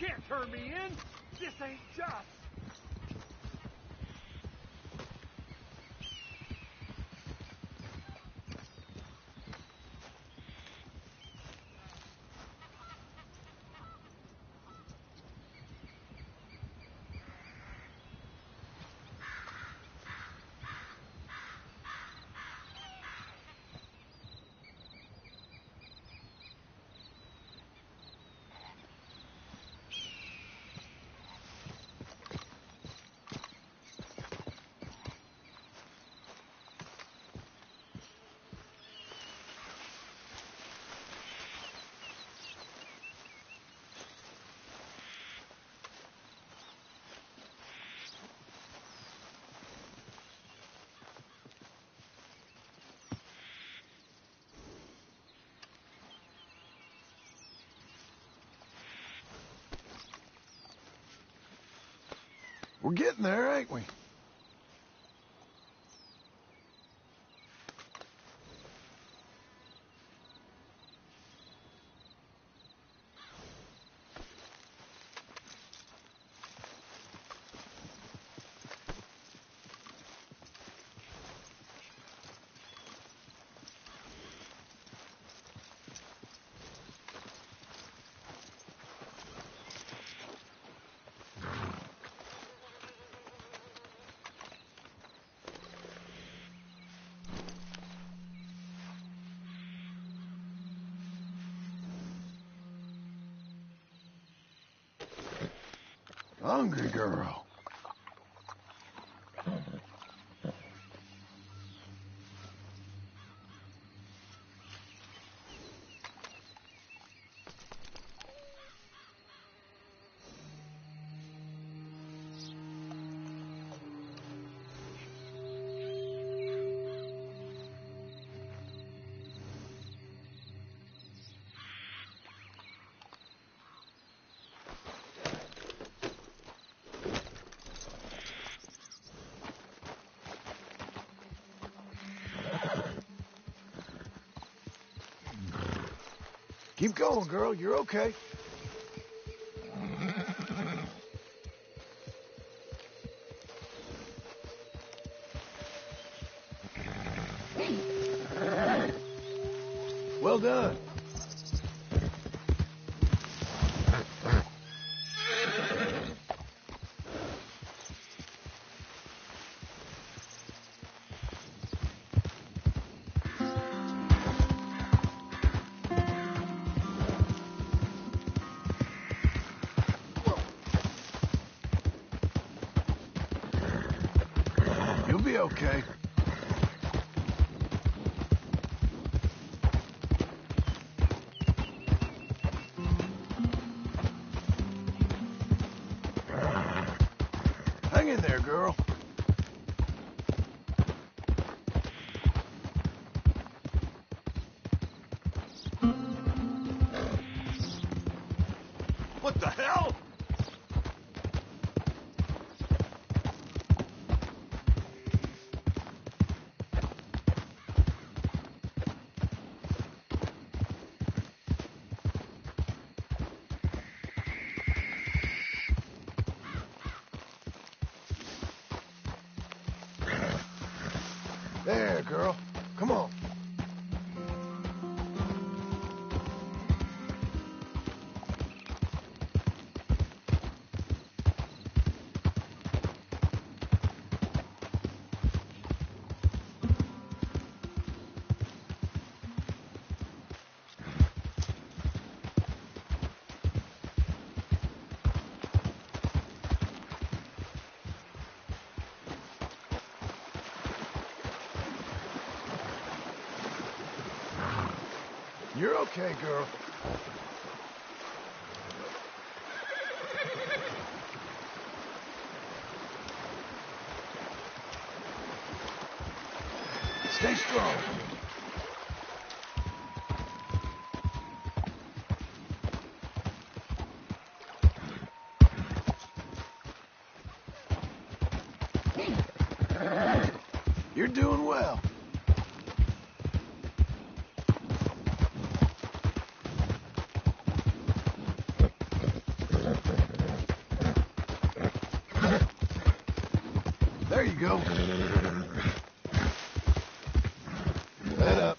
can't turn me in. This ain't just. We're getting there, ain't we? Hungry girl. Keep going, girl. You're okay. Well done. You'll be okay. Hang in there, girl. What the hell? There, girl. Come on. You're okay, girl. Stay strong. You're doing well. go. Let up.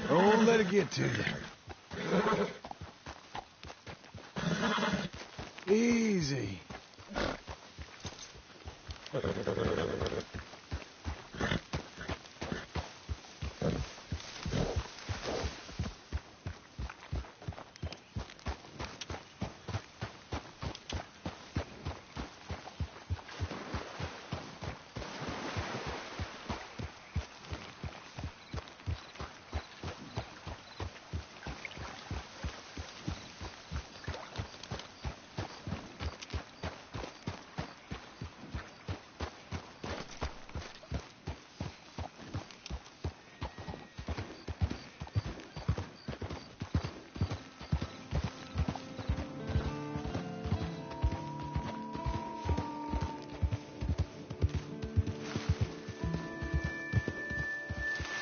Don't let it get to you. Easy.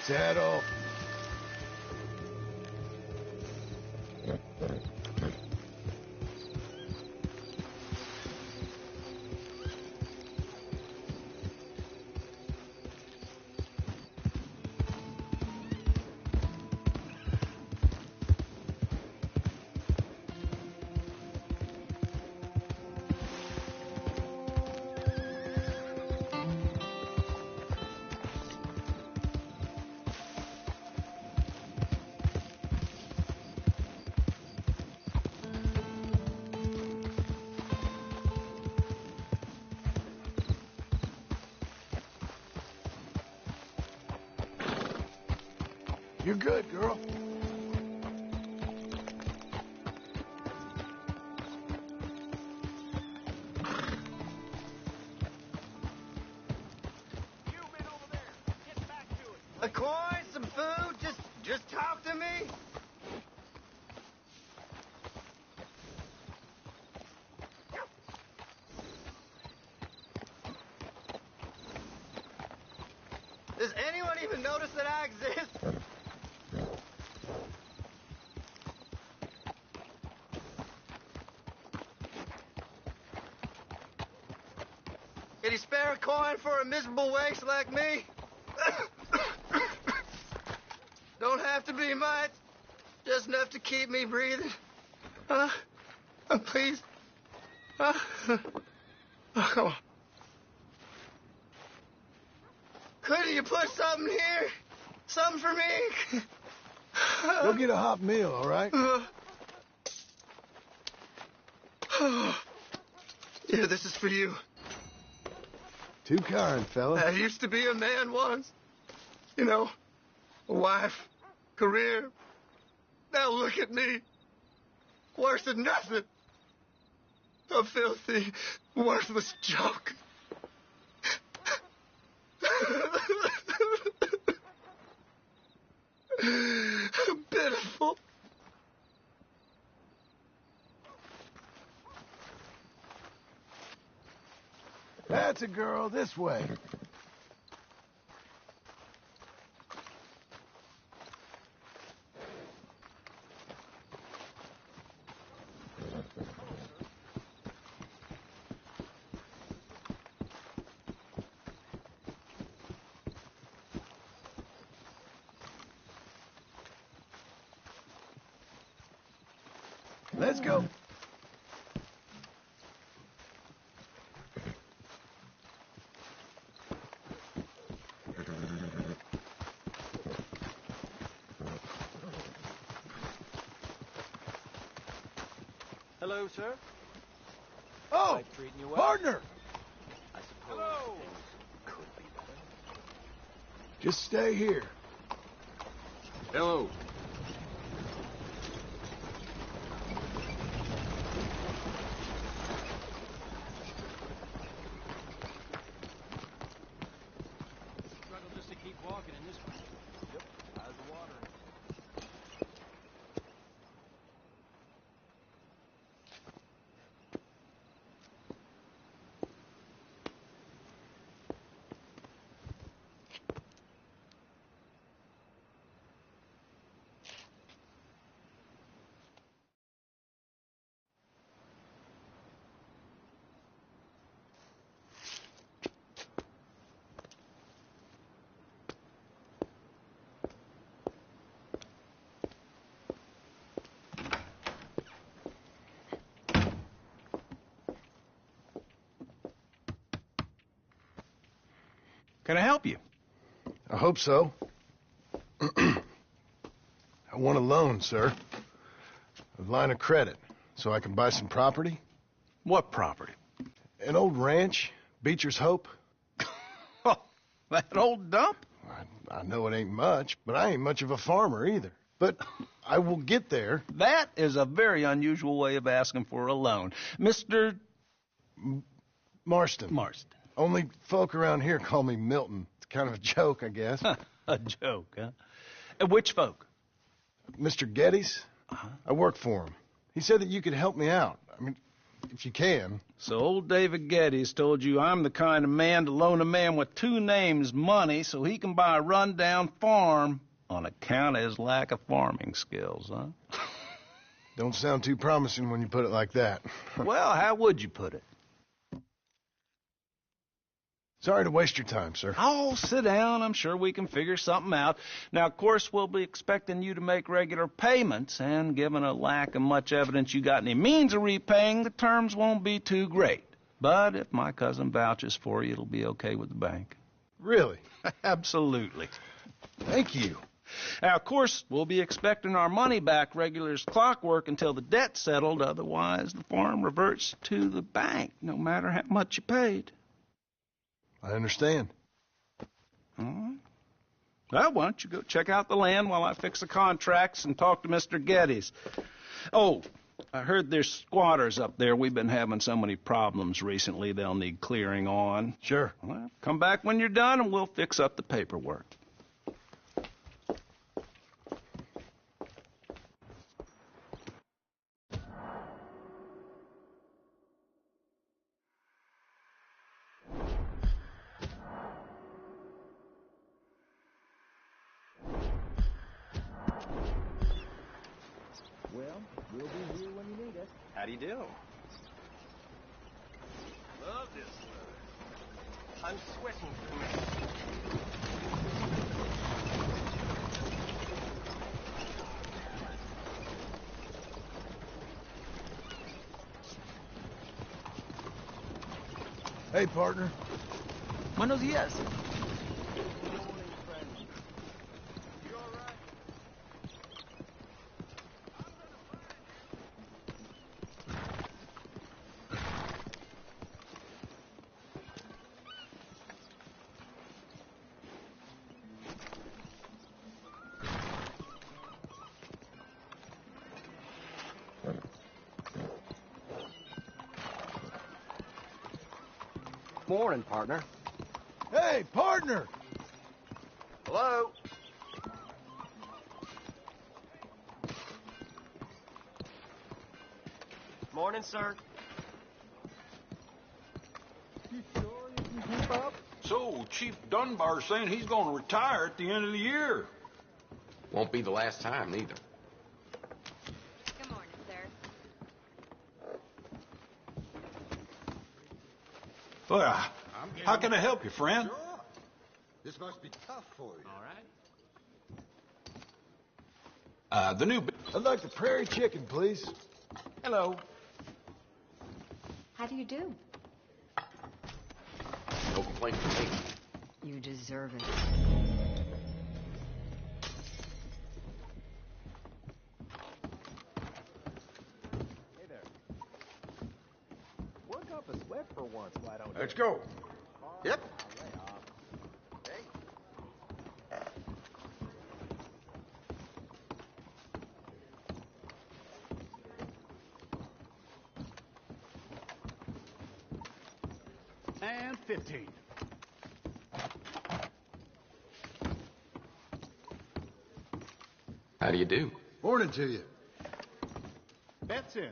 Saddle. You're good, girl. A coin, some food, just talk to me. Does anyone even notice that I exist? Can you spare a coin for a miserable waste like me? Don't have to be much. Just enough to keep me breathing. Please. Oh, come on. Couldn't you put something here? Something for me? Go get a hot meal, all right? Yeah, this is for you. Too kind, fella. I used to be a man once. You know, a wife, career. Now look at me. Worse than nothing. A filthy, worthless joke. Pitiful. That's a girl. This way. Let's go. Hello, sir. Oh, Life treating you well? partner. I suppose Hello. things could be better. Just stay here. Hello. Struggle just to keep walking in this one. Yep. How's the water? Can I help you? I hope so. I want a loan, sir. A line of credit, so I can buy some property. What property? An old ranch, Beecher's Hope. Oh, that old dump? I know it ain't much, but I ain't much of a farmer either. But I will get there. That is a very unusual way of asking for a loan. Mr. Marston. Marston. Only folk around here call me Milton. It's kind of a joke, I guess. A joke, huh? And which folk? Mr. Geddes. Uh-huh. I work for him. He said that you could help me out. I mean, if you can. So old David Geddes told you I'm the kind of man to loan a man with two names money so he can buy a rundown farm on account of his lack of farming skills, huh? Don't sound too promising when you put it like that. Well, how would you put it? Sorry to waste your time, sir. Oh, sit down. I'm sure we can figure something out. Now, of course, we'll be expecting you to make regular payments, and given a lack of much evidence you got any means of repaying, the terms won't be too great. But if my cousin vouches for you, it'll be okay with the bank. Really? Absolutely. Thank you. Now, of course, we'll be expecting our money back regular as clockwork until the debt's settled. Otherwise, the farm reverts to the bank, no matter how much you paid. I understand. All right. Well, why don't you go check out the land while I fix the contracts and talk to Mr. Geddes. Oh, I heard there's squatters up there. We've been having so many problems recently, they'll need clearing on. Sure. Well, come back when you're done and we'll fix up the paperwork. Well, we'll be here when you need us. How do you do? Love this weather. I'm sweating for me. Hey, partner. Buenos días. Morning, partner. Hey, partner! Hello? Morning, sir. So, Chief Dunbar's saying he's going to retire at the end of the year. Won't be the last time, neither. Good morning, sir. Well, how can I help you, friend? Sure. This must be tough for you. All right. The new... I'd like the prairie chicken, please. Hello. How do you do? No complaint from me. You deserve it. Hey there. Work up a sweat for once, why don't you? Let's go. Yep. And 15. How do you do? Morning to you. Bets in.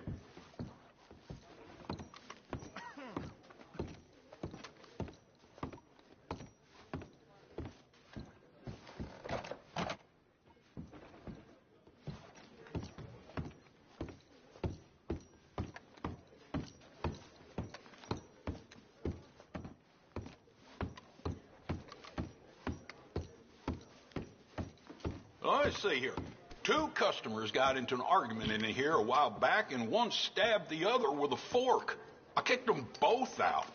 Let's see here. Two customers got into an argument in here a while back, and one stabbed the other with a fork. I kicked them both out.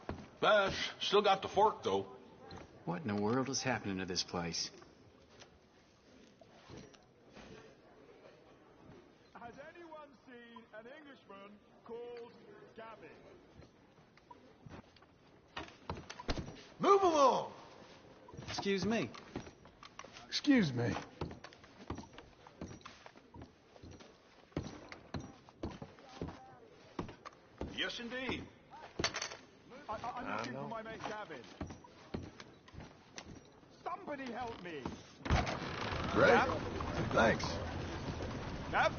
Still got the fork, though. What in the world is happening to this place? Has anyone seen an Englishman called Gavin? Move along! Excuse me. Excuse me. Yes, indeed. I'm looking for my mate Gavin. Somebody help me! Great. Gav? Thanks. Gav?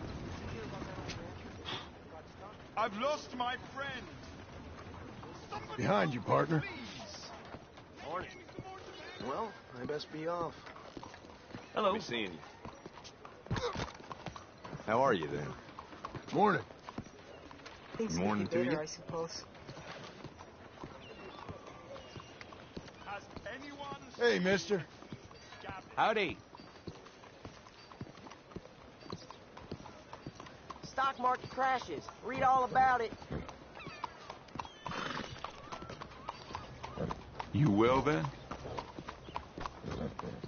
I've lost my friend. Somebody Behind you, partner. please. Morning. Well, I best be off. Hello. Be seeing you. How are you then? Morning. Good morning to you. I suppose. Has anyone Hey, seen mister. Gavin? Howdy. Stock market crashes. Read all about it. You will then?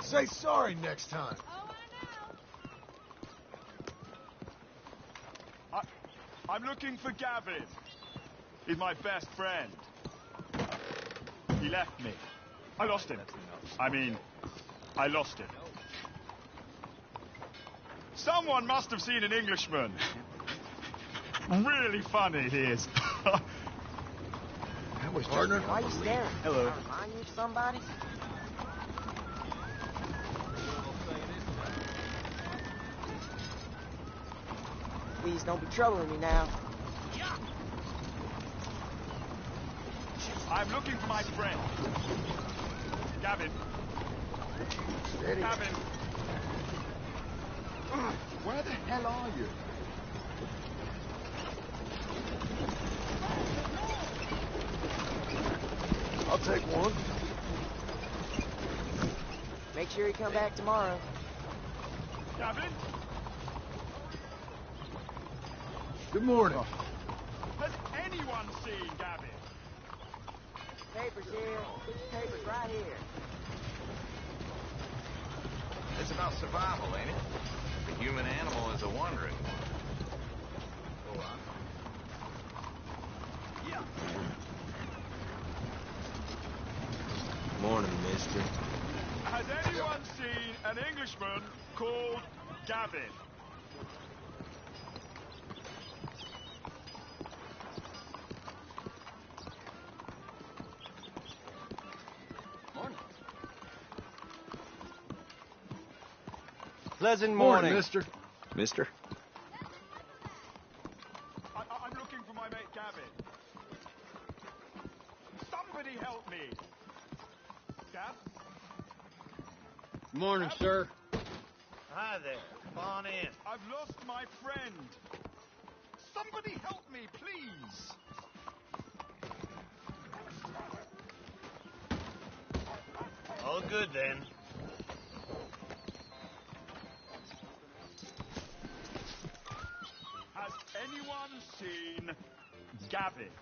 Say sorry next time. I'm looking for Gavin. He's my best friend. He left me. I lost him. I lost him. Someone must have seen an Englishman. Really funny he is. That was partner. Why are you staring? Hello. I remind you of somebody? Please don't be troubling me now. I'm looking for my friend. Gavin. Steady. Gavin. Where the hell are you? I'll take one. Make sure you come back tomorrow. Gavin? Good morning. Has anyone seen Gavin? Papers here. Papers right here. It's about survival, ain't it? The human animal is a wandering one. Yeah. Morning, mister. Has anyone seen an Englishman called Gavin? Morning. Pleasant Morning, mister. Mister? I'm looking for my mate Gavin. Somebody help me. Gav? Morning, sir. Hi there. Come on in. I've lost my friend. Somebody help me, please. All good then. Has anyone seen Gavin?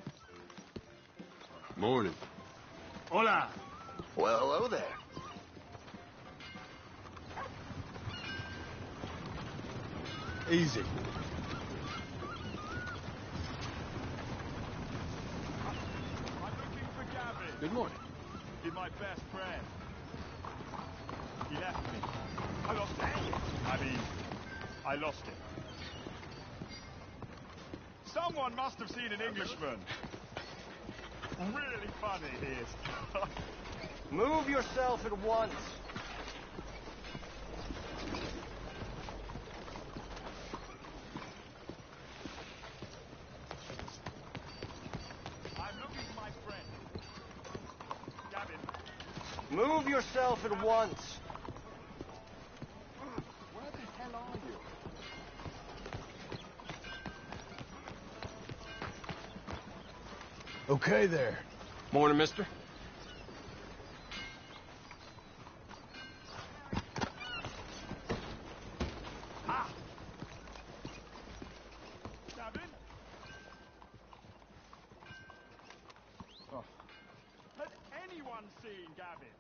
Morning. Hola. Well, hello there. Easy. I'm looking for Gavin. Good morning. He's my best friend. He left me. I lost him. I lost him. Someone must have seen an Englishman. Really funny he is. Move yourself at once. I'm looking for my friend. Gavin. Move yourself at once. Where the hell are you? Okay there. Morning, mister. Gavin? Oh. Has anyone seen Gavin?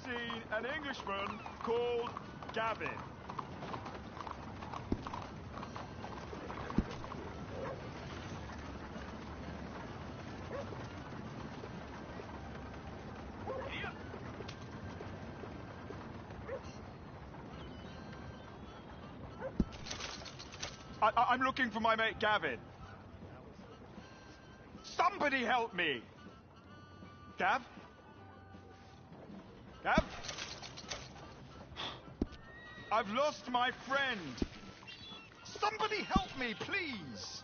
seen an Englishman called Gavin? I'm looking for my mate Gavin. Somebody help me! Gav? Gav? I've lost my friend. Somebody help me, please!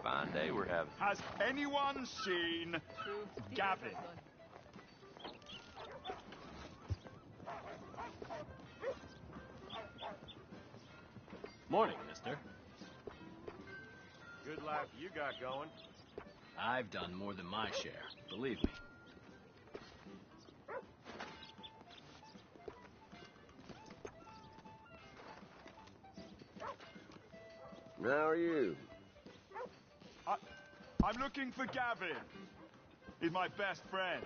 Fine day we're having. Has anyone seen Gavin? Morning, mister. Good life you got going. I've done more than my share, believe me. How are you? I'm looking for Gavin. He's my best friend.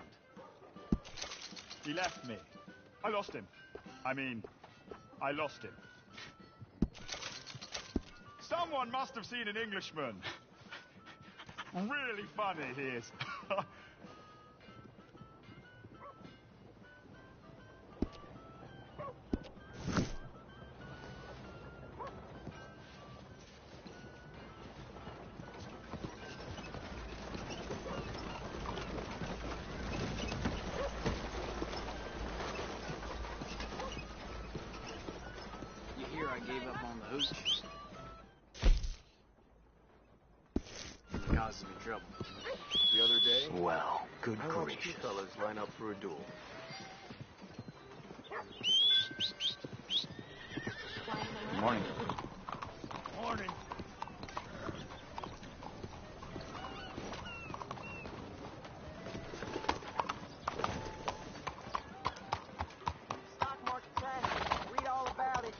He left me. I lost him. I lost him. Someone must have seen an Englishman. Really funny he is. You hear I gave up on the hooch? It causes me trouble. The other day, Well, good I watched two gracious. fellas line up for a duel. Good morning. Morning. Stock market crash. Read all about it.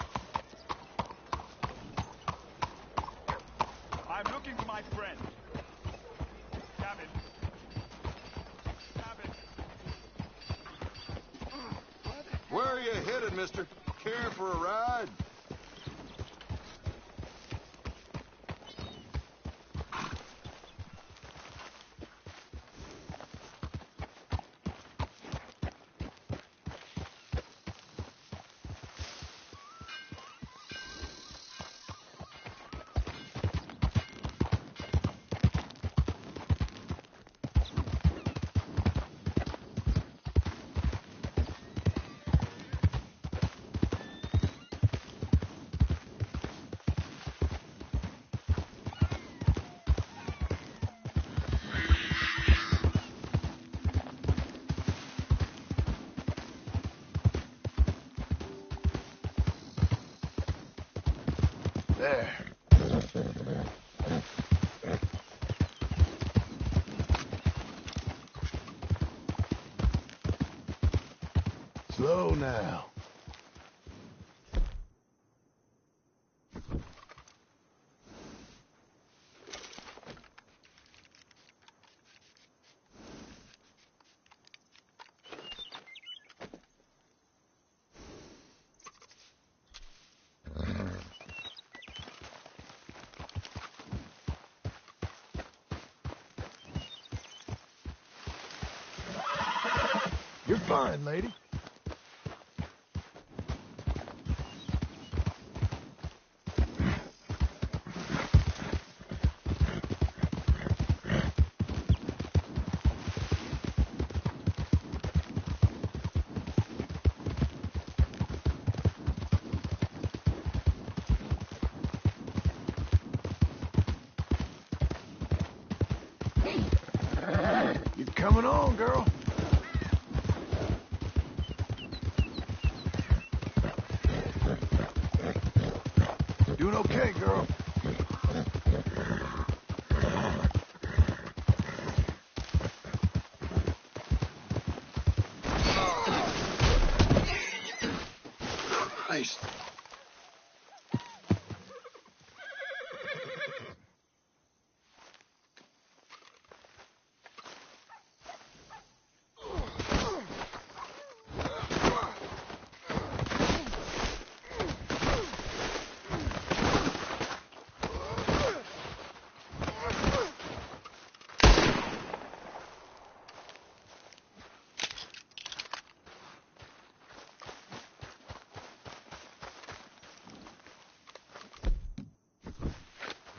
I'm looking for my friend. Gavin. Gavin. Where are you headed, mister? Care for a ride? There. Slow now. You're fine, lady. You're coming on, girl. Doing okay, girl. Christ.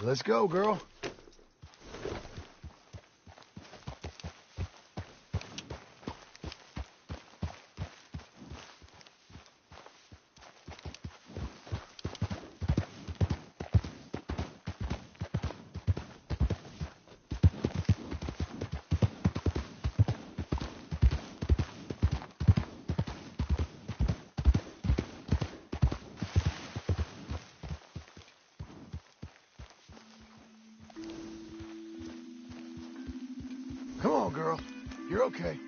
Let's go, girl. Come on, girl. You're okay.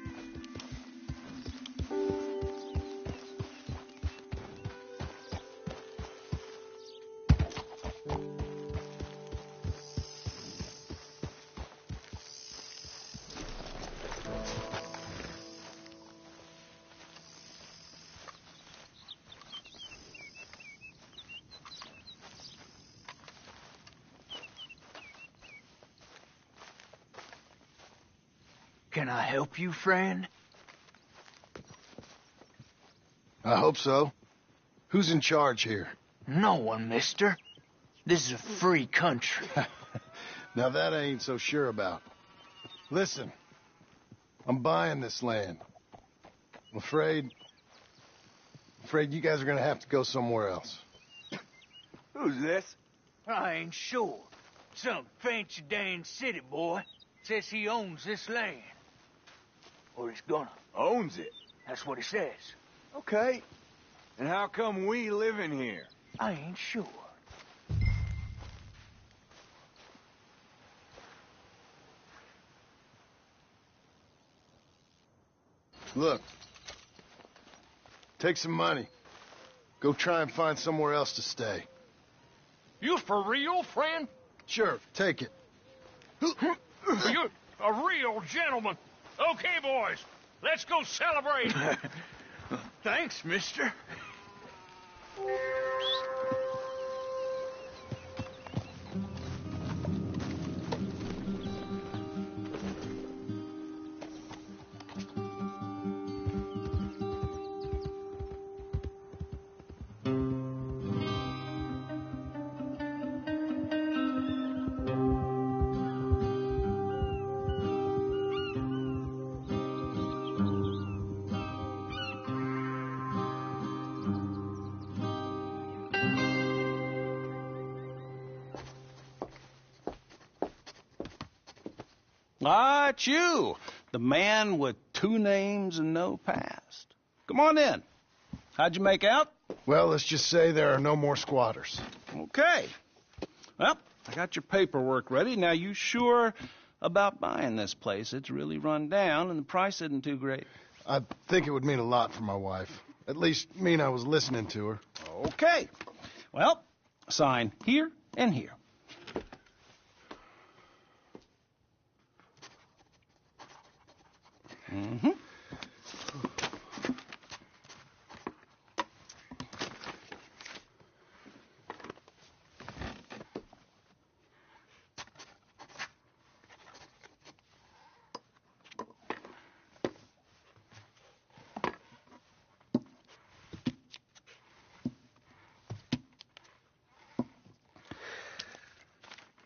Can I help you, friend? I hope so. Who's in charge here? No one, mister. This is a free country. Now that I ain't so sure about. Listen, I'm buying this land. I'm afraid you guys are gonna have to go somewhere else. Who's this? I ain't sure. Some fancy Dan city boy says he owns this land. Or he's gonna. Owns it. That's what he says. Okay. And how come we live in here? I ain't sure. Look, take some money. Go try and find somewhere else to stay. You for real, friend? Sure, take it. You're a real gentleman. Okay, boys, let's go celebrate. Thanks, mister. Ah, it's you, the man with 2 names and no past. Come on in. How'd you make out? Well, let's just say there are no more squatters. Okay. Well, I got your paperwork ready. Now, you sure about buying this place? It's really run down, and the price isn't too great. I think it would mean a lot for my wife. At least mean I was listening to her. Okay. Well, sign here and here. Mm-hmm.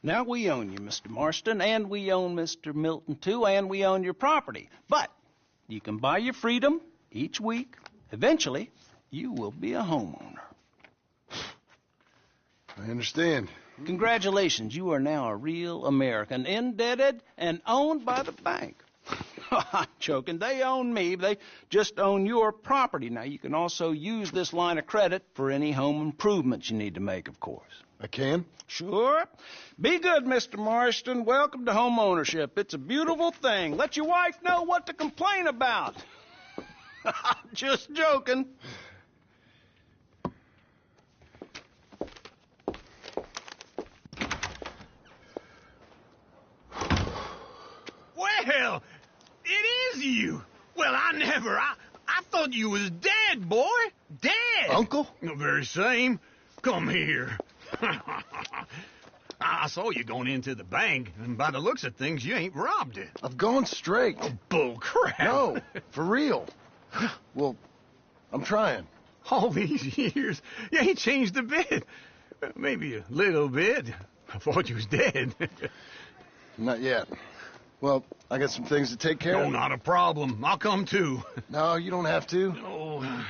Now, we own you, Mr. Marston, and we own Mr. Milton, too, and we own your property. But you can buy your freedom each week. Eventually, you will be a homeowner. I understand. Congratulations, you are now a real American, indebted and owned by the bank. I'm joking. They own me. They just own your property. Now, you can also use this line of credit for any home improvements you need to make, of course. I can? Sure. Be good, Mr. Marston. Welcome to home ownership. It's a beautiful thing. Let your wife know what to complain about. Just joking. you? Well, I never. I thought you was dead, boy. Dead. Uncle? The very same. Come here. I saw you going into the bank, and by the looks of things, you ain't robbed it. I've gone straight. Oh, bull crap. No, for real. Well, I'm trying. All these years, you ain't changed a bit. Maybe a little bit. I thought you was dead. Not yet. Well, I got some things to take care of. Oh, not a problem. I'll come too. No, you don't have to. Oh,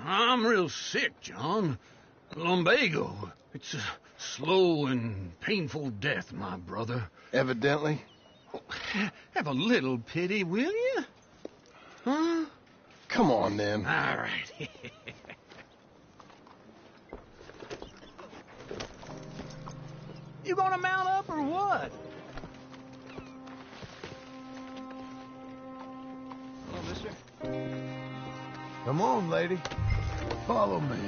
I'm real sick, John. Lumbago. It's a slow and painful death, my brother. Evidently. Have a little pity, will you? Huh? Come on, then. All right. You gonna mount up or what? Hello, mister. Come on, lady. Follow me.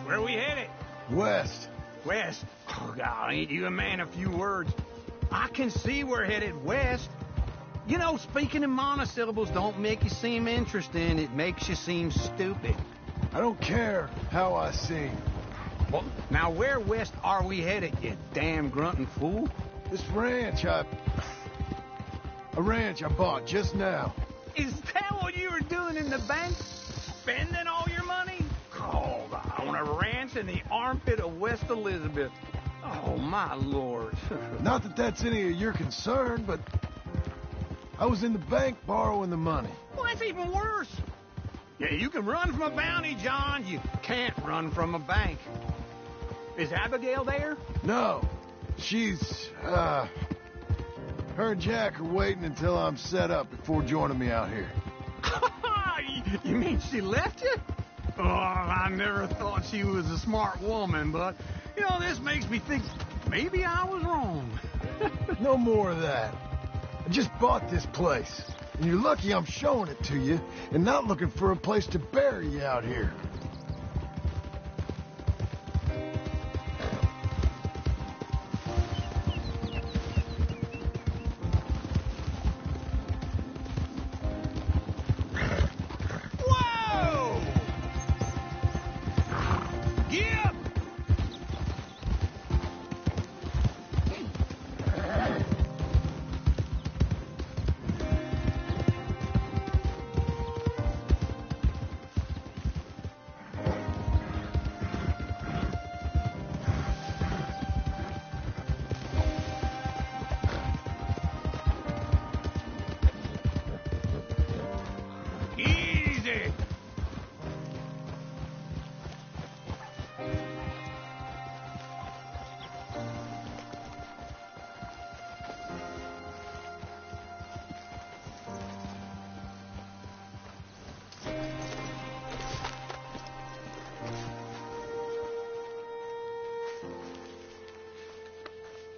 Where we headed? West. West? Oh, God, ain't you a man of few words? I can see we're headed west. You know, speaking in monosyllables don't make you seem interesting. It makes you seem stupid. I don't care how I sing. Well, now where west are we headed, you damn grunting fool? This ranch I bought just now. Is that what you were doing in the bank? Spending all your money? Oh, on a ranch in the armpit of West Elizabeth. Oh, my Lord. Not that that's any of your concern, but I was in the bank borrowing the money. Well, that's even worse. Yeah, you can run from a bounty, John. You can't run from a bank. Is Abigail there? No. She's, her and Jack are waiting until I'm set up before joining me out here. You mean she left you? Oh, I never thought she was a smart woman, but, you know, this makes me think maybe I was wrong. No more of that. I just bought this place, and you're lucky I'm showing it to you and not looking for a place to bury you out here.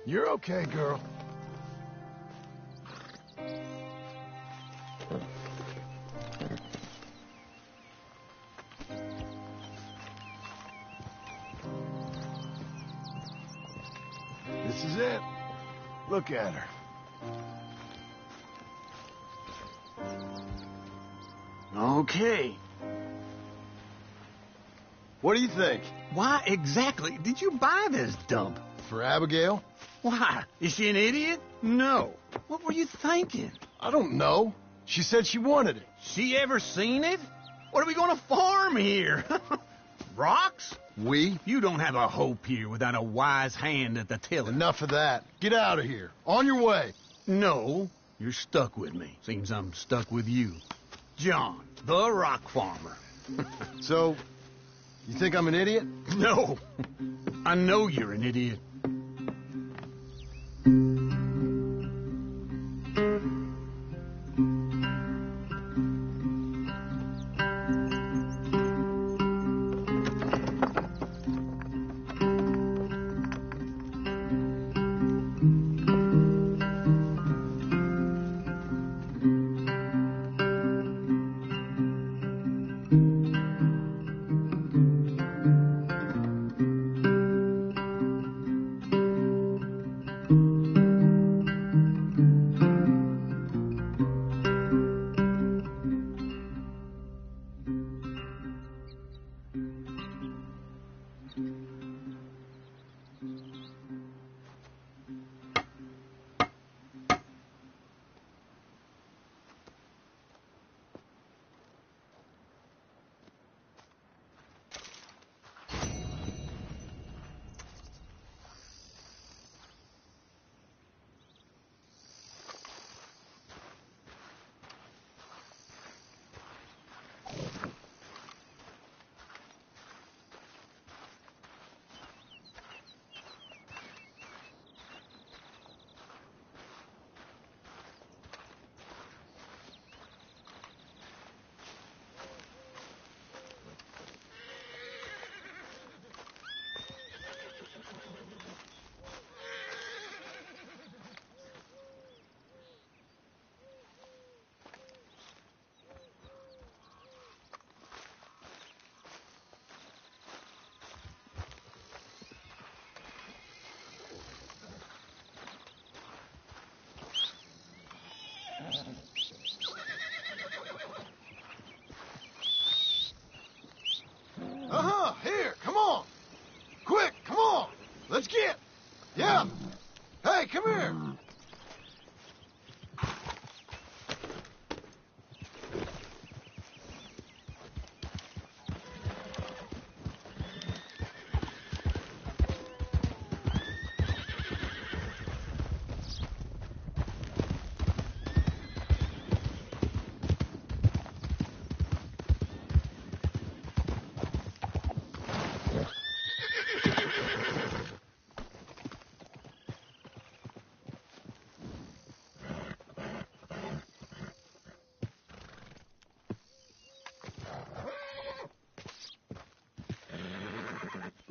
You're okay, girl. This is it. Look at her. Okay. What do you think? Why exactly did you buy this dump? For Abigail? Why? Is she an idiot? No. What were you thinking? I don't know. She said she wanted it. She ever seen it? What are we going to farm here? Rocks? We? You don't have a hope here without a wise hand at the tiller. Enough of that. Get out of here. On your way. No, you're stuck with me. Seems I'm stuck with you. John, the rock farmer. So, you think I'm an idiot? No. I know you're an idiot.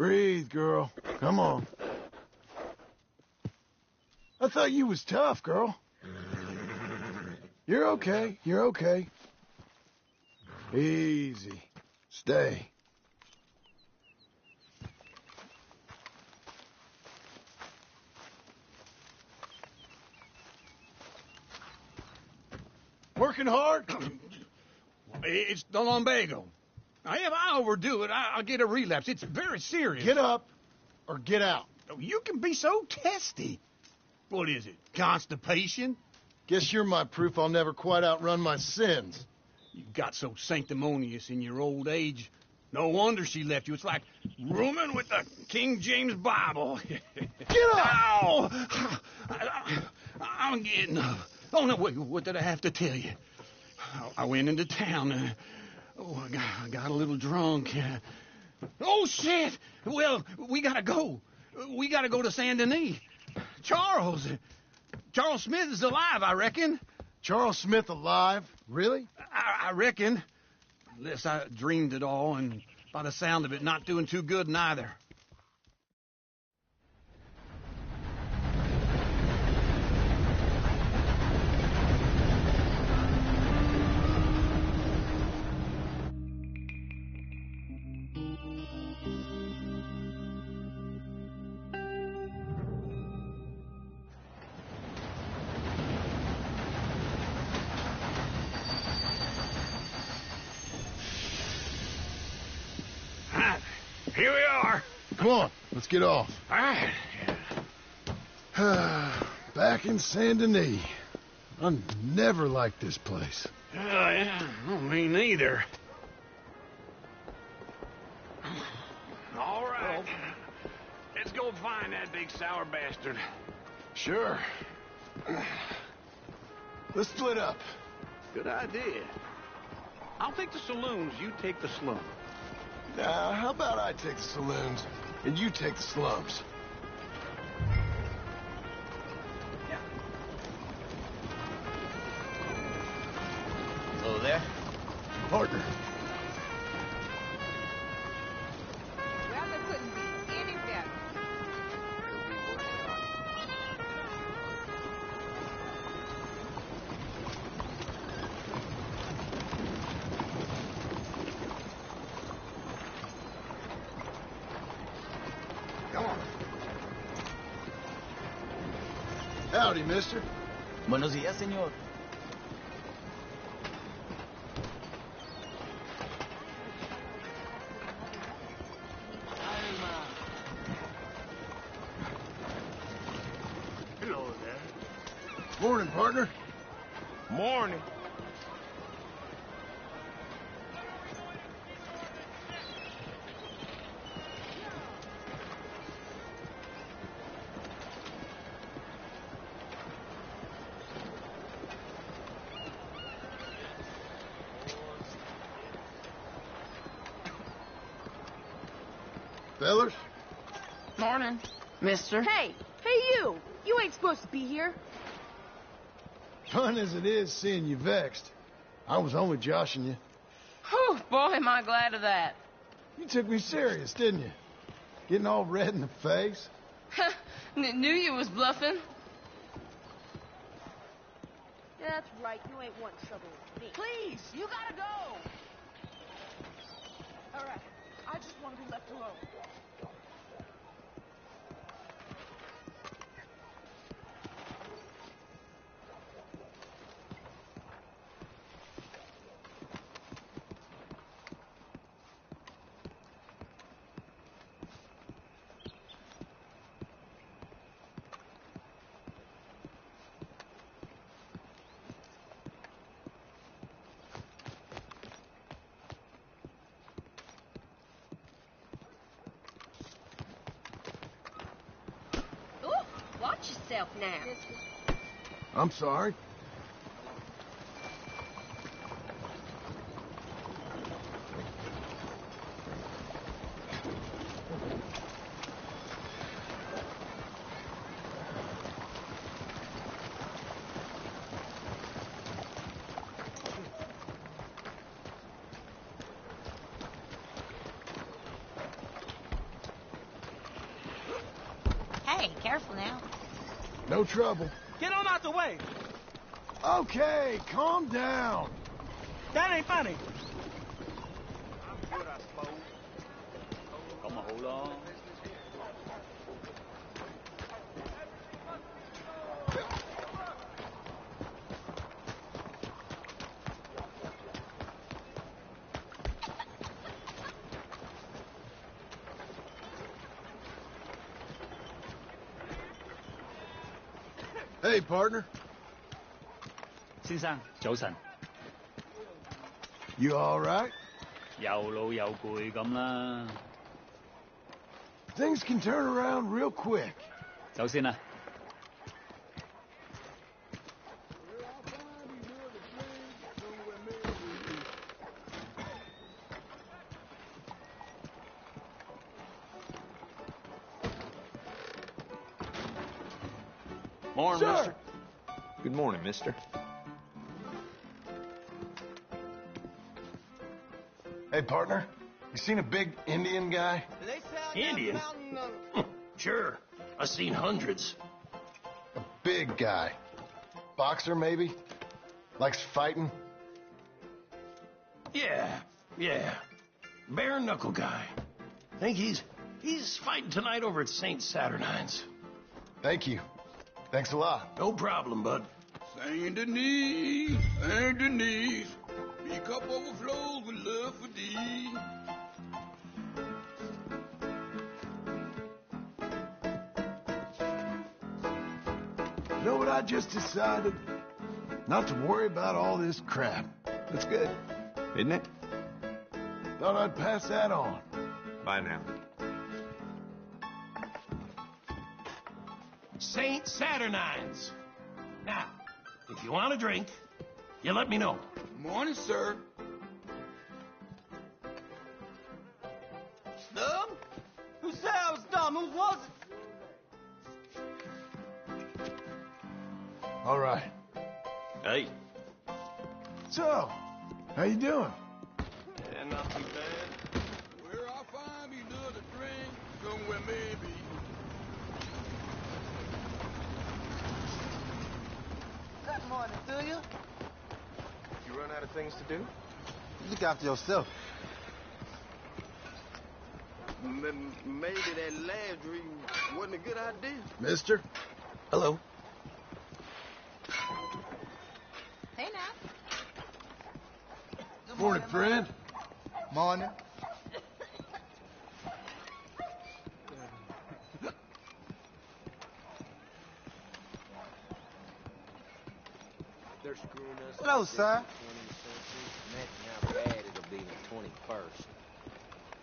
Breathe, girl. Come on. I thought you was tough, girl. You're okay. You're okay. Easy. Stay. Working hard? It's the lumbago. Now, if I overdo it, I'll get a relapse. It's very serious. Get up or get out. Oh, you can be so testy. What is it, constipation? Guess you're my proof I'll never quite outrun my sins. You got so sanctimonious in your old age. No wonder she left you. It's like rooming with the King James Bible. Get up! Ow! I'm getting up. Oh, no, wait, what did I have to tell you? I went into town. I got a little drunk. Oh, shit! Well, we gotta go. We gotta go to Saint Denis. Charles Smith is alive, I reckon. Charles Smith alive? Really? I reckon. Unless I dreamed it all, and by the sound of it, not doing too good neither. Here we are. Come on, let's get off. All right. Back in Saint Denis. I never liked this place. Yeah, me neither. All right. Let's go find that big sour bastard. Sure. Let's split up. Good idea. I'll take the saloons, you take the slum. Now, how about I take the saloons and you take the slums? Yeah. Hello there. Partner. Well, it couldn't be any better. Come on. Howdy, mister. Buenos días, señor. Hello there. Morning, partner. Morning. Fellers? Morning, mister. Hey, you! You ain't supposed to be here. Fun as it is seeing you vexed, I was only joshing you. Whew, boy, am I glad of that. You took me serious, didn't you? Getting all red in the face. Knew you was bluffing. Yeah, that's right. You ain't wanting trouble with me. Please, you gotta go. All right. I just want to be left alone. Watch yourself now. I'm sorry. Hey, careful now. No trouble. Get on out the way. Okay, calm down. That ain't funny. Come on, hold on. Hey, partner. 先生，早晨。You all right? 又老又攰咁啦。Things can turn around real quick. 走先啦。Morning, Sir. mister. Good morning, mister. Hey, partner. You seen a big Indian guy? Indian? Sure. I've seen hundreds. A big guy. Boxer, maybe? Likes fighting? Yeah. Bare knuckle guy. Think he's fighting tonight over at St. Saturnine's. Thank you. Thanks a lot. No problem, bud. Saint Denis, Saint Denis, me cup overflows with love for thee. You know what I just decided? Not to worry about all this crap. That's good, isn't it? Thought I'd pass that on. Bye now. St. Saturnine's. Now, if you want a drink, you let me know. Morning, sir. Dumb? Who said I was dumb? Who was it? All right. Hey. So, how you doing? Yeah, not too bad. Where I find me another drink, somewhere maybe. Good morning, do you? You run out of things to do? Look after yourself. Maybe that last dream wasn't a good idea. Mister? Hello. Hey, now. Good Morning, friend. Morning. They're screwing us. Hello, up sir. in the 20th century. Imagine how bad it'll be in the 21st.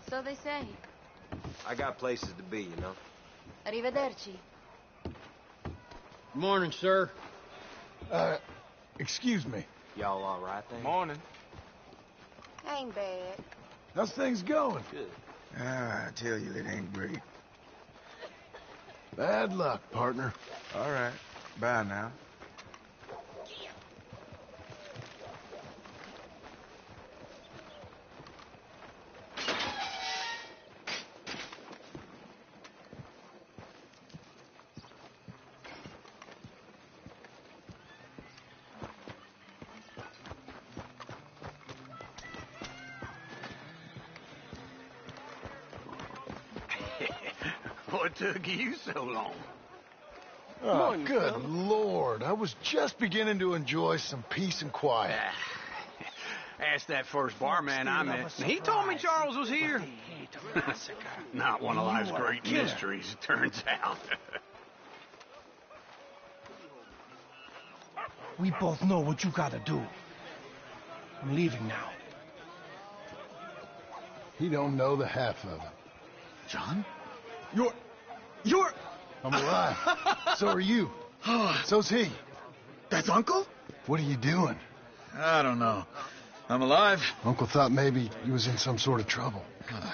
So they say. I got places to be, you know. Arrivederci. Morning, sir. Excuse me. Y'all all right there? Morning. Ain't bad. How's things going? Good. I tell you, it ain't great. Bad luck, partner. All right. Bye now. What took you so long? Oh, Morning, good fella. Lord. I was just beginning to enjoy some peace and quiet. Asked that first barman I met. He told me Charles was here. Not one of life's great mysteries, it turns out. We both know what you gotta do. I'm leaving now. He don't know the half of it. John? You're... I'm alive. So are you. So's he. That's Uncle? What are you doing? I don't know. I'm alive. Uncle thought maybe you was in some sort of trouble.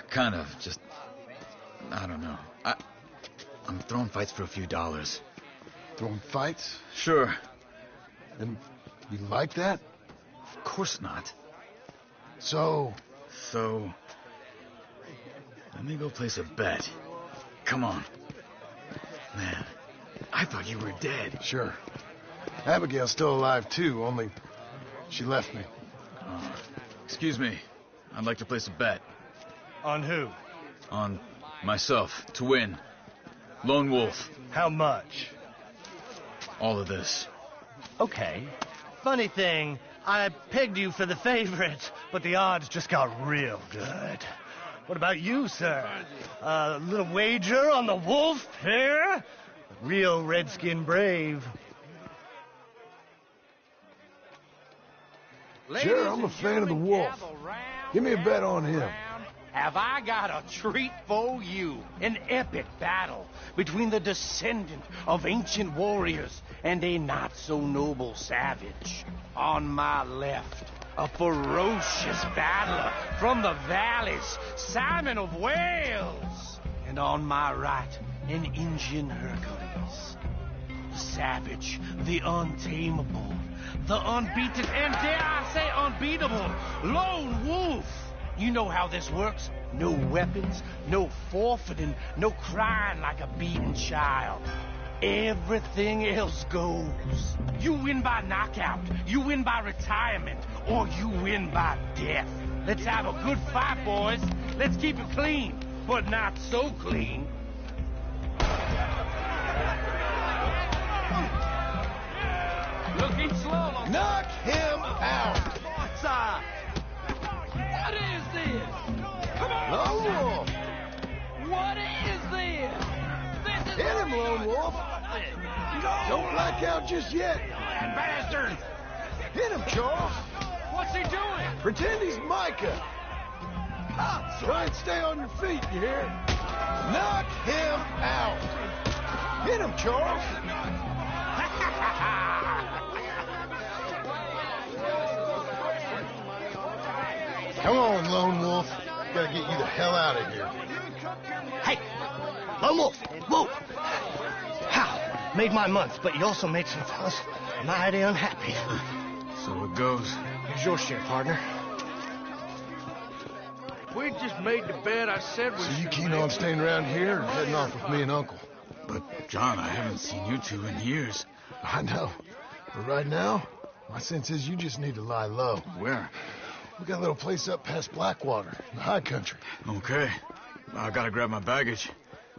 Kind of. Just... I don't know. I'm throwing fights for a few dollars. Throwing fights? Sure. And you like that? Of course not. So... Let me go place a bet. Come on. Man, I thought you were dead. Sure. Abigail's still alive, too, only she left me. Oh. Excuse me. I'd like to place a bet. On who? On myself, to win. Lone Wolf. How much? All of this. Okay. Funny thing, I pegged you for the favorite, but the odds just got real good. What about you, sir? A little wager on the wolf here? Real redskin brave. Sure, I'm a fan of the wolf. Give me a bet on him. Have I got a treat for you? An epic battle between the descendant of ancient warriors and a not-so-noble savage. On my left, a ferocious battler from the valleys, Simon of Wales. And on my right, an Indian Hercules. The savage, the untamable, the unbeaten, and dare I say unbeatable, Lone Wolf. You know how this works. No weapons, no forfeiting, no crying like a beaten child. Everything else goes. You win by knockout, you win by retirement, or you win by death. Let's have a good fight, boys. Let's keep it clean, but not so clean. Looking slow. Knock him out. What is this? Come on! Lone Wolf! What is this? This is Hit him, Lone Wolf! Don't black out just yet. Bastard! Hit him, Charles! What's he doing? Pretend he's Micah. Try and stay on your feet, you hear? Knock him out! Hit him, Charles! Come on, Lone Wolf. Gotta get you the hell out of here. Hey, Lone Wolf, whoa! How? Made my month, but you also made some fellas mighty unhappy. So it goes. Here's your share, partner. We just made the bet I said we So you should keen make. on staying around here or heading off with me and Uncle? But, John, I haven't seen you two in years. I know. But right now, my sense is you just need to lie low. Where? We got a little place up past Blackwater, in the high country. Okay. I gotta grab my baggage.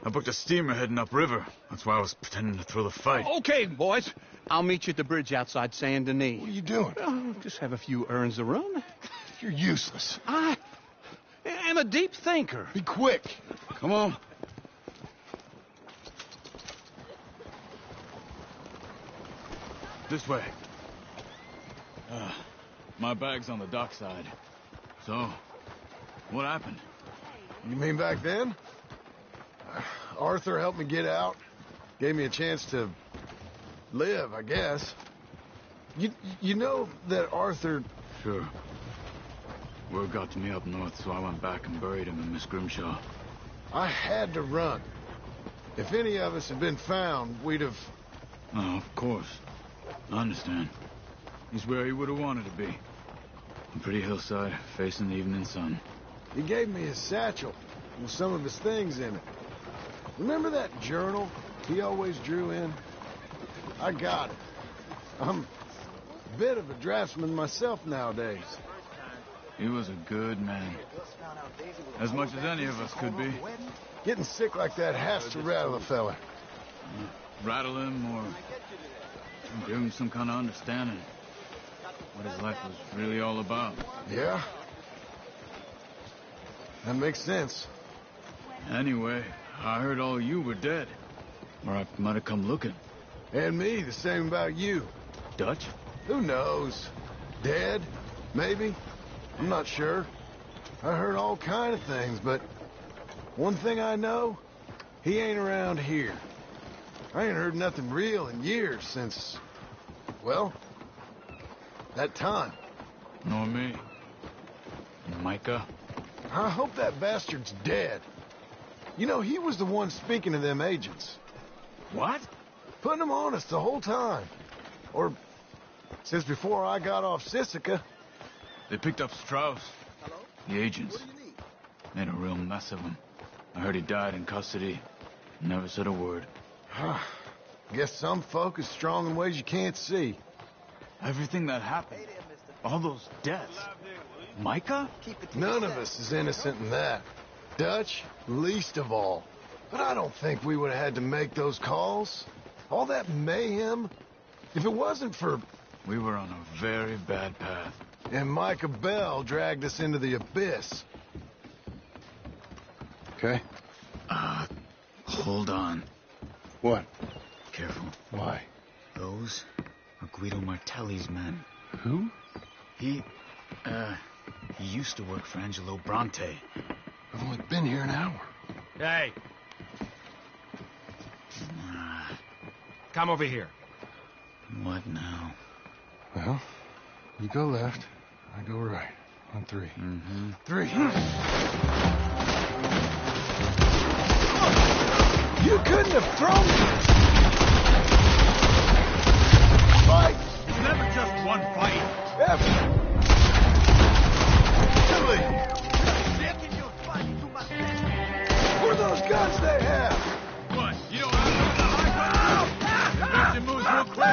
I booked a steamer heading upriver. That's why I was pretending to throw the fight. Okay, boys. I'll meet you at the bridge outside Saint Denis. What are you doing? Oh, just have a few errands to run. You're useless. I am a deep thinker. Be quick. Come on. This way. My bag's on the dockside. So, what happened? You mean back then? Arthur helped me get out. Gave me a chance to live, I guess. You know that Arthur... Sure. Word got to me up north, so I went back and buried him in Miss Grimshaw. I had to run. If any of us had been found, we'd have... Oh, of course. I understand. He's where he would have wanted to be. A pretty hillside, facing the evening sun. He gave me his satchel with some of his things in it. Remember that journal he always drew in? I got it. I'm a bit of a draftsman myself nowadays. He was a good man. As much as any of us could be. Getting sick like that has to rattle a fella. Rattle him or give him some kind of understanding. What his life was really all about. Yeah? That makes sense. Anyway, I heard all you were dead. Or I might have come looking. And me, the same about you. Dutch? Who knows? Dead? Maybe? I'm not sure. I heard all kind of things, but one thing I know, he ain't around here. I ain't heard nothing real in years since, well, that time. Nor me. And Micah? I hope that bastard's dead. You know, he was the one speaking to them agents. What? Putting them on us the whole time. Or since before I got off Sisika. They picked up Strauss. The agents. Made a real mess of him. I heard he died in custody. Never said a word. Guess some folk is strong in ways you can't see. Everything that happened, all those deaths. Micah? None of us is innocent in that. Dutch, least of all. But I don't think we would have had to make those calls. All that mayhem. If it wasn't for... We were on a very bad path. And Micah Bell dragged us into the abyss. Okay? Hold on. What? Careful. Why? Those are Guido Martelli's men. Who? He used to work for Angelo Bronte. I've only been here an hour. Hey. Come over here. What now? Well, you go left, I go right. On 3. Mm-hmm. 3. You couldn't have thrown me! Fight! It's never just one fight. Ever! Billy! Where are those guns they have? What? You don't have the high ground? It moves real quick.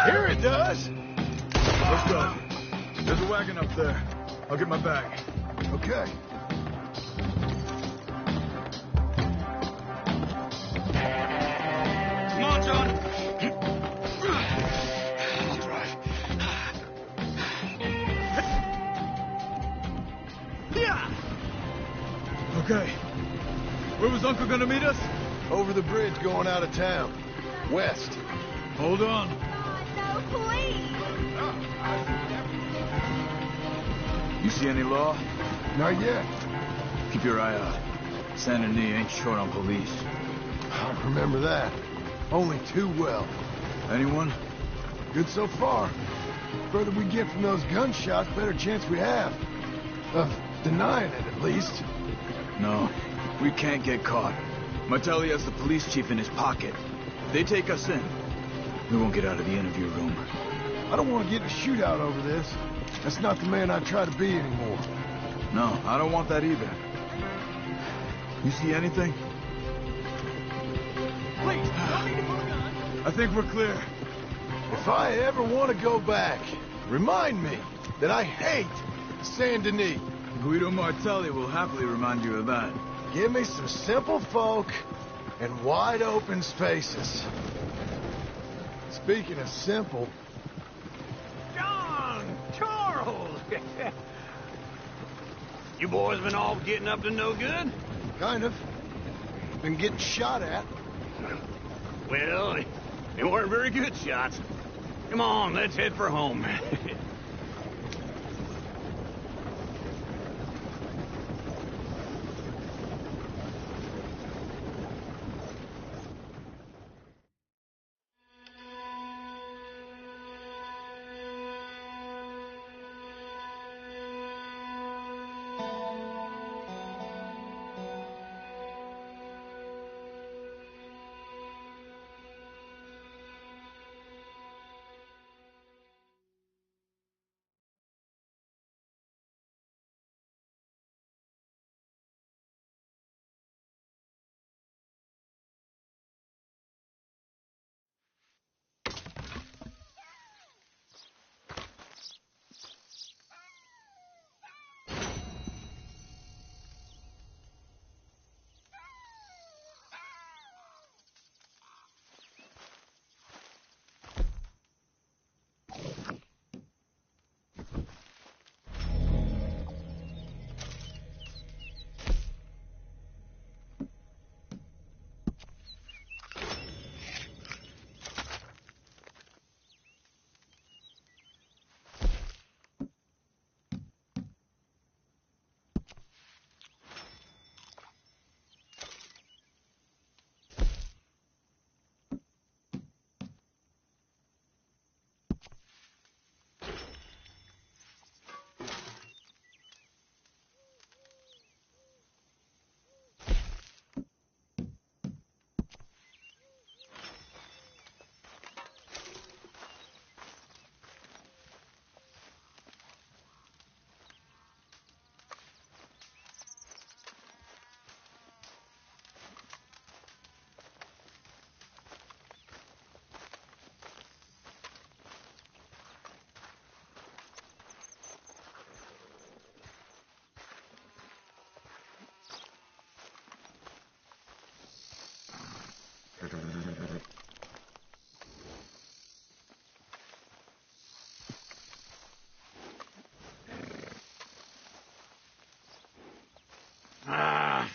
Here it does! Let's go. There's a wagon up there. I'll get my bag. Okay. Come on, John. I'll drive. Okay. Where was Uncle gonna meet us? Over the bridge going out of town. West. Hold on. No, please. You see any law? Not yet. Keep your eye out. Saint Denis ain't short on police. I remember that. Only too well. Anyone? Good so far. Further we get from those gunshots, better chance we have. Of denying it, at least. No, we can't get caught. Martelli has the police chief in his pocket. If they take us in, we won't get out of the interview room. I don't want to get in a shootout over this. That's not the man I try to be anymore. No, I don't want that either. You see anything? Please, don't need to pull a gun. I think we're clear. If I ever want to go back, remind me that I hate Saint Denis. Guido Martelli will happily remind you of that. Give me some simple folk and wide open spaces. Speaking of simple... John! Charles! You boys been all getting up to no good? Kind of. Been getting shot at. Well, they weren't very good shots. Come on, let's head for home.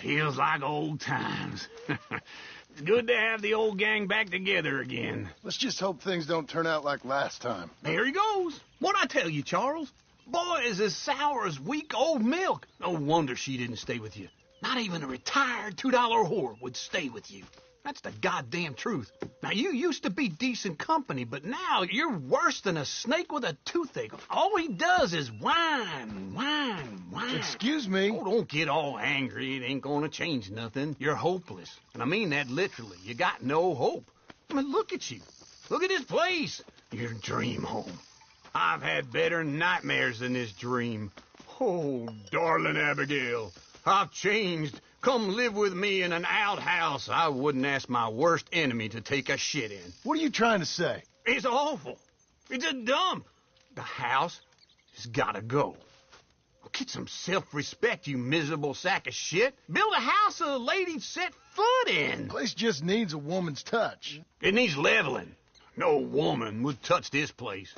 Feels like old times. It's good to have the old gang back together again. Let's just hope things don't turn out like last time. There he goes. What'd I tell you, Charles? Boy is as sour as weak old milk. No wonder she didn't stay with you. Not even a retired $2 whore would stay with you. That's the goddamn truth. Now, you used to be decent company, but now you're worse than a snake with a toothache. All he does is whine. Excuse me? Oh, don't get all angry. It ain't gonna change nothing. You're hopeless. And I mean that literally. You got no hope. I mean, look at you. Look at this place. Your dream home. I've had better nightmares than this dream. Oh, darling Abigail, I've changed. Come live with me in an outhouse I wouldn't ask my worst enemy to take a shit in. What are you trying to say? It's awful. It's a dump. The house has gotta go. Get some self-respect, you miserable sack of shit. Build a house a lady'd set foot in. The place just needs a woman's touch. It needs leveling. No woman would touch this place.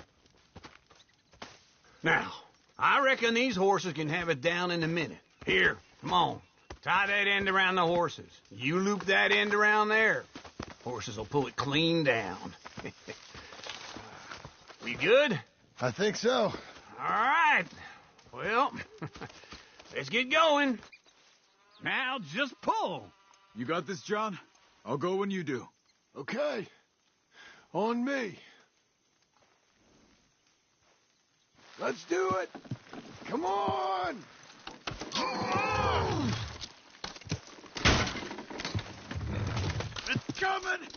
Now, I reckon these horses can have it down in a minute. Here, come on. Tie that end around the horses. You loop that end around there. Horses will pull it clean down. We good? I think so. All right. Well, let's get going. Now just pull. You got this, John? I'll go when you do. Okay. On me. Let's do it. Come on. It's coming.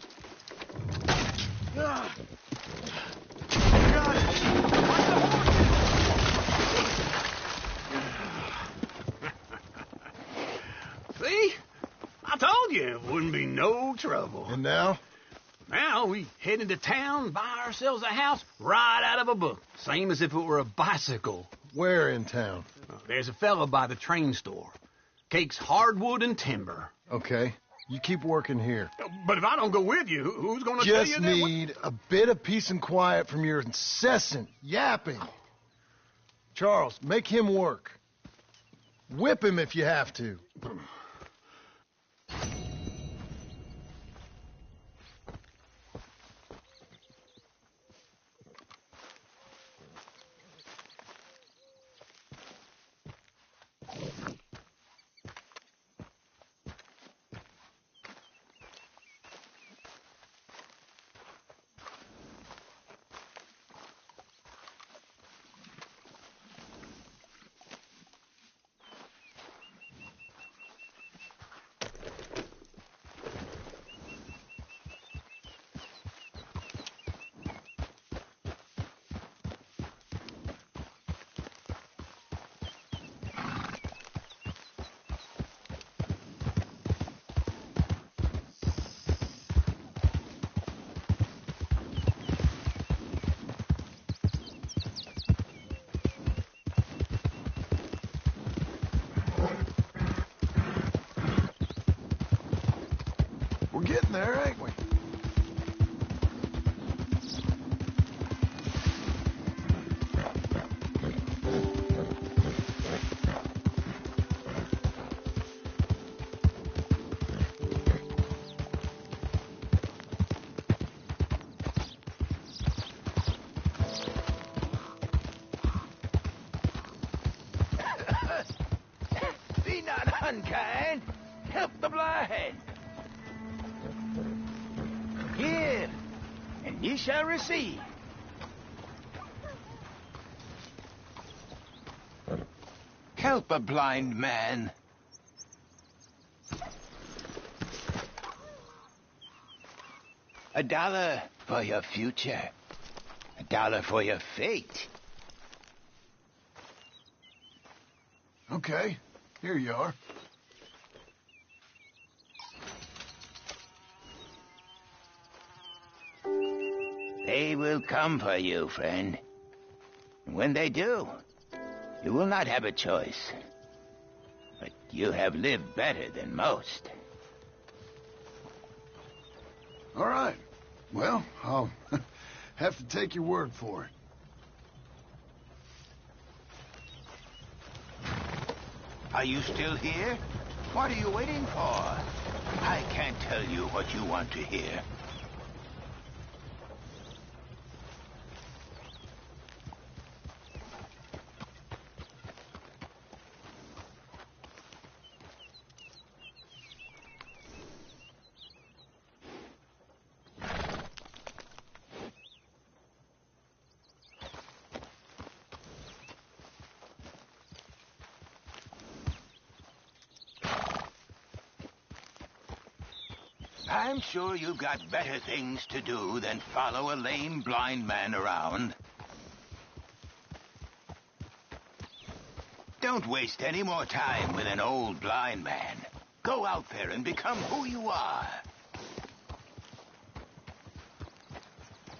God. See? I told you it wouldn't be no trouble. And now? Now we head into town, buy ourselves a house right out of a book. Same as if it were a bicycle. Where in town? There's a fella by the train store. Cakes hardwood and timber. Okay. You keep working here. But if I don't go with you, who's going to tell you Just that? need a bit of peace and quiet from your incessant yapping. Charles, make him work. Whip him if you have to. We're getting there, ain't we? Be not unkind. Help the blind. Give, and ye shall receive. Help a blind man. $1 for your future. $1 for your fate. Okay, here you are. They will come for you, friend. And when they do, you will not have a choice. But you have lived better than most. All right. Well, I'll have to take your word for it. Are you still here? What are you waiting for? I can't tell you what you want to hear. I'm sure you've got better things to do than follow a lame blind man around. Don't waste any more time with an old blind man. Go out there and become who you are.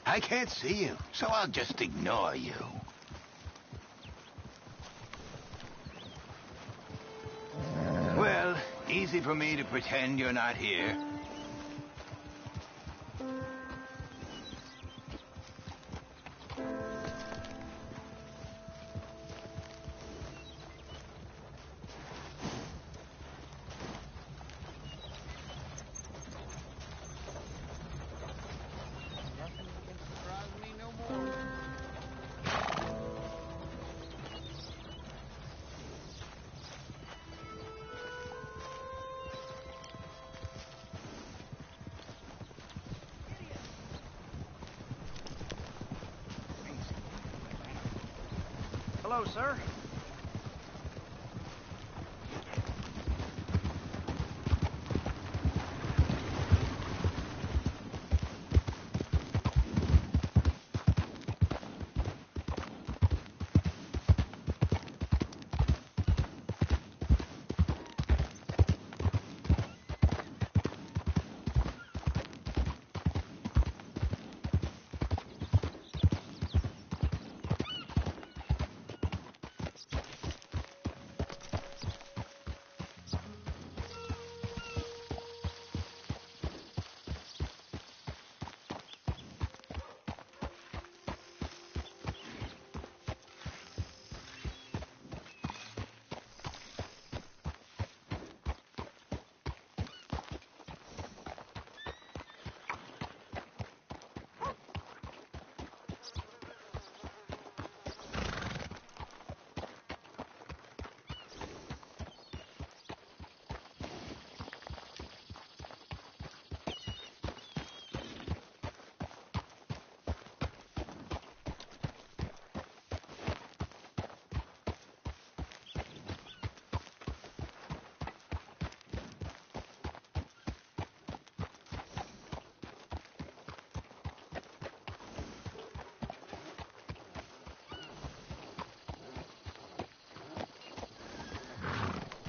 I can't see you, so I'll just ignore you. Well, easy for me to pretend you're not here. Hello, sir.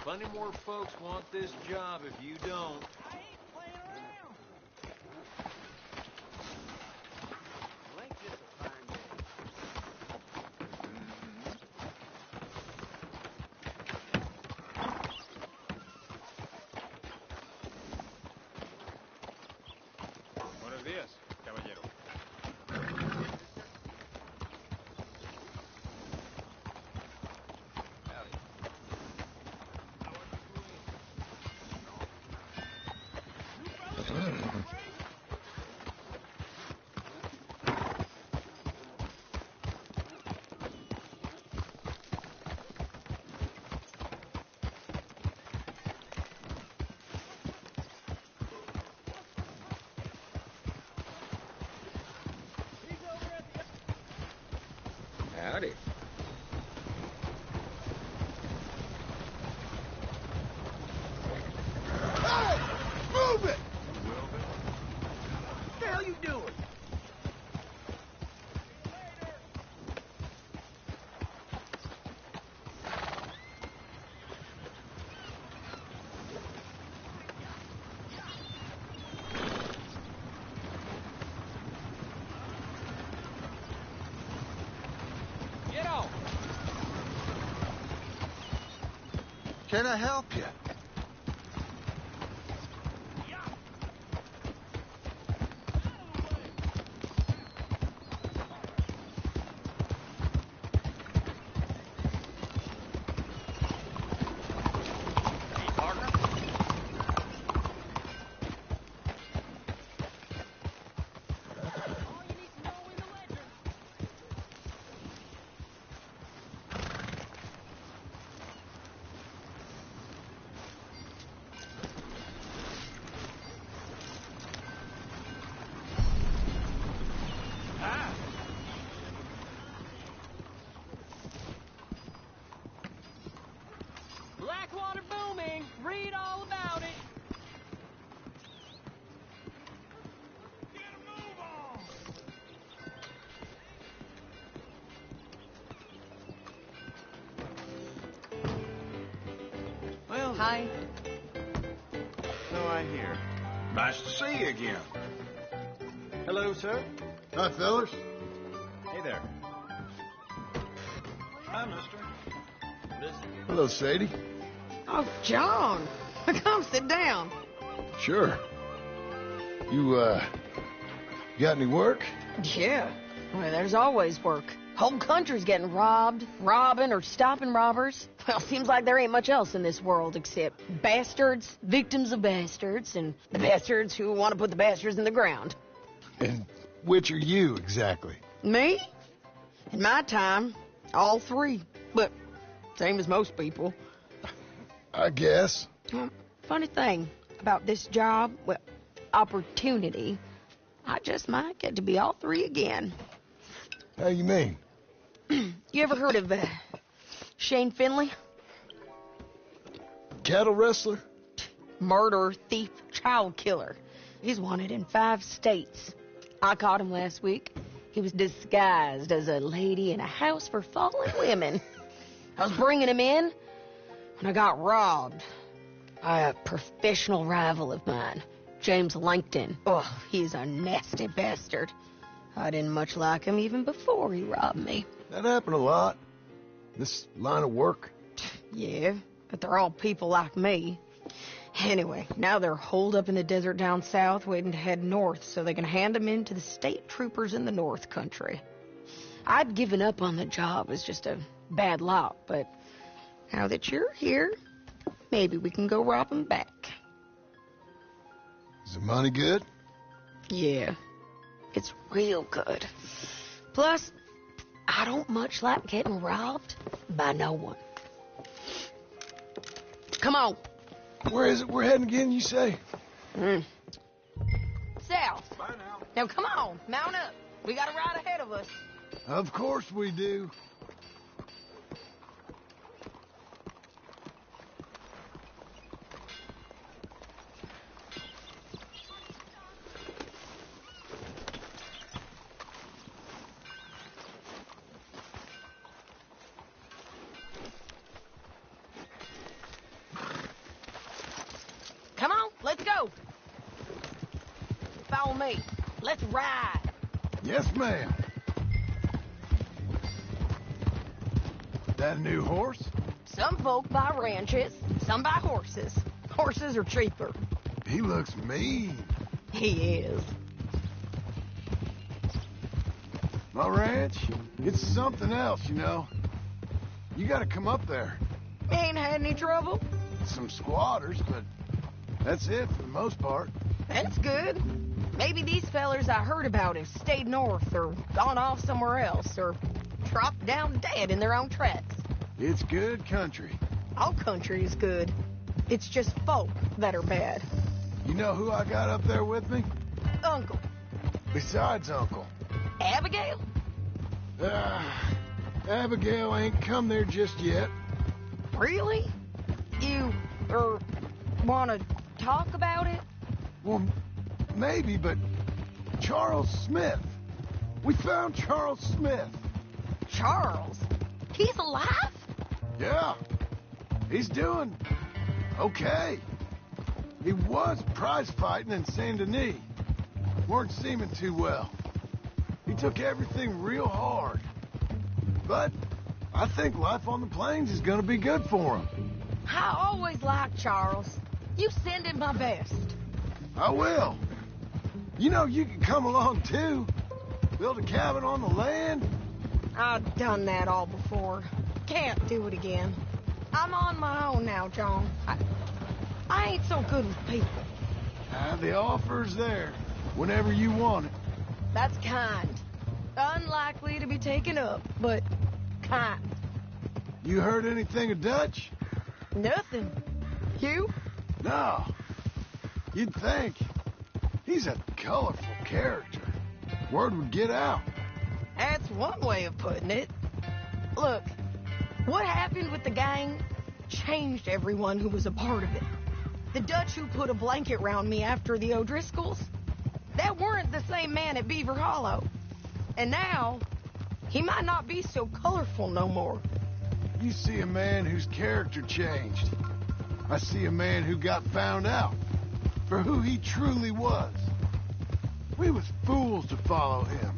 Plenty more folks want this job if you don't. I ain't playing around. Well, ain't this a fine day? Buenos días, caballero. Howdy. Hey! Move it! What the hell you doing? Get off! Can I help you? Hey, partner. Read all about it. Well, Hi. so I hear. Nice to see you again. Hello, sir. Hi, fellas. Hey there. Hi, mister. Hello, Sadie. Oh, John. Come sit down. Sure. You got any work? Yeah. Well, there's always work. Whole country's getting robbed, robbing, or stopping robbers. Well, seems like there ain't much else in this world except bastards, victims of bastards, and bastards who want to put the bastards in the ground. And which are you, exactly? Me? In my time, all three. But same as most people. I guess. Well, funny thing about this job, well, opportunity, I just might get to be all three again. How you mean? You ever heard of Shane Finley? Cattle wrestler? Murderer, thief, child killer. He's wanted in 5 states. I caught him last week. He was disguised as a lady in a house for fallen women. I was bringing him in when I got robbed by a professional rival of mine, James Langton. Oh, he's a nasty bastard. I didn't much like him even before he robbed me. That happened a lot. This line of work. Yeah, but they're all people like me. Anyway, now they're holed up in the desert down south waiting to head north so they can hand them in to the state troopers in the north country. I'd given up on the job as just a bad lot, but now that you're here, maybe we can go rob them back. Is the money good? Yeah, it's real good. Plus, I don't much like getting robbed by no one. Come on. Where is it we're heading again, you say? South. Bye now. Now, come on. Mount up. We got a ride ahead of us. Of course we do. Come on, let's go. Follow me. Let's ride. Yes, ma'am. That a new horse? Some folk buy ranches, some buy horses. Horses are cheaper. He looks mean. He is. My ranch, it's something else, you know. You gotta come up there. Ain't had any trouble? Some squatters, but that's it for the most part. That's good. Maybe these fellers I heard about have stayed north or gone off somewhere else or dropped down dead in their own tracks. It's good country. All country is good. It's just folk that are bad. You know who I got up there with me? Uncle. Besides Uncle. Abigail? Abigail ain't come there just yet. Really? You, want to talk about it? Well, maybe, but Charles Smith. We found Charles Smith. Charles? He's alive? Yeah. He's doing okay. He was prize fighting in Saint Denis. Weren't seeming too well. He took everything real hard. But I think life on the plains is going to be good for him. I always liked Charles. You send him my best. I will. You know, you can come along, too. Build a cabin on the land. I've done that all before. Can't do it again. I'm on my own now, John. I ain't so good with people. The offer's there whenever you want it. That's kind. Unlikely to be taken up, but kind. You heard anything of Dutch? Nothing. You? No. You'd think. He's a colorful character. Word would get out. That's one way of putting it. Look, what happened with the gang? changed everyone who was a part of it. The Dutch who put a blanket round me after the O'Driscolls, that weren't the same man at Beaver Hollow. And now, he might not be so colorful no more. You see a man whose character changed. I see a man who got found out for who he truly was. We was fools to follow him.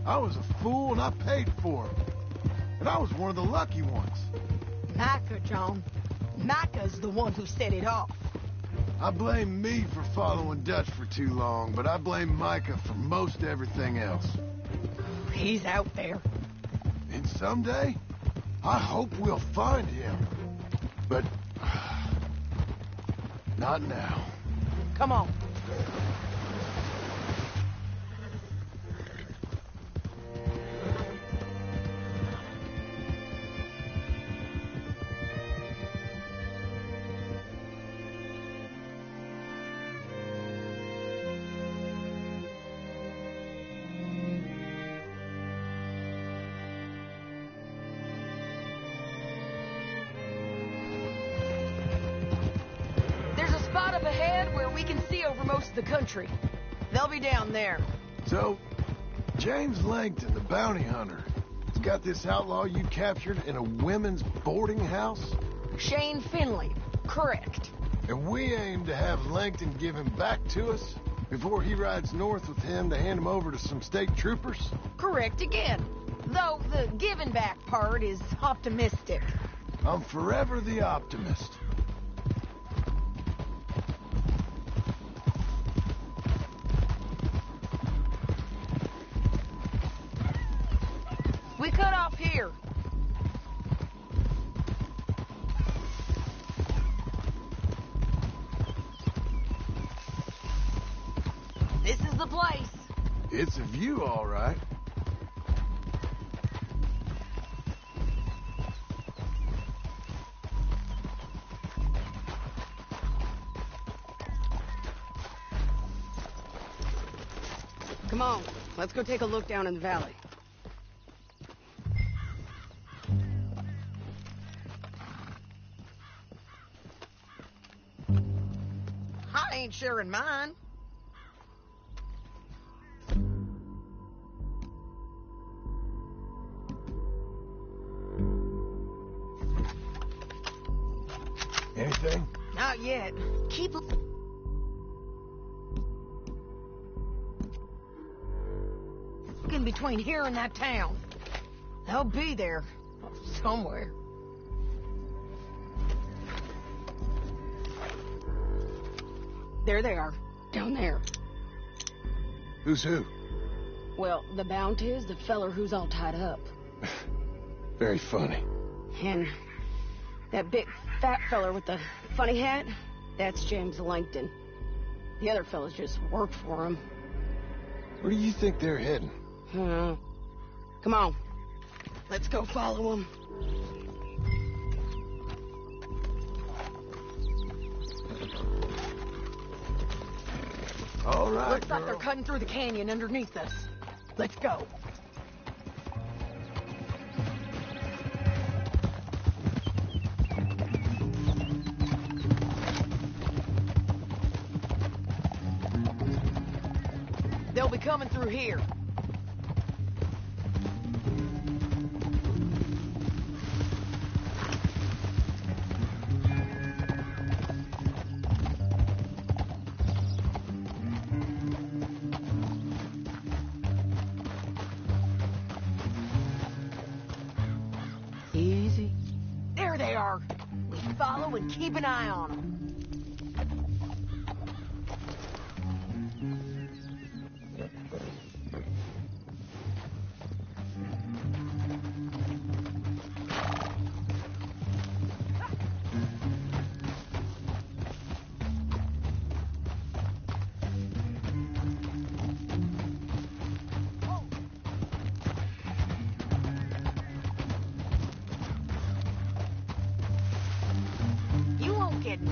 I was a fool and I paid for it. And I was one of the lucky ones. Micah, John. Micah's the one who set it off. I blame me for following Dutch for too long, but I blame Micah for most everything else. He's out there. And someday, I hope we'll find him. But not now. Come on. Up ahead where we can see over most of the country. They'll be down there. So, James Langton, the bounty hunter, has got this outlaw you captured in a women's boarding house? Shane Finley, correct. And we aim to have Langton give him back to us before he rides north with him to hand him over to some state troopers? Correct again. Though the giving back part is optimistic. I'm forever the optimist. We cut off here. This is the place. It's a view, all right. Come on, let's go take a look down in the valley. I ain't sharing mine. Anything? Not yet. Keep looking between here and that town. They'll be there somewhere. There they are, down there. Who's who? Well, the bounty is the feller who's all tied up. Very funny. And that big fat feller with the funny hat, that's James Langton. The other fellas just work for him. Where do you think they're heading? Come on. Let's go follow them. All right, Looks like they're cutting through the canyon underneath us. Let's go. They'll be coming through here. Easy. There they are. We follow and keep an eye on them.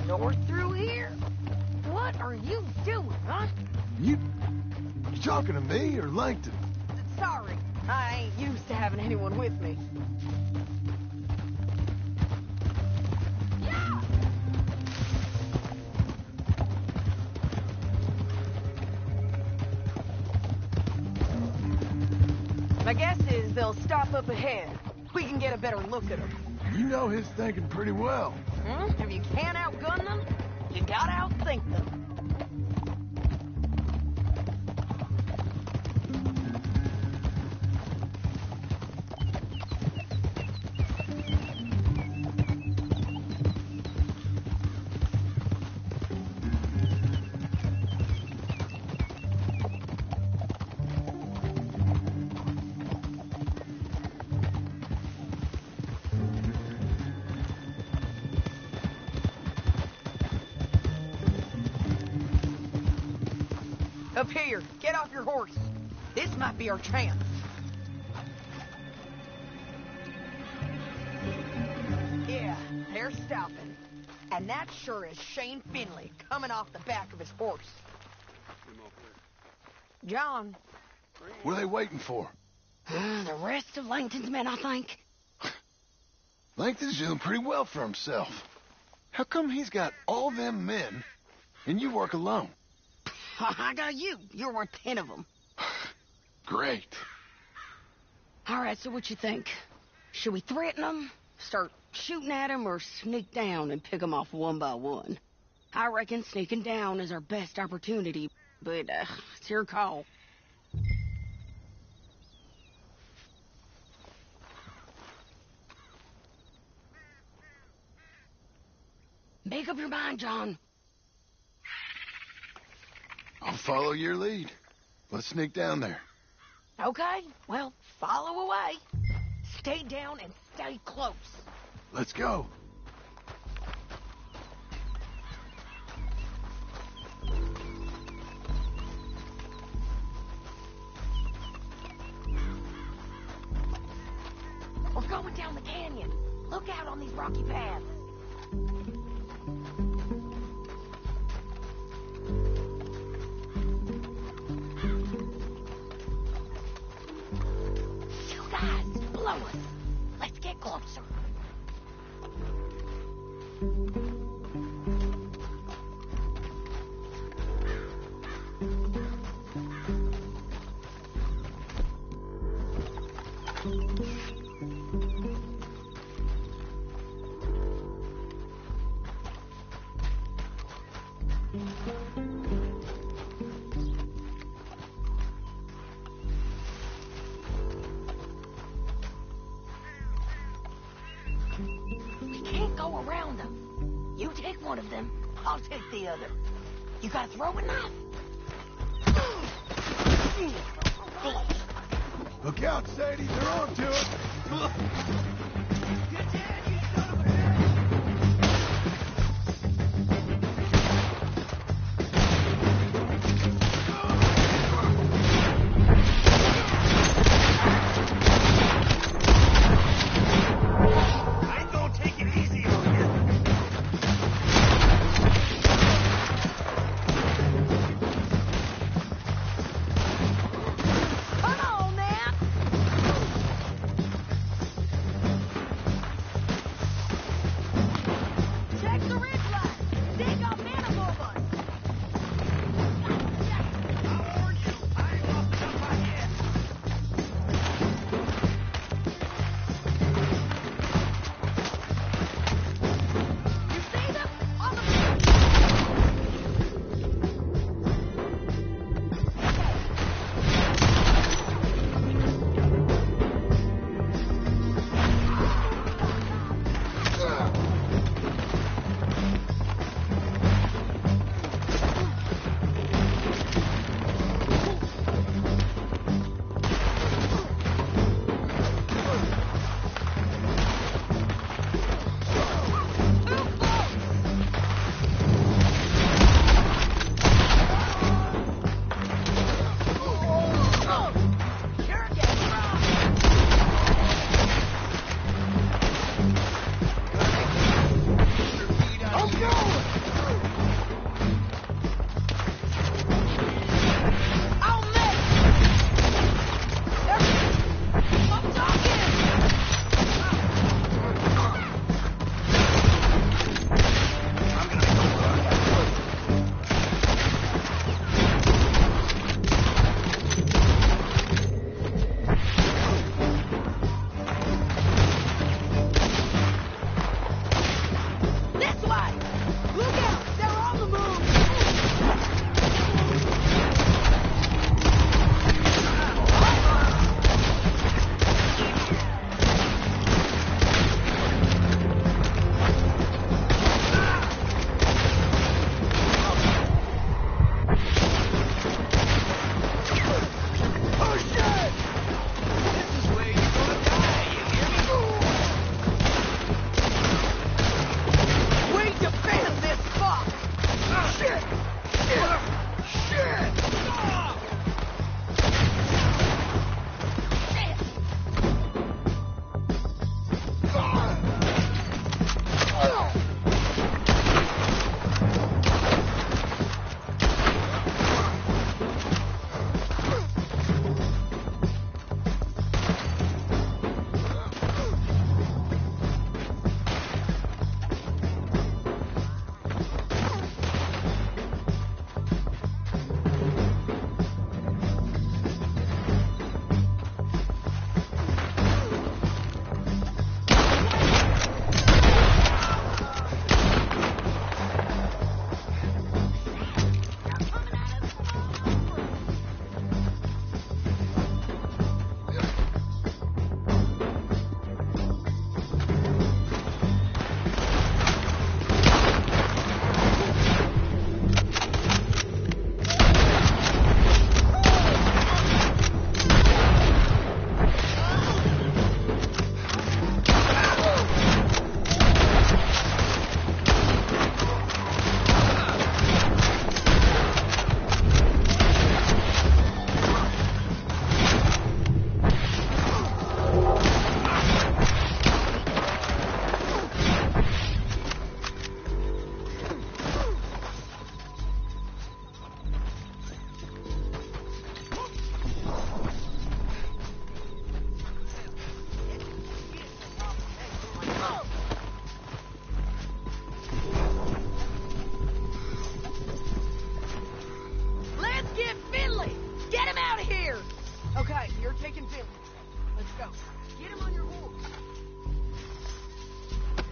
North through here? What are you doing, huh? You talking to me or Langton? Sorry, I ain't used to having anyone with me. My guess is they'll stop up ahead. We can get a better look at them. You know his thinking pretty well. If you can't outgun them, you gotta outthink them. Up here, get off your horse. This might be our chance. Yeah, they're stopping. And that sure is Shane Finley coming off the back of his horse. John. What are they waiting for? The rest of Langton's men, I think. Langton's doing pretty well for himself. How come he's got all them men and you work alone? I got you. You're worth 10 of them. Great. All right, so what you think? Should we threaten them, start shooting at them, or sneak down and pick them off one by one? I reckon sneaking down is our best opportunity, but it's your call. Make up your mind, John. I'll follow your lead. Let's sneak down there. Okay, well, follow away. Stay down and stay close. Let's go. We're going down the canyon. Look out on these rocky paths. Let's get closer. Go around them. You take one of them, I'll take the other. You gotta throw a knife. Look out, Sadie, they're on to it.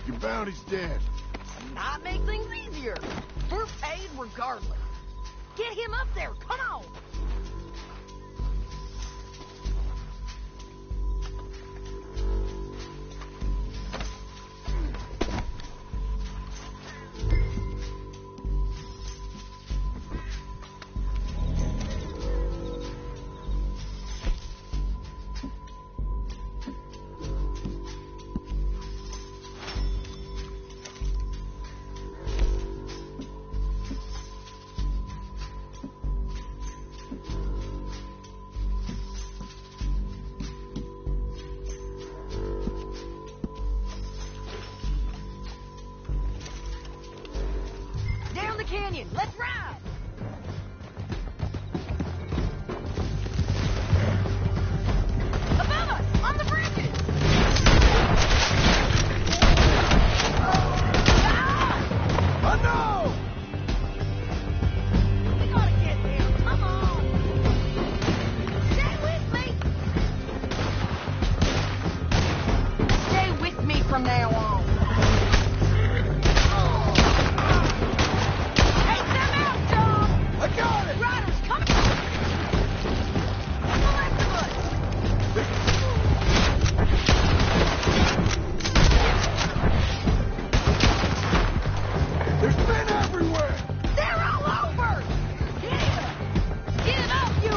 Your bounty's dead. Might make things easier. We're paid regardless. Get him up there. Come on. Canyon. Let's ride! Above us! On the bridges! I know! We gotta get there. Come on! Stay with me! Stay with me from now on. Got it! Riders, come on! To the left of us! There's men everywhere! They're all over! Get it! Get it up, you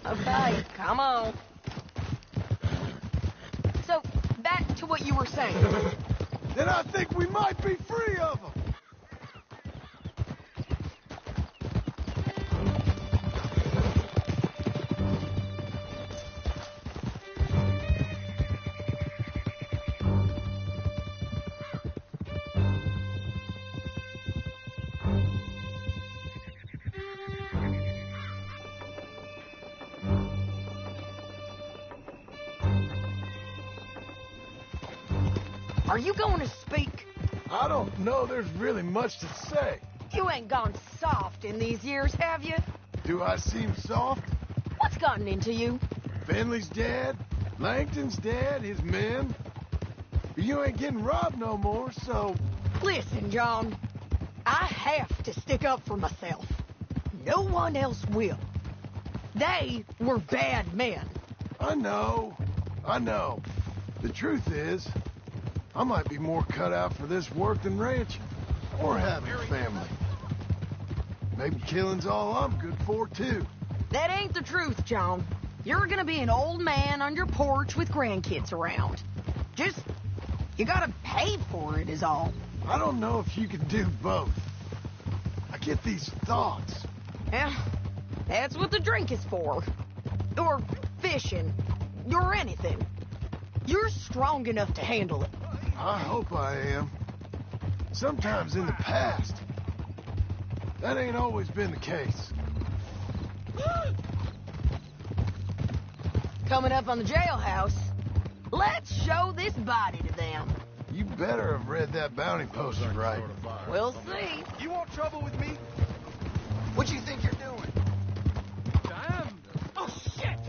Okay, come on. So, back to what you were saying. Then I think we might be free of them. Are you going to speak? I don't know there's really much to say. You ain't gone soft in these years, have you? Do I seem soft? What's gotten into you? Finley's dead. Langton's dead. His men. You ain't getting robbed no more, so... Listen, John. I have to stick up for myself. No one else will. They were bad men. I know. The truth is, I might be more cut out for this work than ranching, or having a family. Maybe killing's all I'm good for, too. That ain't the truth, John. You're gonna be an old man on your porch with grandkids around. Just, you gotta pay for it is all. I don't know if you can do both. I get these thoughts. Yeah, that's what the drink is for. Or fishing, or anything. You're strong enough to handle it. I hope I am. Sometimes in the past, that ain't always been the case. Coming up on the jailhouse, let's show this body to them. You better have read that bounty poster right. We'll see. You want trouble with me? What you think you're doing? Oh, shit!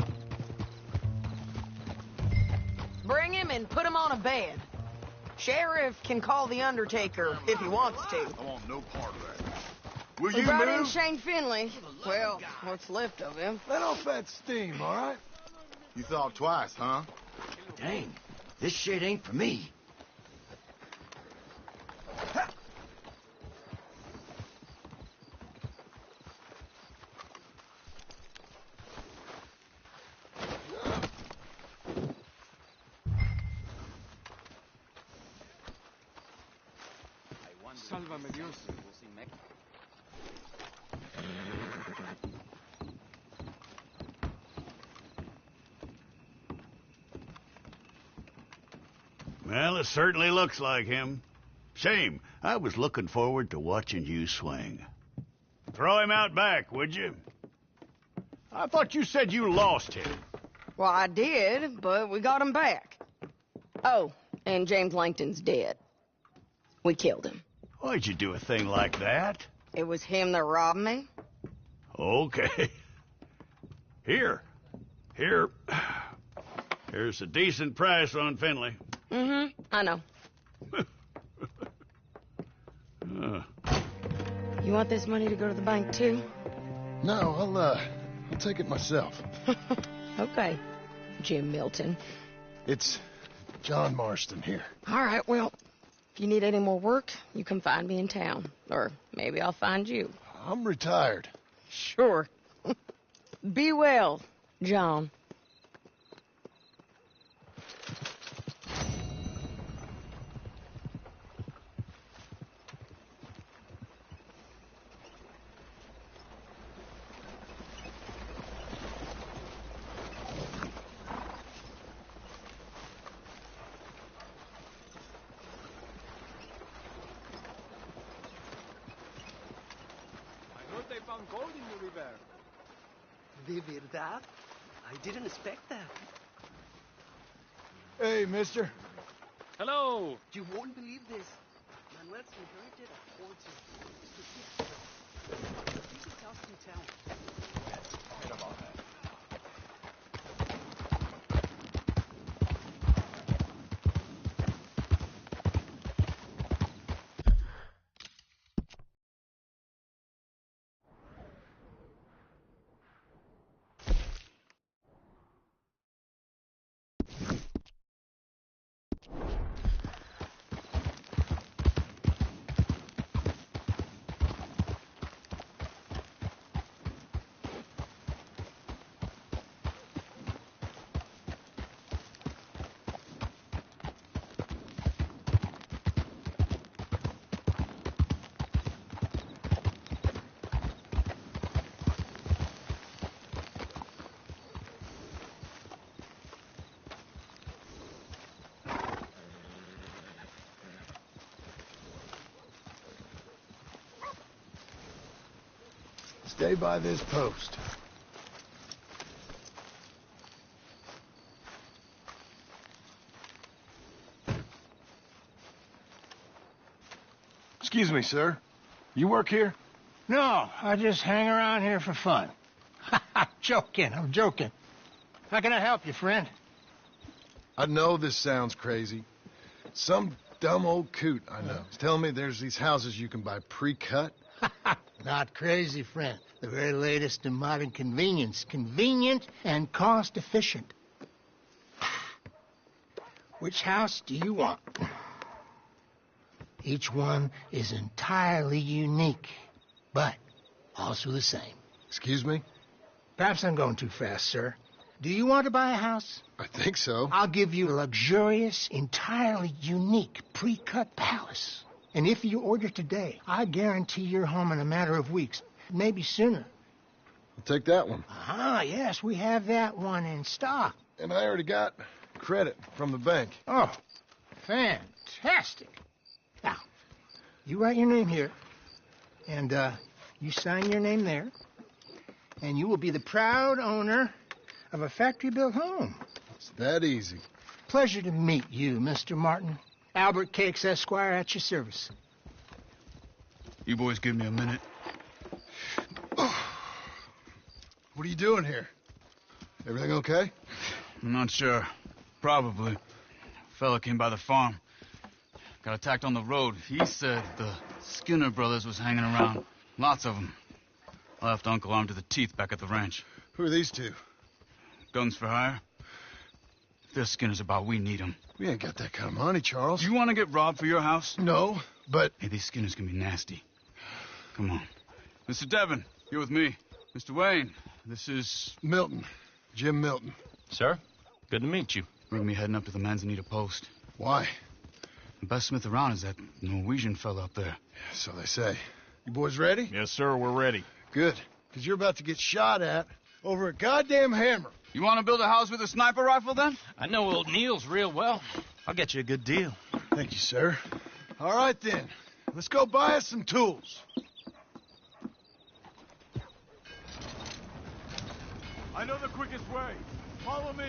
Bring him and put him on a bed. Sheriff can call the Undertaker if he wants to. I want no part of that. Will We you brought in move? Shane Finley. Well, what's left of him. Let off that steam, all right? You thought twice, huh? Dang, this shit ain't for me. Sálvame Dios. Well, it certainly looks like him. Shame. I was looking forward to watching you swing. Throw him out back, would you? I thought you said you lost him. Well, I did, but we got him back. Oh, and James Langton's dead. We killed him. Why'd you do a thing like that? It was him that robbed me. Okay. Here. Here's a decent price on Finley. I know. You want this money to go to the bank, too? No, I'll take it myself. Okay, Jim Milton. It's John Marston here. All right, well, if you need any more work, you can find me in town. Or maybe I'll find you. I'm retired. Sure. Be well, John. They found gold in the river. De verdad? I didn't expect that. Hey, mister. Hello. You won't believe this. Manuel's inherited a fortune. Biggest house in town. Forget about that. Stay by this post. Excuse me, sir. You work here? No, I just hang around here for fun. I'm joking. How can I help you, friend? I know this sounds crazy. Some dumb old coot I know is telling me there's these houses you can buy pre-cut. Not crazy, friend. The very latest in modern convenience. Convenient and cost-efficient. Which house do you want? Each one is entirely unique, but also the same. Excuse me? Perhaps I'm going too fast, sir. Do you want to buy a house? I think so. I'll give you a luxurious, entirely unique pre-cut palace. And if you order today, I guarantee you're home in a matter of weeks, maybe sooner. I'll take that one. Ah, yes, we have that one in stock. And I already got credit from the bank. Oh, fantastic. Now, you write your name here, and you sign your name there, and you will be the proud owner of a factory-built home. It's that easy. Pleasure to meet you, Mr. Martin. Albert Cakes, Esquire, at your service. You boys give me a minute. What are you doing here? Everything okay? I'm not sure. Probably. Fella came by the farm. Got attacked on the road. He said the Skinner brothers was hanging around. Lots of them. I left Uncle armed to the teeth back at the ranch. Who are these two? Guns for hire. If they're Skinner's about, we need them. We ain't got that kind of money, Charles. You want to get robbed for your house? No, but... Hey, these Skinners can be nasty. Come on. Mr. Devon, you're with me. Mr. Wayne, this is... Milton. Jim Milton. Sir, good to meet you. Bring me heading up to the Manzanita post. Why? The best smith around is that Norwegian fella up there. So they say. You boys ready? Yes, sir, we're ready. Good. Because you're about to get shot at over a goddamn hammer. You want to build a house with a sniper rifle, then? I know old Neil's real well. I'll get you a good deal. Thank you, sir. All right, then. Let's go buy us some tools. I know the quickest way. Follow me.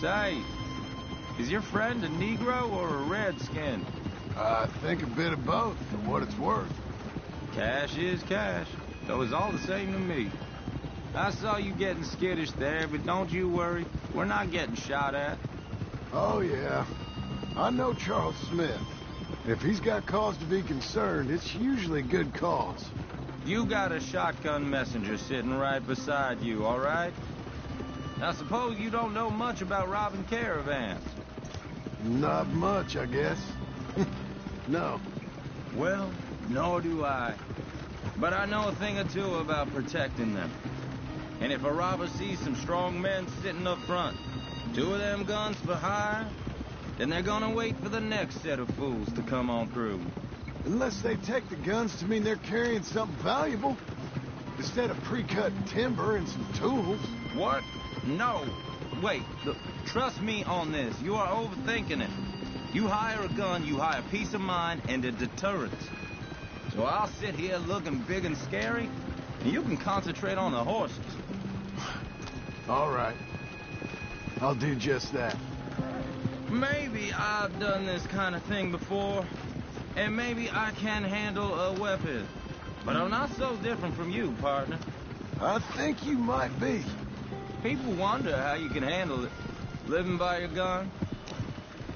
Say, is your friend a Negro or a Redskin? I think a bit of both, for what it's worth. Cash is cash, though it's all the same to me. I saw you getting skittish there, but don't you worry. We're not getting shot at. Oh, yeah. I know Charles Smith. If he's got cause to be concerned, it's usually good cause. You got a shotgun messenger sitting right beside you, all right? Now, suppose you don't know much about robbing caravans. Not much, I guess. No. Well, nor do I. But I know a thing or two about protecting them. And if a robber sees some strong men sitting up front, 2 of them guns for hire, then they're gonna wait for the next set of fools to come on through. Unless they take the guns to mean they're carrying something valuable, instead of pre-cut timber and some tools. What? No. Wait, look, trust me on this. You are overthinking it. You hire a gun, you hire peace of mind and a deterrent. So I'll sit here looking big and scary, and you can concentrate on the horses. All right. I'll do just that. Maybe I've done this kind of thing before, and maybe I can handle a weapon. But I'm not so different from you, partner. I think you might be. People wonder how you can handle it, living by your gun.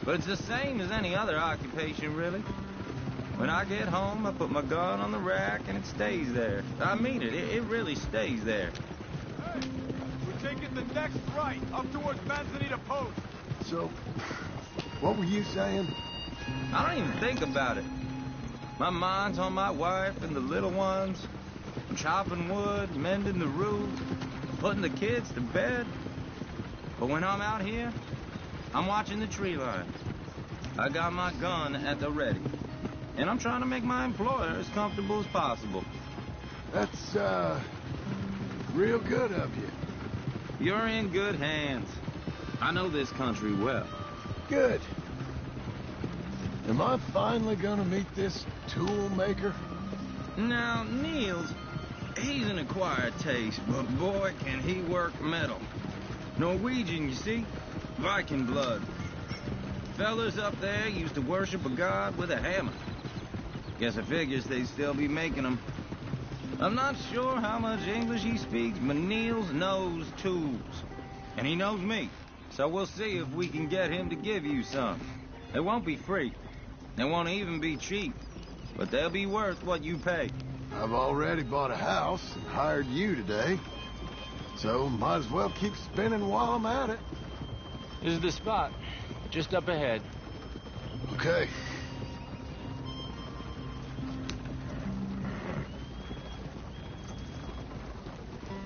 But it's the same as any other occupation, really. When I get home, I put my gun on the rack, and it stays there. I mean it. It really stays there. Hey, we're taking the next right, up towards Manzanita Post. So, what were you saying? I don't even think about it. My mind's on my wife and the little ones. I'm chopping wood, mending the roof, putting the kids to bed. But when I'm out here, I'm watching the tree line. I got my gun at the ready. And I'm trying to make my employer as comfortable as possible. That's, real good of you. You're in good hands. I know this country well. Good. Am I finally gonna meet this tool maker? Now, Niels, he's an acquired taste, but boy, can he work metal. Norwegian, you see? Viking blood. Fellas up there used to worship a god with a hammer. Guess I figures they'd still be making them. I'm not sure how much English he speaks, but Niels knows tools. And he knows me. So we'll see if we can get him to give you some. They won't be free. They won't even be cheap. But they'll be worth what you pay. I've already bought a house and hired you today. So might as well keep spinning while I'm at it. This is the spot. Just up ahead. Okay.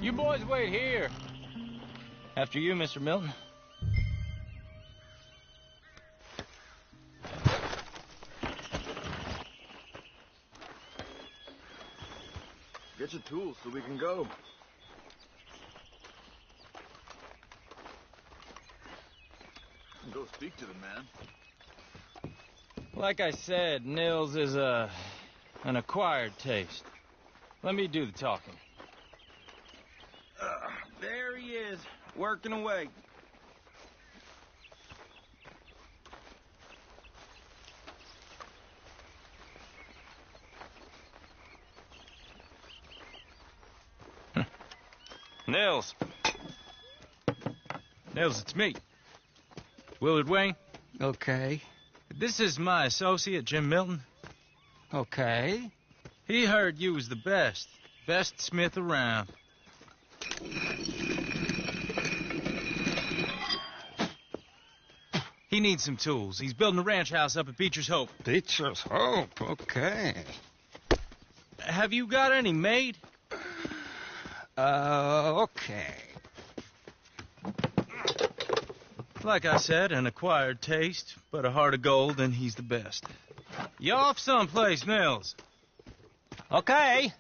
You boys wait here. After you, Mr. Milton. Get your tools so we can go. Go speak to the man. Like I said, Nils is an acquired taste. Let me do the talking. There he is, working away. Nils. Nils, it's me. Willard Wayne. Okay. This is my associate, Jim Milton. Okay. He heard you was the best smith around. He needs some tools. He's building a ranch house up at Beecher's Hope. Beecher's Hope, okay. Have you got any made? Okay. Like I said, an acquired taste, but a heart of gold, and he's the best. You off someplace, Nils? Okay.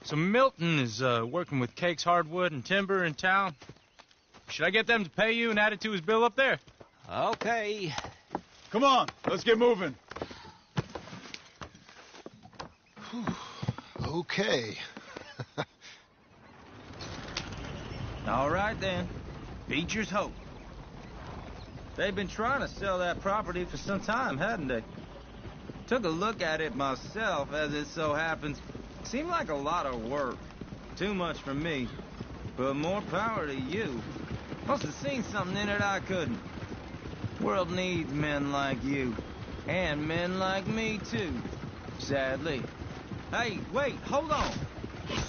So Milton is working with Cakes Hardwood and Timber in town. Should I get them to pay you and add it to his bill up there? Okay. Come on, let's get moving. Okay. All right, then. Beecher's Hope. They've been trying to sell that property for some time, hadn't they? Took a look at it myself, as it so happens. Seemed like a lot of work. Too much for me. But more power to you. Must have seen something in it I couldn't. World needs men like you. And men like me, too. Sadly. Hey, wait, hold on.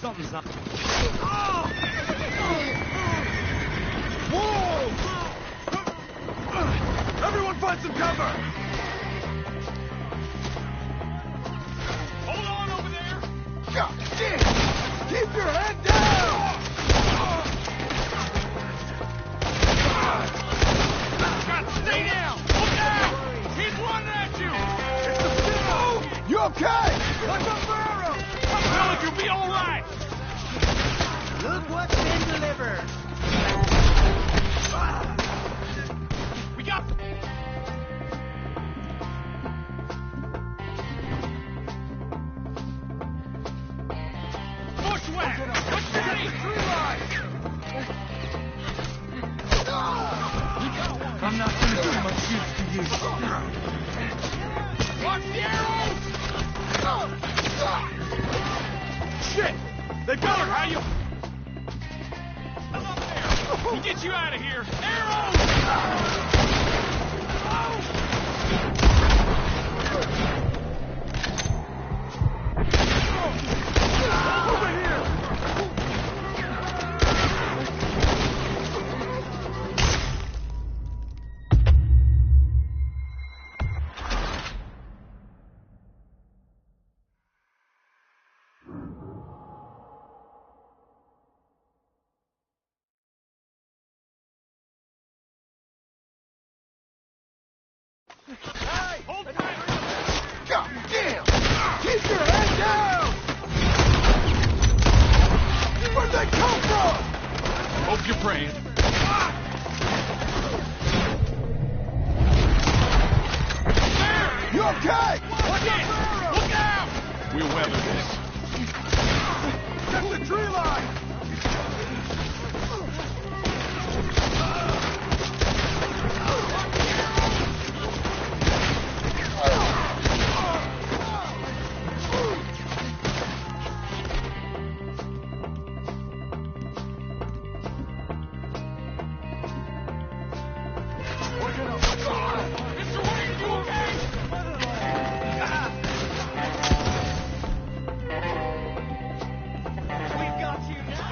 Something's not... Oh! Whoa! Everyone find some cover! Hold on over there! God damn! Keep your head down! Stay down! Look out! He's running at you! It's the Citadel! You okay? Like a barrel! Well, you'll be all right! Look what's been delivered. We got... Bushwhack! Let's get the tree line! I'm not gonna do much use to you. Watch the arrows! Shit! They got her, how you... I'm up there! We'll get you out of here! Arrows! Over here! Hey! Hold tight! God damn! Keep your head down! Where'd they come from? Hope you're praying. You okay? Look out! We'll weather this. That's the tree line! We've got you now!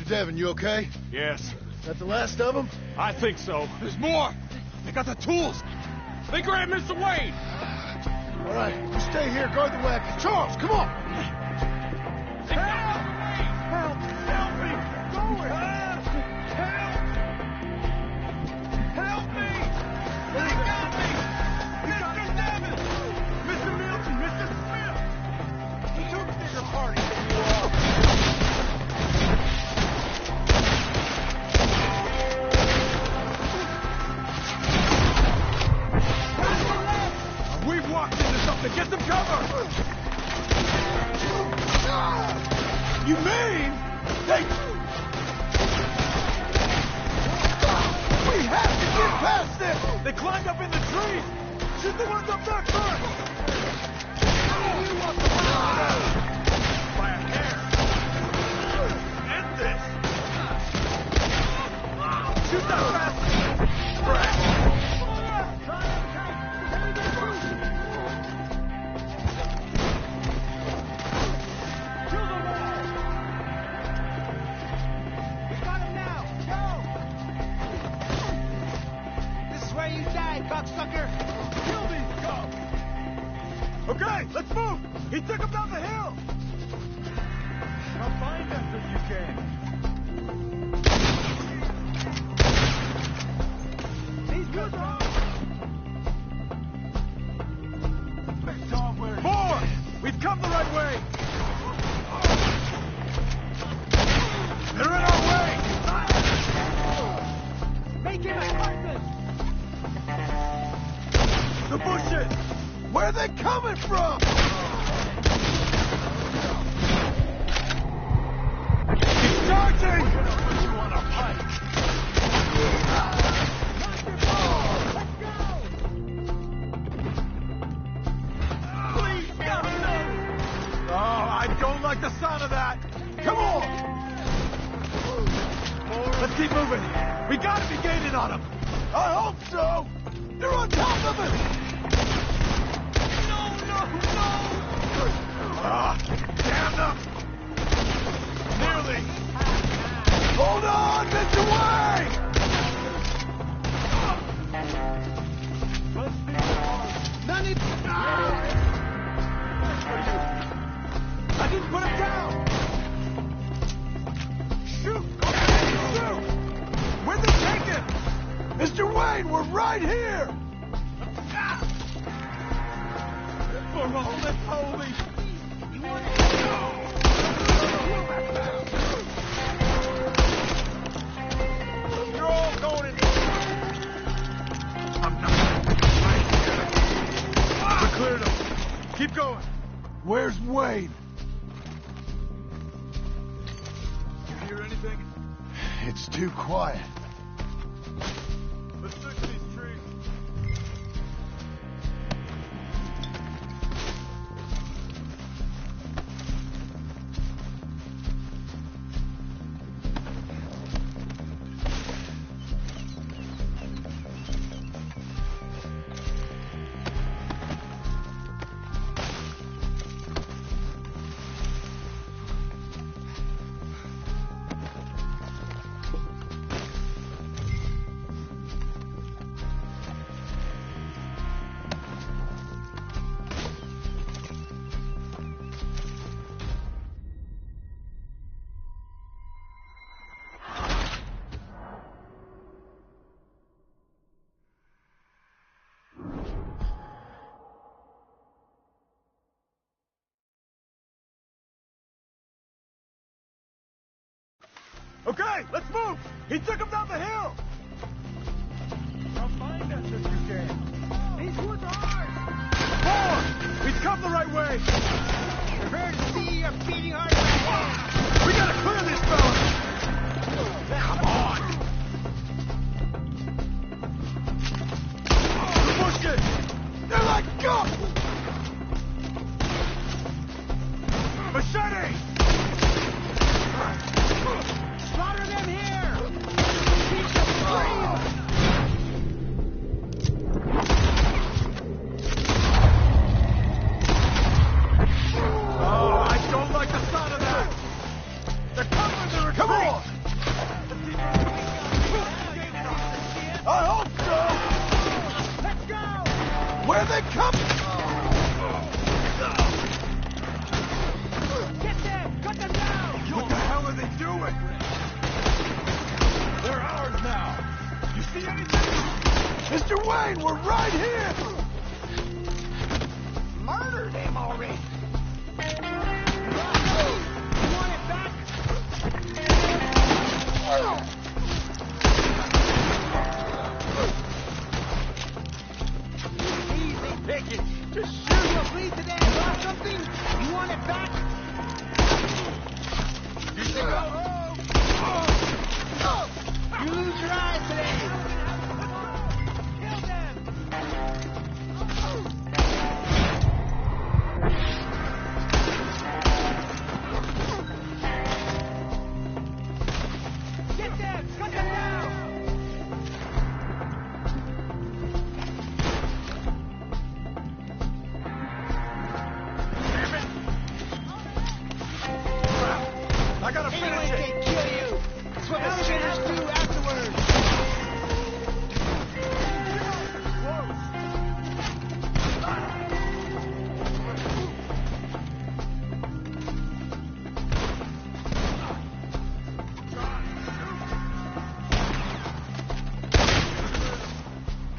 Devin, you okay? Yes. That the last of them? I think so. There's more. They got the tools. They grabbed Mr. Wade. All right, you stay here, guard the wagon. Charles, come on! Help! Help! Help me! Go it! Help! Help me! They got me! Mr. Devin! Mr. Milton! Mr. Smith! He took a bigger party than you all. We've walked into something. Get some cover! You mean they... We have to get past this! They climbed up in the trees! Shoot the ones up there first! We want the by a hair! End this! Shoot that bastard! Brad! Cocksucker! Kill these cops! Okay, let's move! He took him down the hill! Now find us if you can. He's good, More! We've come the right way! They're in our way! Make him a carcass! The bushes! Where are they coming from? He's charging! You want a pike? Please, no! Oh, I don't like the sound of that! Come on! Let's keep moving! We gotta be gaining on them! I hope so! They're on top of us! No! Ah, damn them! Nearly! Hold on, Mr. Wade! None of I didn't put him down! Shoot! Shoot! Where'd they take him? Mr. Wayne, we're right here! For all that's holy! You're all going in. I'm not. We cleared him. Keep going. Where's Wade? You hear anything? It's too quiet. Let's search these trees. Okay, let's move! He took him down the hill! Now find us if you can. These woods are ours! Forward! We've come the right way! Prepare to see a beating heart in my hand! We gotta clear this fella! Come on! The bushes! They're like guns! Machete! Slaughter them here! Where are they coming? Get them! Cut them down! What the hell are they doing? They're ours now. You see anything? Mr. Wayne, we're right here! Murdered him already! You want it back? Easy pickings. Just shoot. You'll bleed to death. Lost something? You want it back? You should go home. You lose your eyes today. Kill them. Get them. Cut them down. I gotta finish Anyone it. can kill you. That's what the sinners do afterwards.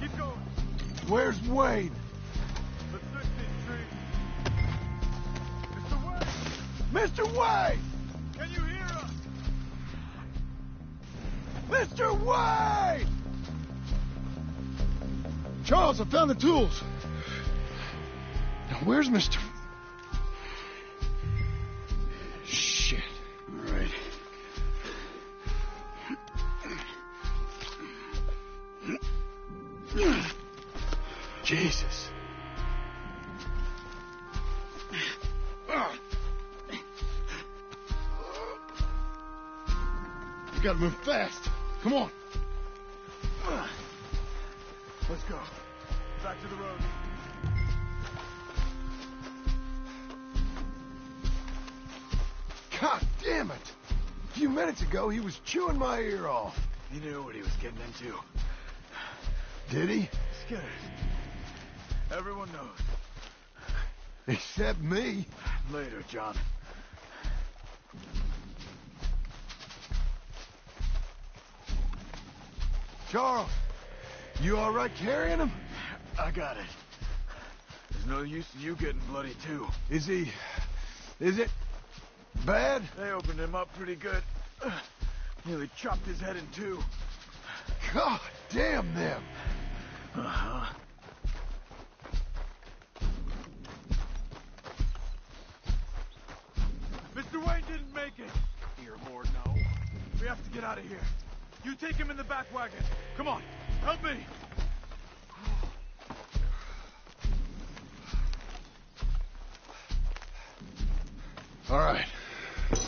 Keep going. Where's Wayne? The 16th Street. Mr. Wayne, Mr. Wayne! can you hear us? Mr. Wayne! Charles, I found the tools. Now, where's Mr. Shit. All right. Jesus. You gotta move fast. Come on. Let's go. Back to the road. God damn it. A few minutes ago, he was chewing my ear off. He knew what he was getting into. Did he? Scared. Everyone knows. Except me. Later, John. Charles, you all right carrying him? I got it. There's no use in you getting bloody, too. Is it bad? They opened him up pretty good. Nearly chopped his head in two. God damn them. Uh-huh. Mr. Wayne didn't make it. Dear Lord, no. We have to get out of here. You take him in the back wagon. Come on, help me. All right.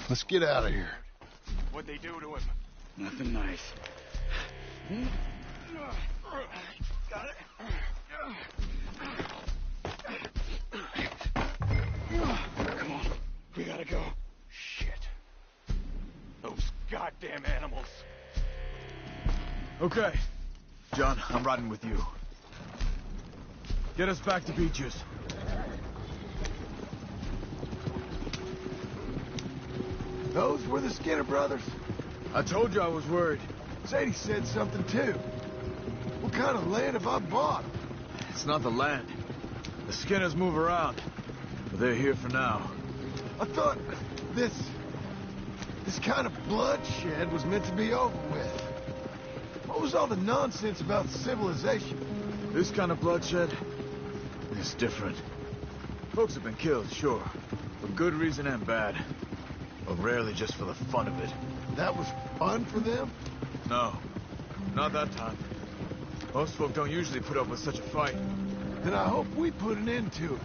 Let's get out of here. What'd they do to him? Nothing nice. Got it. Come on. We gotta go. Shit. Those goddamn animals. Okay. John, I'm riding with you. Get us back to Beaches. Those were the Skinner brothers. I told you I was worried. Sadie said something too. What kind of land have I bought? It's not the land. The Skinners move around. But they're here for now. I thought this kind of bloodshed was meant to be over with. What was all the nonsense about civilization? This kind of bloodshed is different. Folks have been killed, sure. For good reason and bad. But rarely just for the fun of it. That was fun for them? No. Not that time. Most folk don't usually put up with such a fight. Then I hope we put an end to it.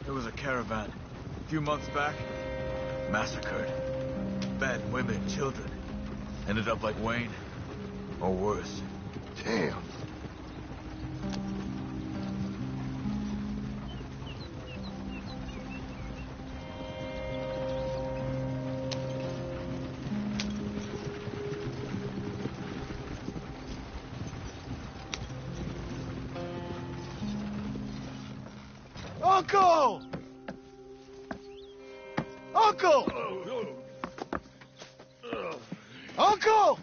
There was a caravan. A few months back. Massacred. Men, women, children. Ended up like Wayne. Or worse. Damn. Uncle! Uncle! Uncle!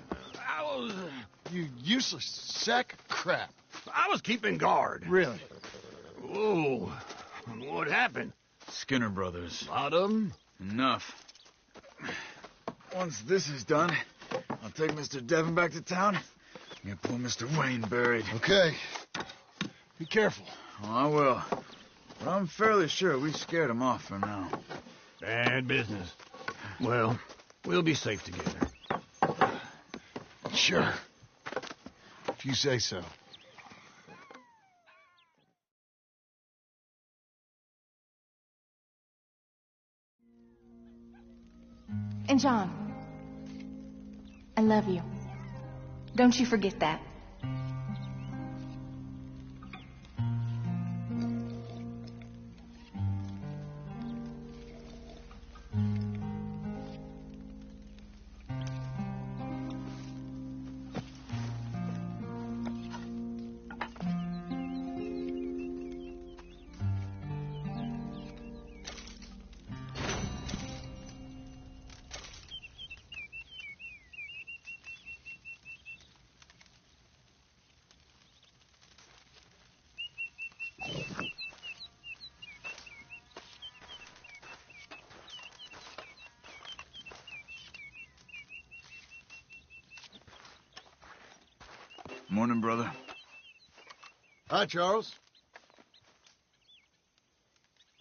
You useless sack of crap. I was keeping guard. Really? Whoa. What happened? Skinner Brothers. A lot of them? Enough. Once this is done, I'll take Mr. Devon back to town and get poor Mr. Wayne buried. Okay. Be careful. Oh, I will. But I'm fairly sure we scared him off for now. Bad business. Well, we'll be safe together. Sure. If you say so. And John, I love you. Don't you forget that. Morning, brother. Hi, Charles.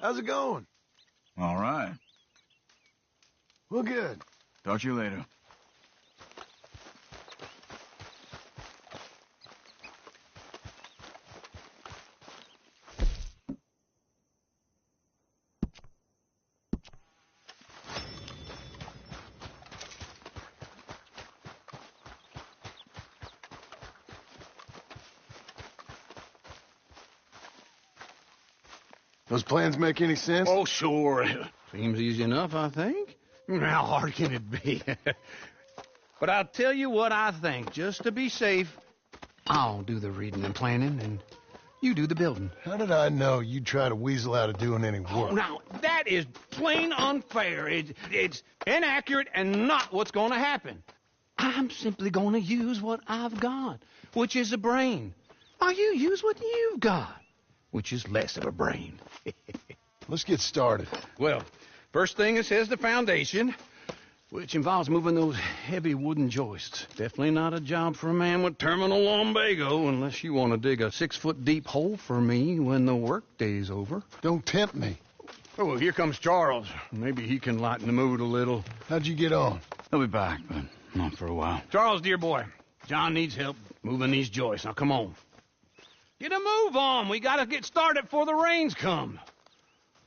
How's it going? All right. Well, good. Talk to you later. Those plans make any sense? Oh, sure. Seems easy enough, I think. How hard can it be? But I'll tell you what I think. Just to be safe, I'll do the reading and planning, and you do the building. How did I know you'd try to weasel out of doing any work? Oh, now, that is plain unfair. It's inaccurate and not what's going to happen. I'm simply going to use what I've got, which is a brain. While you use what you've got, which is less of a brain. Let's get started. Well, first thing it says the foundation, which involves moving those heavy wooden joists. Definitely not a job for a man with terminal lumbago unless you want to dig a 6-foot deep hole for me when the workday's over. Don't tempt me. Oh, here comes Charles. Maybe he can lighten the mood a little. How'd you get on? He'll be back, but not for a while. Charles, dear boy, John needs help moving these joists. Now, come on. Get a move on. We got to get started before the rains come.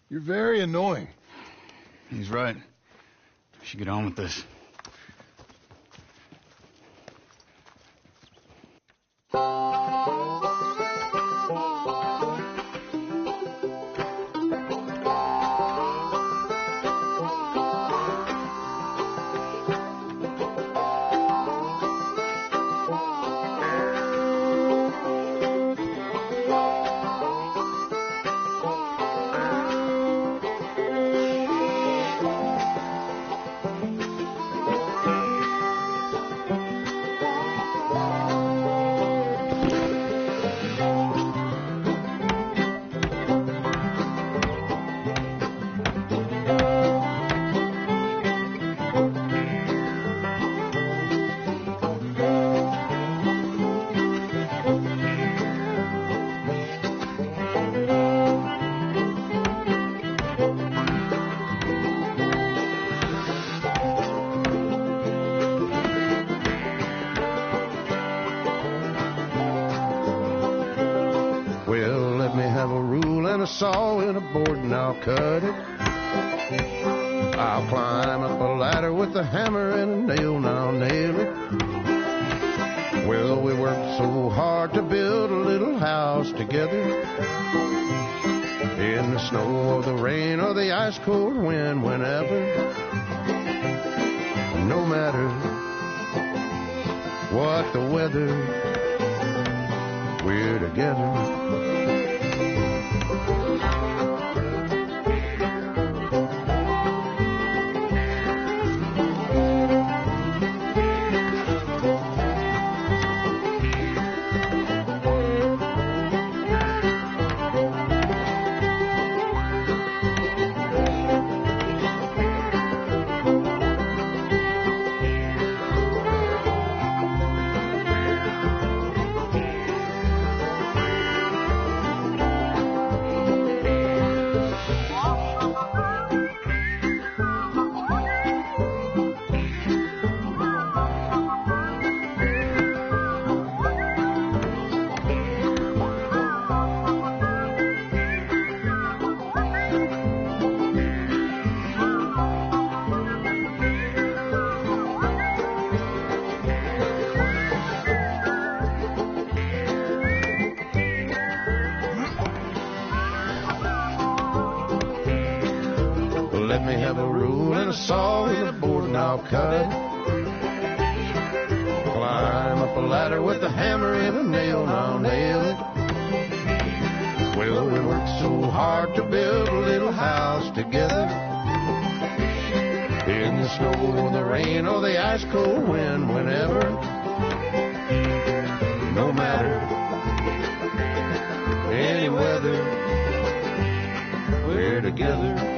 You're very annoying. He's right. We should get on with this. Saw in a board and I'll cut it. I'll climb up a ladder with a hammer and a nail and I'll nail it. Well, we worked so hard to build a little house together. In the snow or the rain or the ice cold wind, whenever. No matter what the weather, we're together. Let me have a rule and a saw and a board and I'll cut it. Climb up a ladder with a hammer and a nail and I'll nail it. Well, we worked so hard to build a little house together. In the snow, the rain, or the ice cold wind, whenever. No matter any weather, we're together.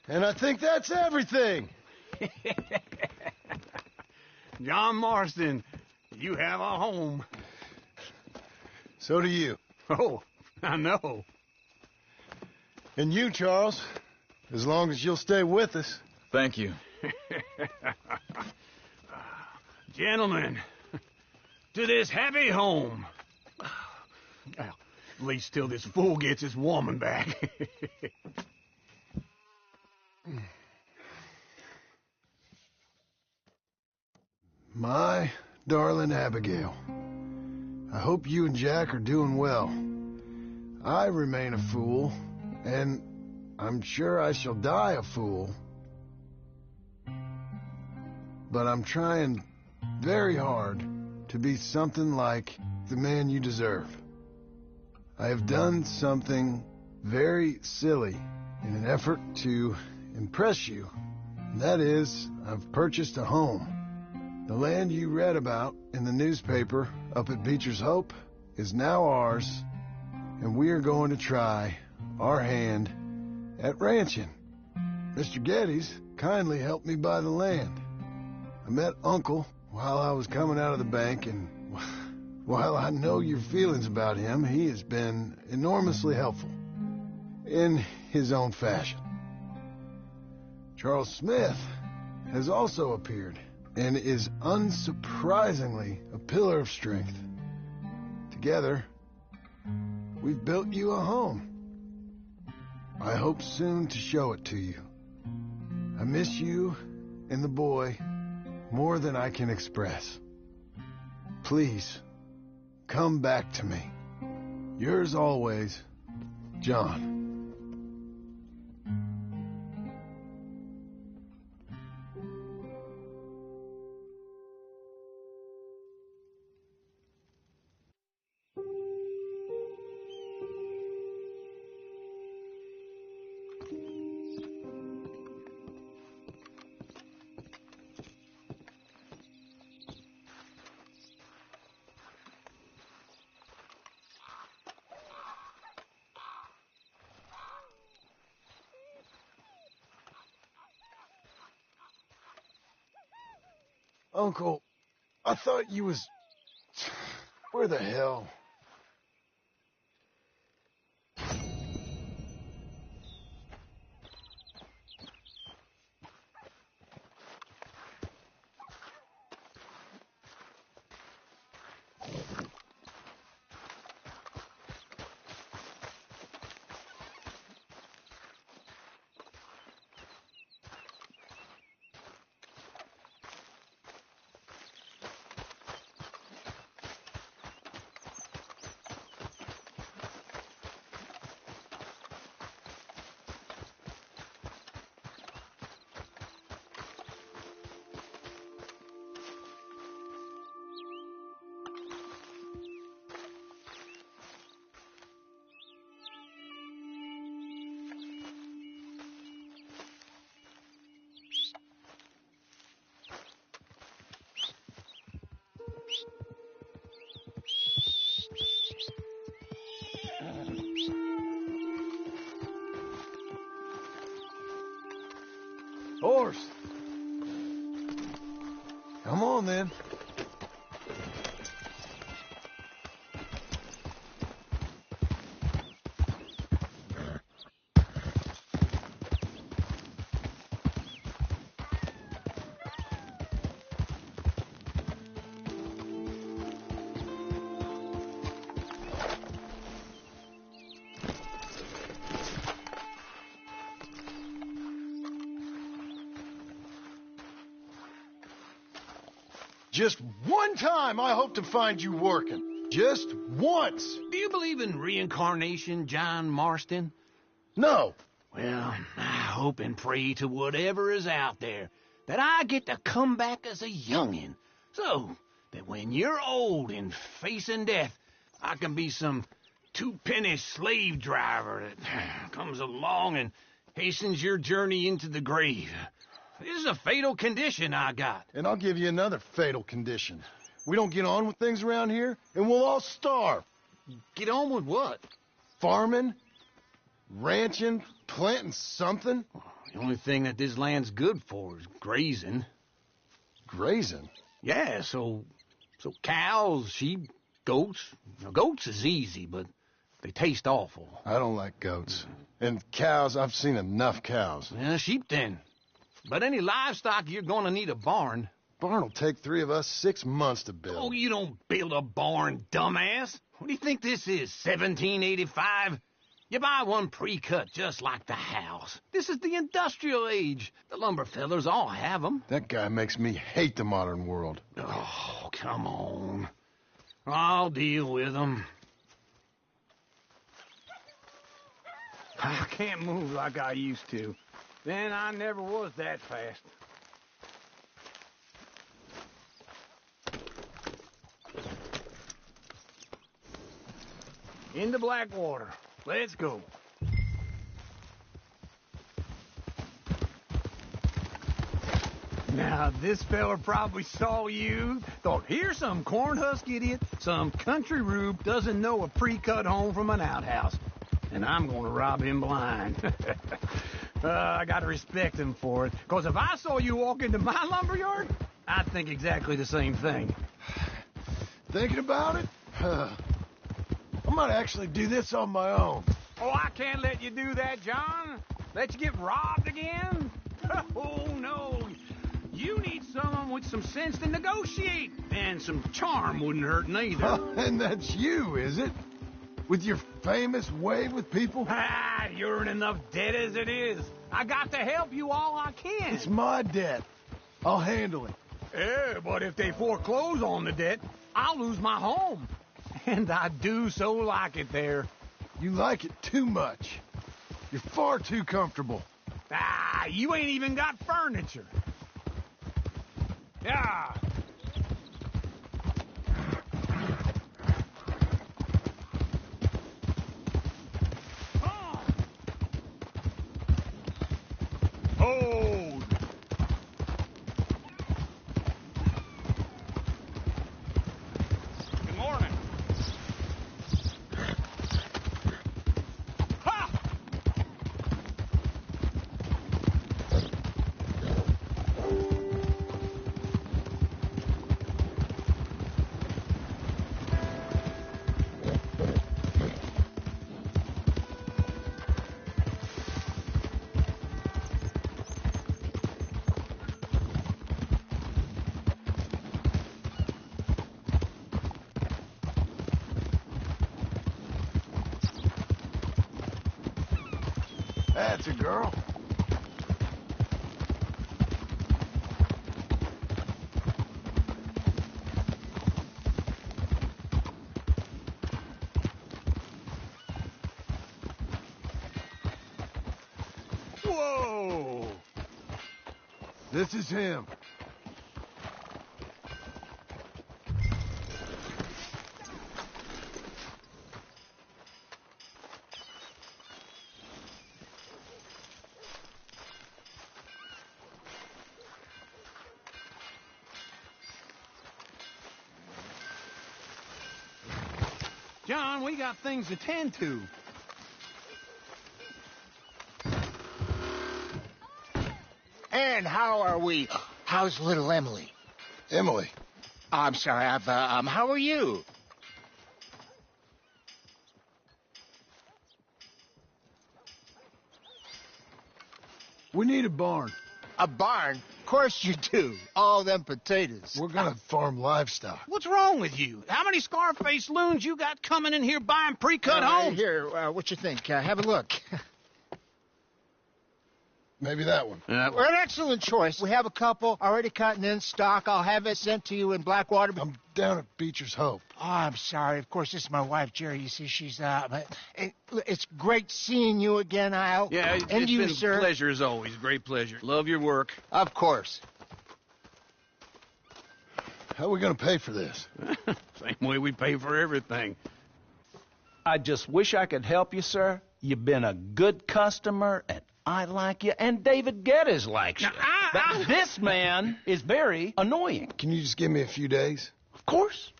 And I think that's everything. John Marston, you have a home. So do you. Oh, I know. And you, Charles, as long as you'll stay with us. Thank you. Gentlemen, to this happy home. Well, at least till this fool gets his woman back. My darling Abigail, I hope you and Jack are doing well. I remain a fool, and I'm sure I shall die a fool. But I'm trying very hard to be something like the man you deserve. I have done something very silly in an effort to impress you. And that is, I've purchased a home. The land you read about in the newspaper up at Beecher's Hope is now ours, and we are going to try our hand at ranching. Mr. Geddes kindly helped me buy the land. I met Uncle while I was coming out of the bank, and while I know your feelings about him, he has been enormously helpful in his own fashion. Charles Smith has also appeared and is unsurprisingly a pillar of strength. Together, we've built you a home. I hope soon to show it to you. I miss you and the boy more than I can express. Please, come back to me. Yours always, John. Uncle, I thought you was... Where the hell? Horse. Come on, then. Just one time I hope to find you working. Just once. Do you believe in reincarnation, John Marston? No. Well, I hope and pray to whatever is out there that I get to come back as a youngin', so that when you're old and facing death, I can be some two-penny slave driver that comes along and hastens your journey into the grave. This is a fatal condition I got. And I'll give you another fatal condition. We don't get on with things around here, and we'll all starve. Get on with what? Farming, ranching, planting something. The only thing that this land's good for is grazing. Grazing? Yeah, so cows, sheep, goats. Now, goats is easy, but they taste awful. I don't like goats. And cows, I've seen enough cows. Yeah, sheep then. But any livestock, you're gonna need a barn. Barn will take 3 of us 6 months to build. Oh, you don't build a barn, dumbass. What do you think this is, 1785? You buy one pre-cut just like the house. This is the industrial age. The lumber fellers all have them. That guy makes me hate the modern world. Oh, come on. I'll deal with them. I can't move like I used to. Then I never was that fast. Into Blackwater. Let's go. Now, this fella probably saw you, thought, here's some cornhusk idiot, some country rube doesn't know a pre-cut home from an outhouse. And I'm gonna rob him blind. I gotta respect him for it, because if I saw you walk into my lumberyard, I'd think exactly the same thing. Thinking about it? I might actually do this on my own. Oh, I can't let you do that, John. Let you get robbed again? Oh, no. You need someone with some sense to negotiate. And some charm wouldn't hurt neither. And that's you, is it? With your famous way with people? Ah, you're in enough debt as it is. I got to help you all I can. It's my debt. I'll handle it. Yeah, but if they foreclose on the debt, I'll lose my home. And I do so like it there. You like it too much. You're far too comfortable. Ah, you ain't even got furniture. Yeah. Hold. Good morning. Ha! That's a girl. Whoa! This is him. John, we got things to tend to. And how are we? How's little Emily? Emily. I'm sorry, how are you? We need a barn. A barn? Of course you do. All them potatoes. We're gonna farm livestock. What's wrong with you? How many Scarface loons you got coming in here buying pre-cut homes? Here, what you think? Have a look. Maybe that one. We're an excellent choice. We have a couple already cut and in stock. I'll have it sent to you in Blackwater. I'm down at Beecher's Hope. Oh, I'm sorry. Of course, this is my wife, Jerry. You see, she's but it's great seeing you again, Al. Yeah, and it's you, been sir. a pleasure as always. Great pleasure. Love your work. Of course. How are we going to pay for this? Same way we pay for everything. I just wish I could help you, sir. You've been a good customer, and I like you, and David Geddes likes you. But this man is very annoying. Can you just give me a few days? Of course.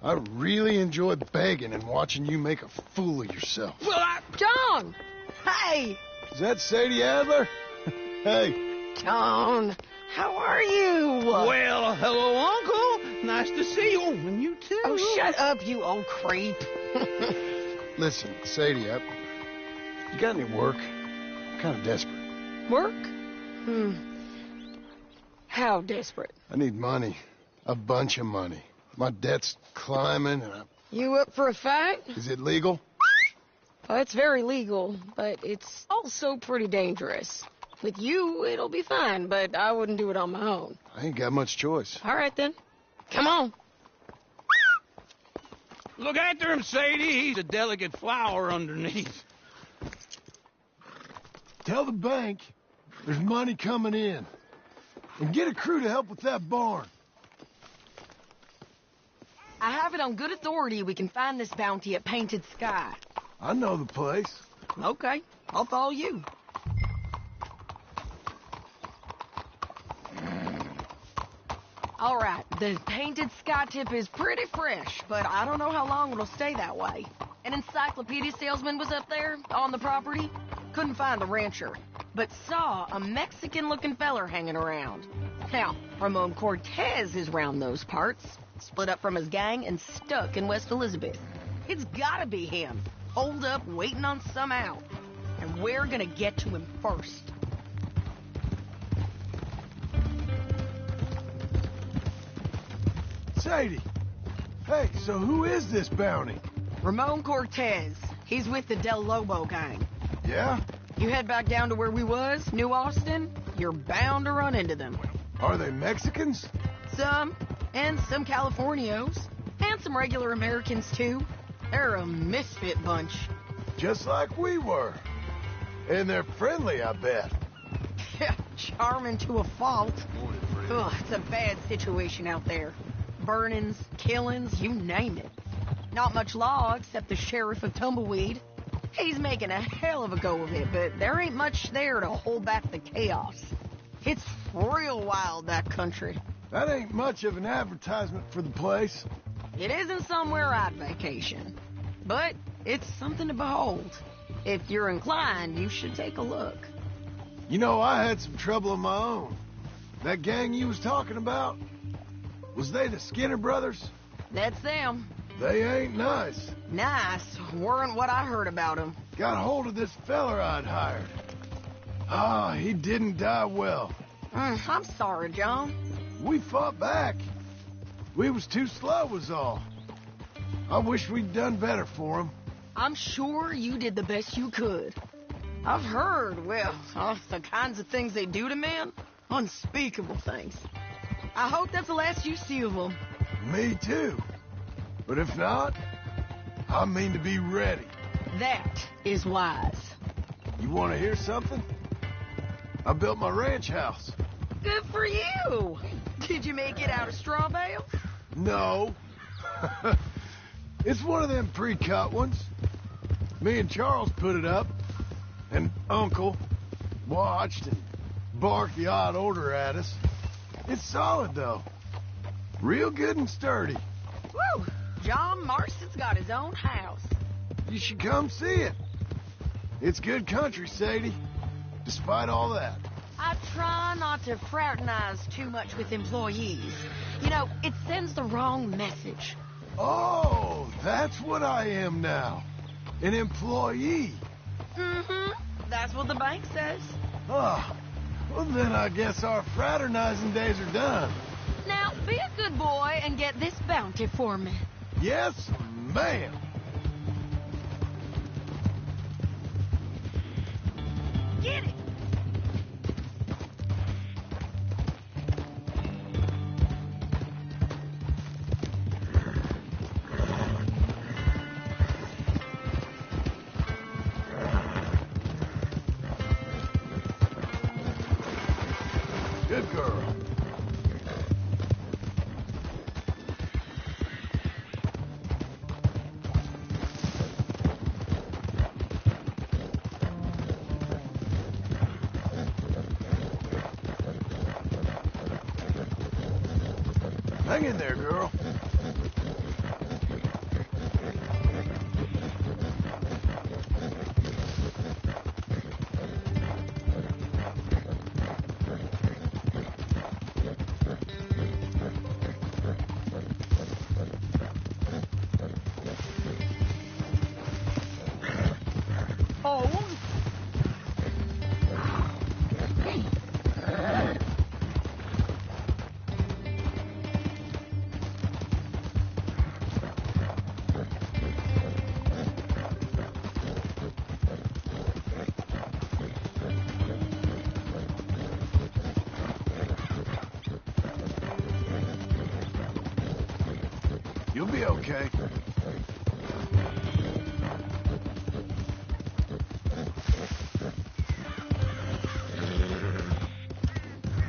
I really enjoy begging and watching you make a fool of yourself. Well, John! Hey! Is that Sadie Adler? Hey. John, how are you? Well, hello, Uncle. Nice to see you. And you too. Oh, shut up, you old creep. Listen, Sadie, you got any work? I'm kind of desperate. Work? How desperate? I need money. A bunch of money. My debt's climbing, and You up for a fight? Is it legal? Well, it's very legal, but it's also pretty dangerous. With you, it'll be fine, but I wouldn't do it on my own. I ain't got much choice. All right, then. Come on. Look after him, Sadie. He's a delicate flower underneath. Tell the bank there's money coming in. And get a crew to help with that barn. I have it on good authority we can find this bounty at Painted Sky. I know the place. Okay, I'll follow you. All right, the Painted Sky tip is pretty fresh, but I don't know how long it'll stay that way. An encyclopedia salesman was up there on the property. Couldn't find the rancher, but saw a Mexican-looking feller hanging around. Now, Ramon Cortez is round those parts, split up from his gang and stuck in West Elizabeth. It's gotta be him, holed up waiting on some out. And we're gonna get to him first. Sadie! Hey, so who is this bounty? Ramon Cortez. He's with the Del Lobo gang. Yeah? You head back down to where we was, New Austin, you're bound to run into them. Are they Mexicans? Some, and some Californios, and some regular Americans, too. They're a misfit bunch. Just like we were. And they're friendly, I bet. Yeah, charming to a fault. Ugh, it's a bad situation out there. Burnings, killings, you name it. Not much law except the sheriff of Tumbleweed. He's making a hell of a go of it, but there ain't much there to hold back the chaos. It's real wild, that country. That ain't much of an advertisement for the place. It isn't somewhere I'd vacation, but it's something to behold. If you're inclined, you should take a look. You know, I had some trouble of my own. That gang you was talking about, was they the Skinner brothers? That's them. They ain't nice. Nice weren't what I heard about them. Got hold of this feller I'd hired. Ah, he didn't die well. I'm sorry, John. We fought back. We was too slow was all. I wish we'd done better for him. I'm sure you did the best you could. I've heard, well, the kinds of things they do to men. Unspeakable things. I hope that's the last you see of them. Me too. But if not, I mean to be ready. That is wise. You want to hear something? I built my ranch house. Good for you. Did you make it out of straw bales? No. It's one of them pre-cut ones. Me and Charles put it up, and Uncle watched and barked the odd order at us. It's solid, though. Real good and sturdy. Woo! John Marston's got his own house. You should come see it. It's good country, Sadie, despite all that. I try not to fraternize too much with employees. You know, it sends the wrong message. Oh, that's what I am now. An employee. Mm-hmm. That's what the bank says. Oh, well then I guess our fraternizing days are done. Now, be a good boy and get this bounty for me. Yes, ma'am. Get it! Hang in there, girl. You'll be okay.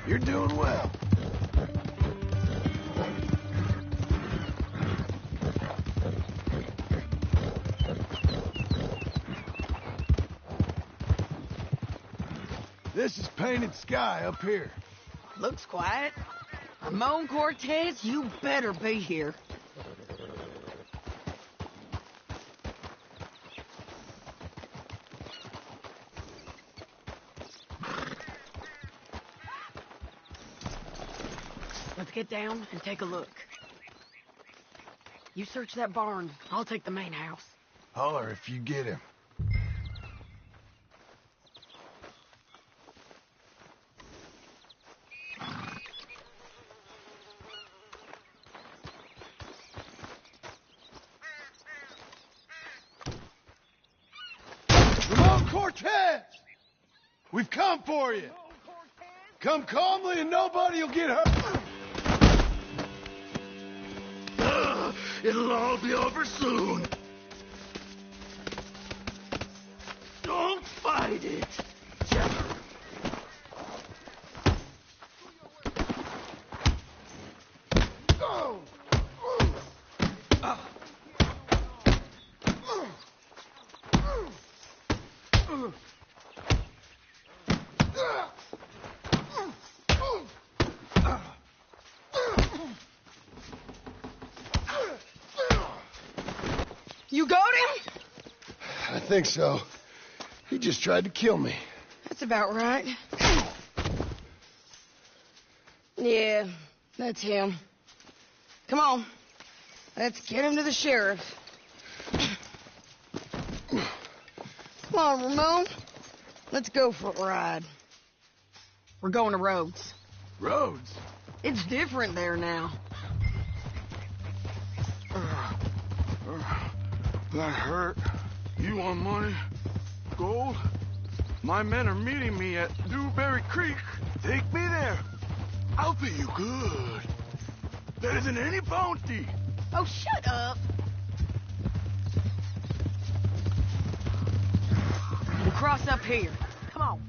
You're doing well. This is Painted Sky up here. Looks quiet. Ramon Cortez, you better be here. Let's get down and take a look. You search that barn. I'll take the main house. Holler if you get him. Ramon Cortez! We've come for you. Come calmly and nobody will get hurt. It'll all be over soon. Don't fight it. You got him? I think so. He just tried to kill me. That's about right. Yeah, that's him. Come on. Let's get him to the sheriff. Come on, Ramon. Let's go for a ride. We're going to Rhodes. Rhodes? It's different there now. That hurt. You want money? Gold? My men are meeting me at Dewberry Creek. Take me there. I'll pay you good. Better than any bounty. Oh, shut up. We'll cross up here. Come on.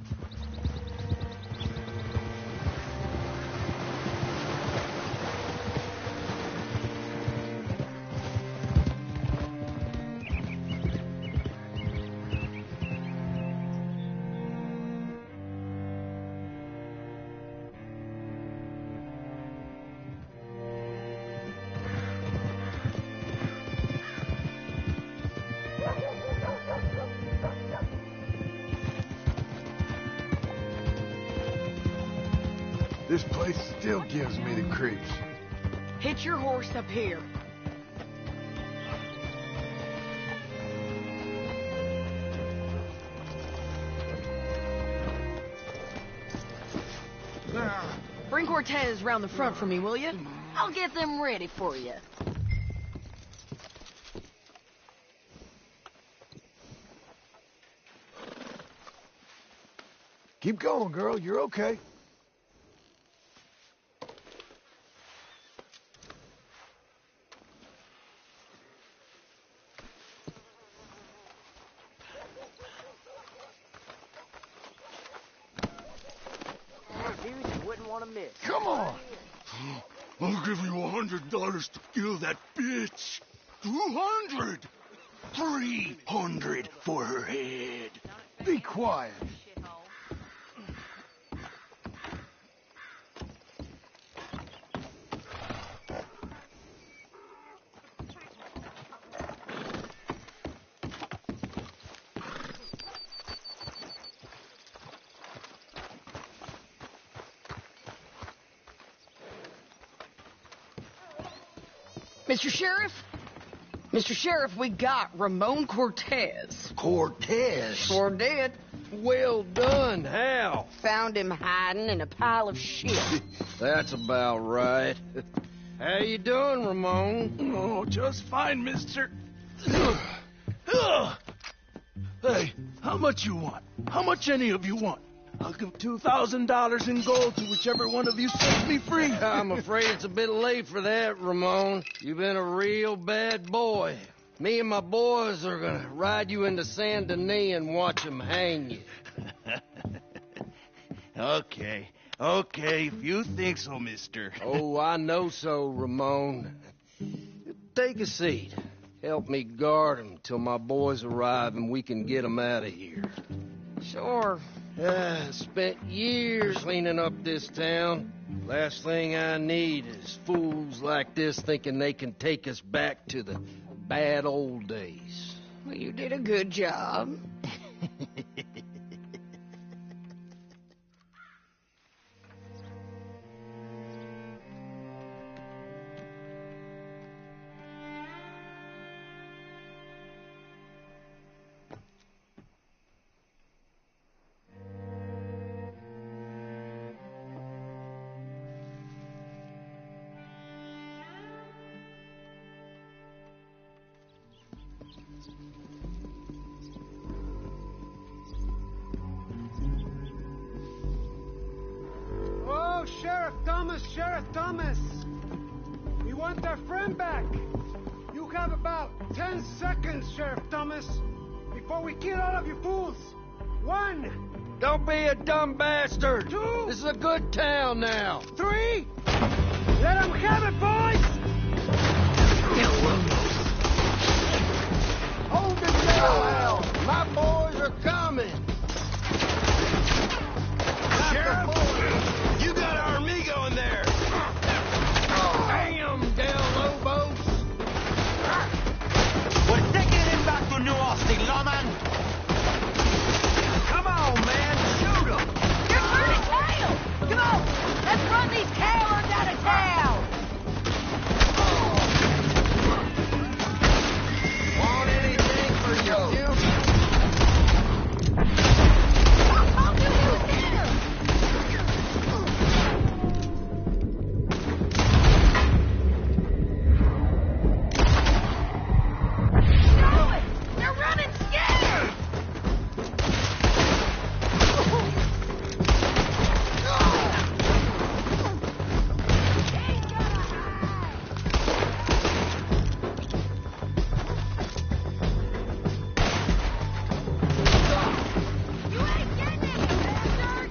This place still gives me the creeps. Hitch your horse up here. Bring Cortez round the front for me, will you? I'll get them ready for you. Keep going, girl. You're okay. Come on. I'll give you $100 to kill that bitch. 200. 300 for her head. Be quiet. Mr. Sheriff? Mr. Sheriff, we got Ramon Cortez. Cortez? Sure did. Well done. How? Found him hiding in a pile of shit. That's about right. How you doing, Ramon? Oh, just fine, mister. Hey, how much you want? How much any of you want? I'll give $2,000 in gold to whichever one of you sets me free. I'm afraid it's a bit late for that, Ramon. You've been a real bad boy. Me and my boys are gonna ride you into Saint Denis and watch them hang you. Okay, if you think so, mister. Oh, I know so, Ramon. Take a seat. Help me guard them till my boys arrive and we can get them out of here. Sure. Spent years cleaning up this town. Last thing I need is fools like this thinking they can take us back to the bad old days. Well, you did a good job. Sheriff Thomas! We want our friend back! You have about 10 seconds, Sheriff Thomas, before we kill all of you fools! 1! Don't be a dumb bastard! 2! This is a good town now! 3! Let them have it, boys! Hold the hell out! My boys are coming! Sheriff, you got our amigo in there! Damn, Del Lobos! We're taking him back to New Austin, lawman! Come on, man, shoot him! You're burning tail! Come on, let's run these cowards out of town! Want anything for you? I'll do you dinner! They're running scared! You ain't getting it, you bastard!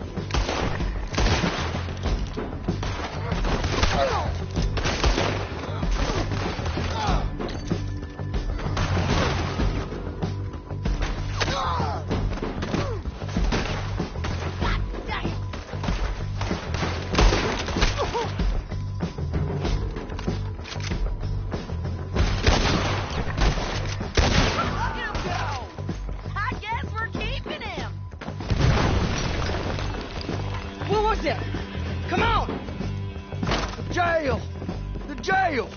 Look at him go! I guess we're keeping him. What was that? Come on! Jail! The jail!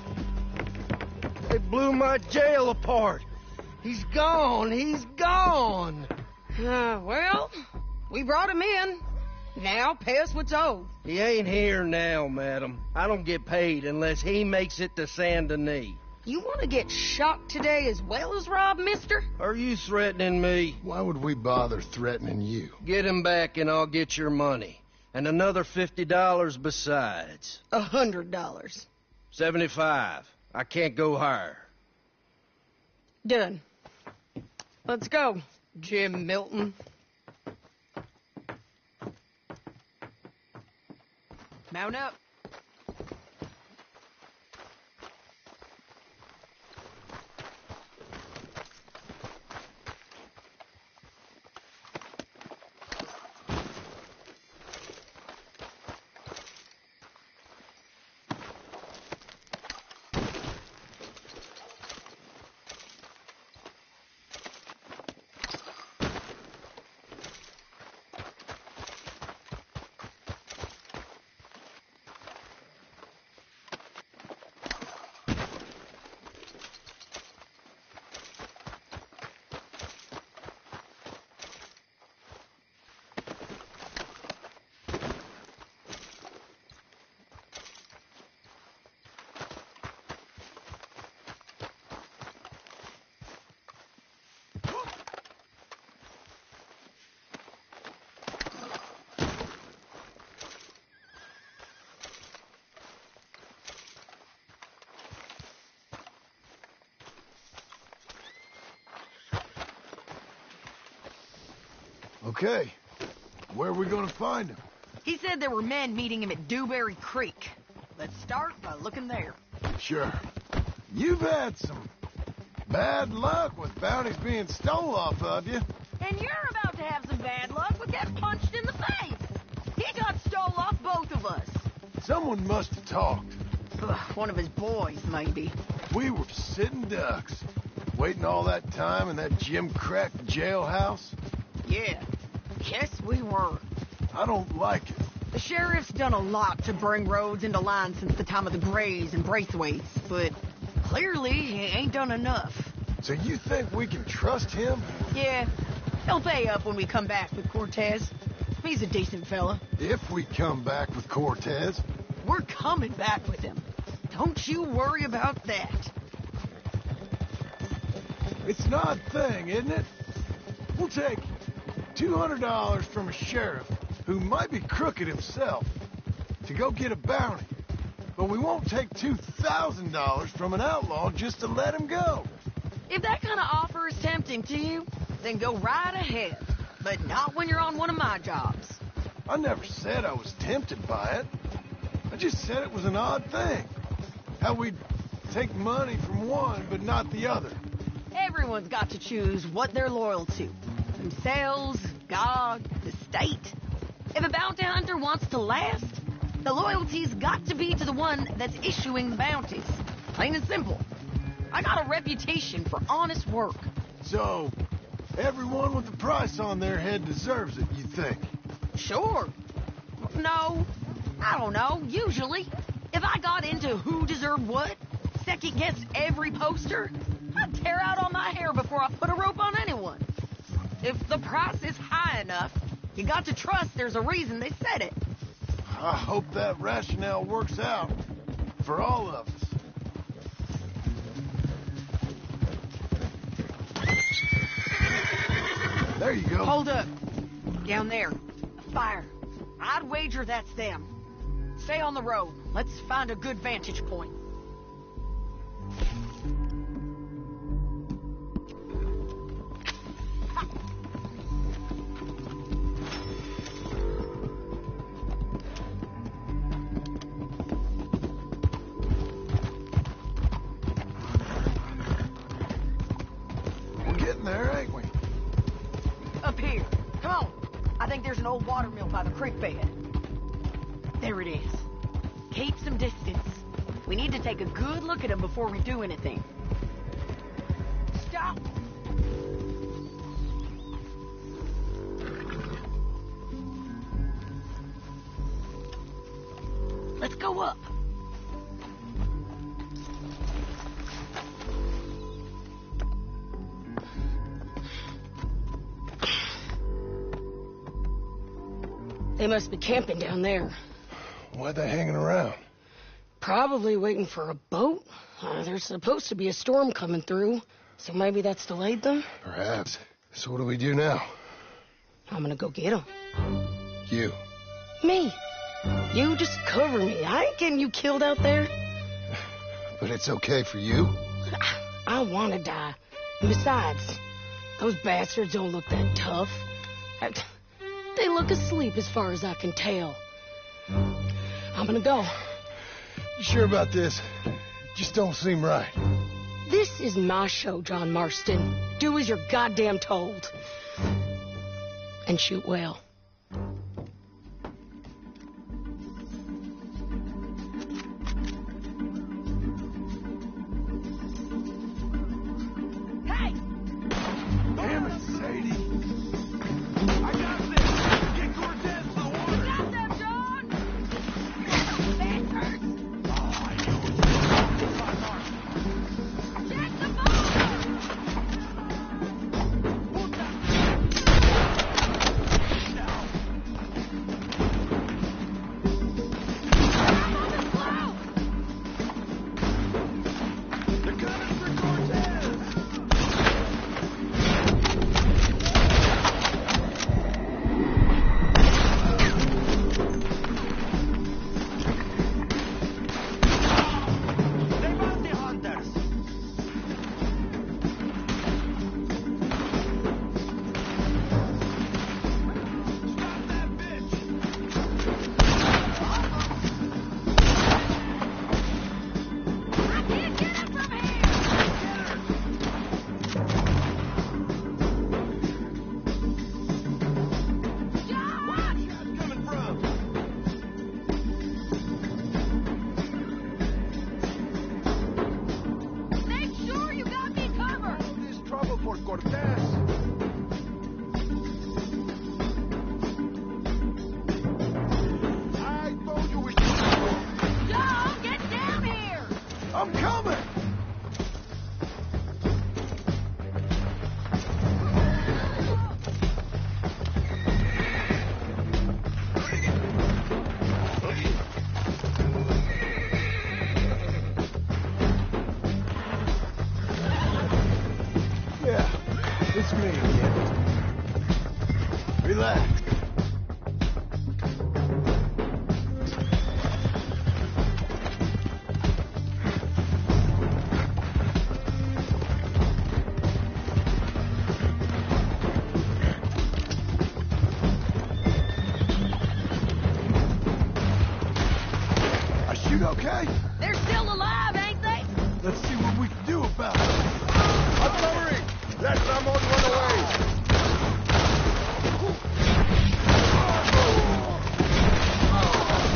They blew my jail apart. He's gone! He's gone! Well, we brought him in. Now pay us what's owed. He ain't here now, madam. I don't get paid unless he makes it to Saint Denis. You want to get shot today as well as robbed, mister? Are you threatening me? Why would we bother threatening you? Get him back and I'll get your money. And another $50 besides. $100. 75. I can't go higher. Done. Let's go, Jim Milton. Mount up. Okay. Where are we gonna find him? He said there were men meeting him at Dewberry Creek. Let's start by looking there. Sure. You've had some bad luck with bounties being stole off of you. And you're about to have some bad luck with getting punched in the face. He got stole off both of us. Someone must have talked. One of his boys, maybe. We were sitting ducks, waiting all that time in that Jim Crack jailhouse. Yeah, yes we were. I don't like it. The sheriff's done a lot to bring roads into line since the time of the Grays and Braithwaites, but clearly he ain't done enough. So you think we can trust him? Yeah, he'll pay up when we come back with Cortez. He's a decent fella. If we come back with Cortez. We're coming back with him. Don't you worry about that. It's an odd thing, isn't it? We'll take $200 from a sheriff who might be crooked himself to go get a bounty. But we won't take $2,000 from an outlaw just to let him go. If that kind of offer is tempting to you, then go right ahead. But not when you're on one of my jobs. I never said I was tempted by it. I just said it was an odd thing. How we'd take money from one but not the other. Everyone's got to choose what they're loyal to. Themselves, God, the state. If a bounty hunter wants to last, the loyalty's got to be to the one that's issuing the bounties. Plain and simple. I got a reputation for honest work. So, everyone with a price on their head deserves it, you think? Sure. No, I don't know. Usually, if I got into who deserved what, second-guessed every poster, I'd tear out all my hair before I put a rope on anyone. If the price is high enough, you got to trust there's a reason they said it. I hope that rationale works out for all of us. There you go. Hold up. Down there. A fire. I'd wager that's them. Stay on the road. Let's find a good vantage point. We're getting there, ain't we? Up here. Come on. I think there's an old water mill by the creek bed. There it is. Keep some distance. We need to take a good look at him before we do anything. Stop! Let's go up. They must be camping down there. Why are they hanging around? Probably waiting for a boat. There's supposed to be a storm coming through, so maybe that's delayed them? Perhaps. So what do we do now? I'm gonna go get them. You. Me. You just cover me. I ain't getting you killed out there. But it's okay for you? I want to die. And besides, those bastards don't look that tough. They look asleep as far as I can tell. I'm gonna go. You sure about this? Just don't seem right. This is my show, John Marston. Do as you're goddamn told. And shoot well. Hey! Damn it, Sadie. I got this! Get Cortez to the water! You got them, John! Bastards! Check the boat! I'm coming! Yeah, it's me again. Relax. Shoot okay? They're still alive, ain't they? Let's see what we can do about it. I'm covering! Let Ramon run away!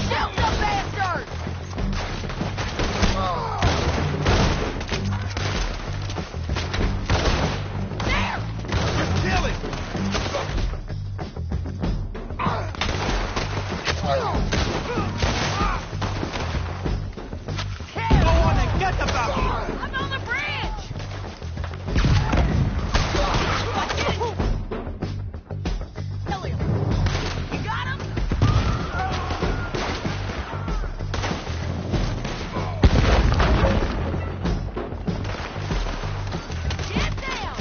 Shoot the bastard! There! Just kill him! Get the bounty! I'm on the bridge! Kill him! You got him? Get down!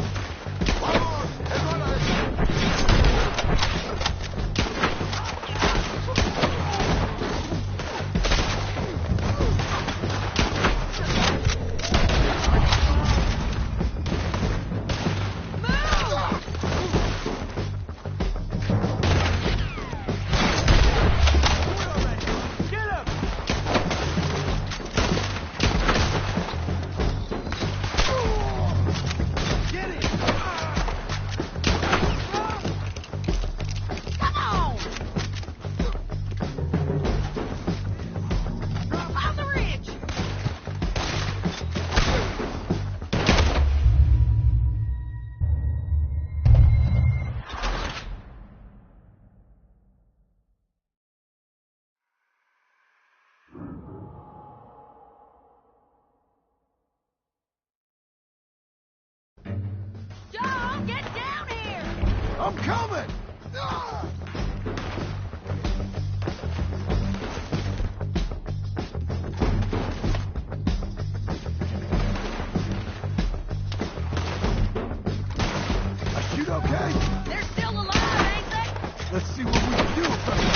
John, get down here! I'm coming! I shoot okay? They're still alive, ain't they? Let's see what we can do about it.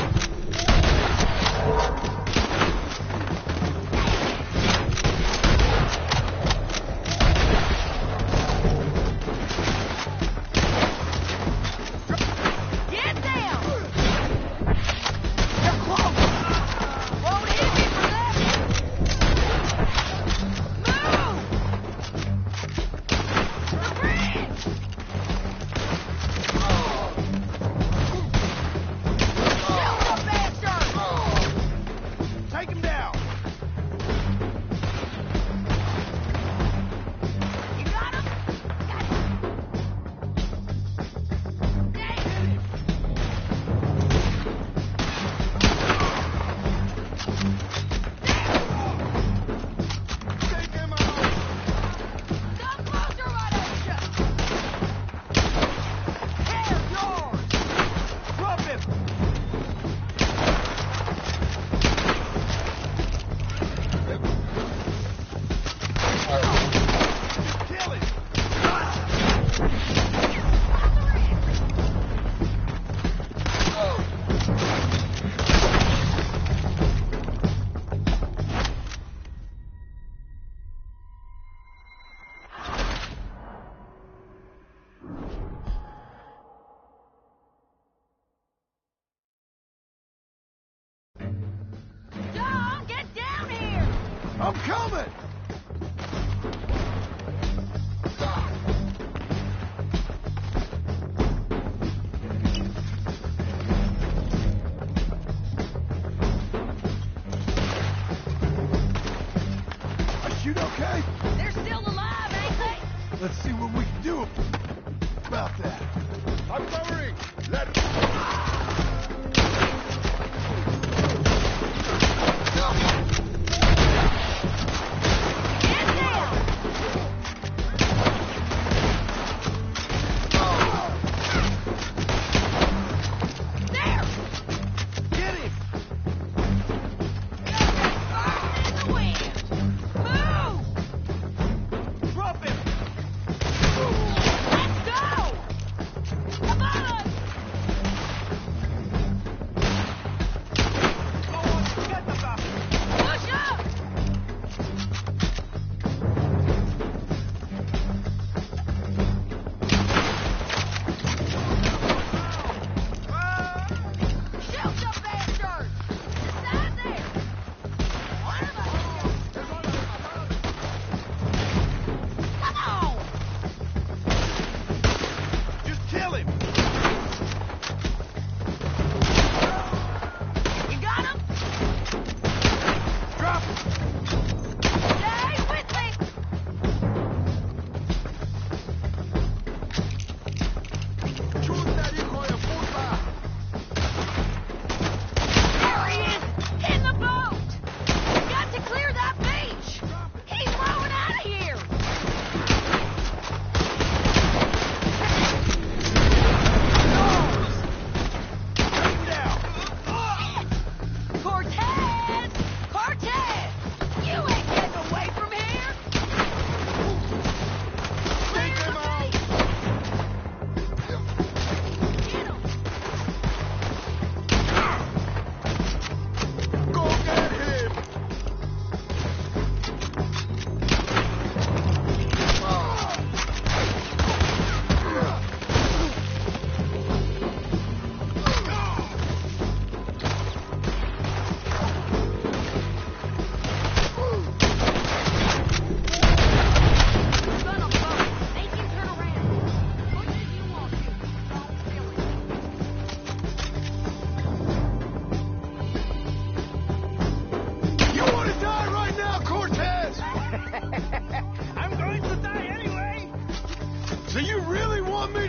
Get down! They're close! Won't hit me for that! Move! The bridge! Shoot the bastard! Take him down! You got him? Come closer, right at you! Here, yours! Drop him! Kill him! John, get down here! I'm coming! I shoot okay? They're still alive, ain't they? Let's see what we can do about that. I'm covering! Let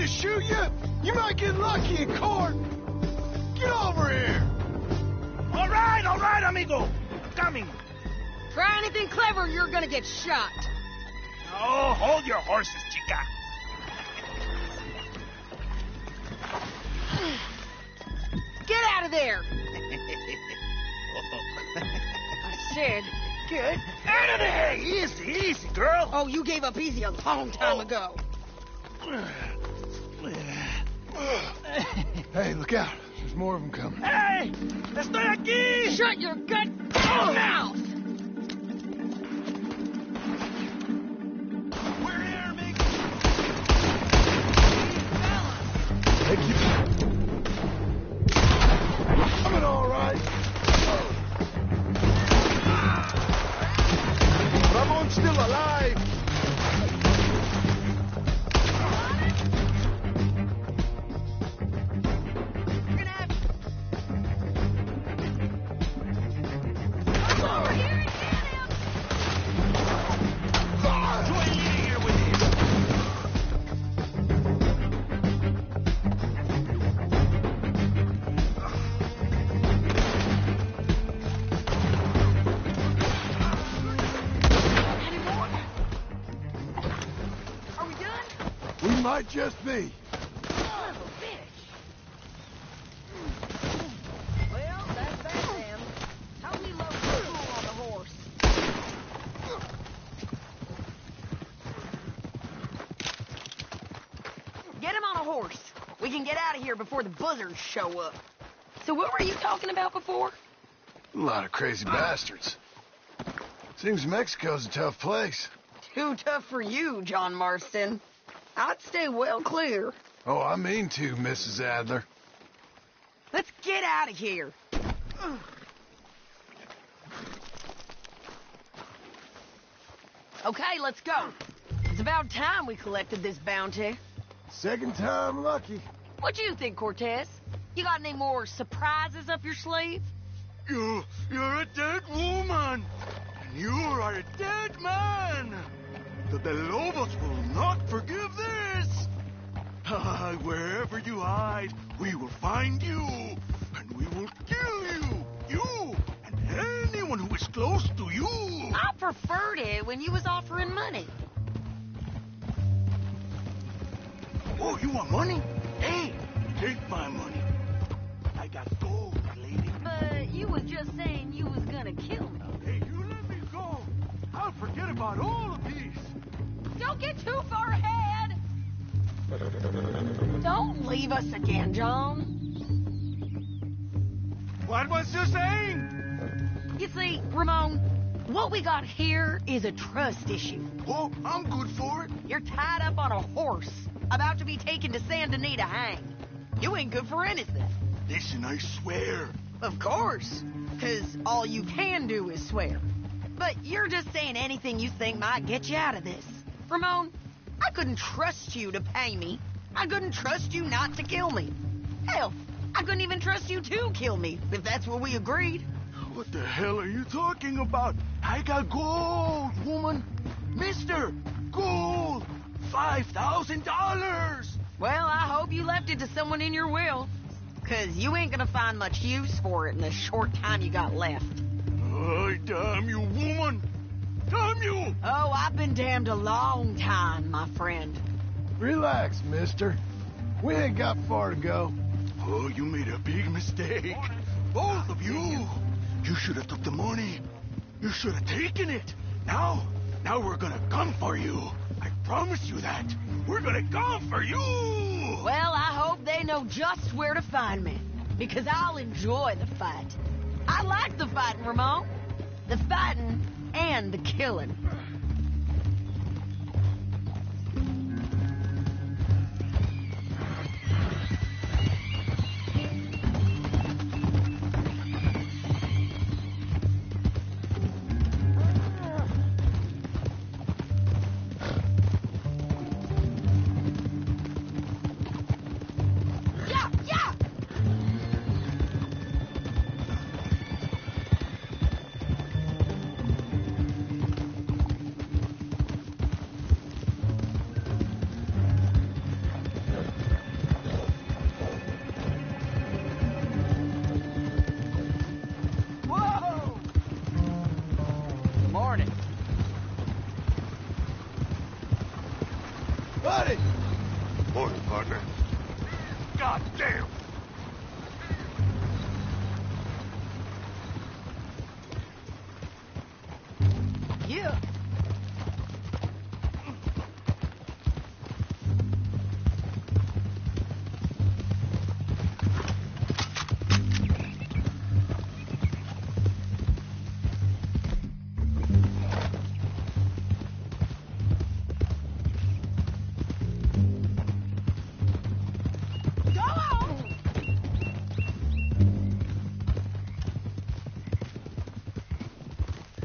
to shoot you? You might get lucky in court. Get over here. All right, amigo. I'm coming. Try anything clever, you're gonna get shot. Oh, hold your horses, chica. Get out of there. I said, get Out of there! Easy, girl. Oh, you gave up easy a long time ago. Hey, look out. There's more of them coming. Hey! Estoy aquí! Shut your gut mouth! We're here, amigo. Coming all right. Ramon's still alive. Might just be. Son of a bitch. Well, that's that then. Help me load the fool on the horse. Get him on a horse. We can get out of here before the buzzards show up. So what were you talking about before? A lot of crazy bastards. Seems Mexico's a tough place. Too tough for you, John Marston. I'd stay well clear. Oh, I mean to, Mrs. Adler. Let's get out of here. Okay, let's go. It's about time we collected this bounty. Second time lucky. What do you think, Cortez? You got any more surprises up your sleeve? You're a dead woman. And you are a dead man. The De Lobos will not forgive this. Wherever you hide, we will find you. And we will kill you. You and anyone who is close to you. I preferred it when you was offering money. Oh, you want money? Hey, take my money. I got gold, lady. But you was just saying you was gonna kill me. Hey, you let me go. I'll forget about all of these. Don't get too far ahead. Don't leave us again, John. What was you saying? You see, Ramon, what we got here is a trust issue. Oh, I'm good for it. You're tied up on a horse, about to be taken to San Denis to hang. You ain't good for anything. Listen, I swear. Of course, because all you can do is swear. But you're just saying anything you think might get you out of this. Ramon, I couldn't trust you to pay me. I couldn't trust you not to kill me. Hell, I couldn't even trust you to kill me, if that's what we agreed. What the hell are you talking about? I got gold, woman. Mister, gold. $5,000. Well, I hope you left it to someone in your will. Because you ain't gonna find much use for it in the short time you got left. Oh, damn you, woman. Damn you! Oh, I've been damned a long time, my friend. Relax, mister. We ain't got far to go. Oh, you made a big mistake. Both of you. You should have took the money. You should have taken it. Now we're gonna come for you. I promise you that. We're gonna come for you. Well, I hope they know just where to find me. Because I'll enjoy the fight. I like the fighting, Ramon. The fighting and the killing. Buddy! Morning, partner. God damn! Yeah.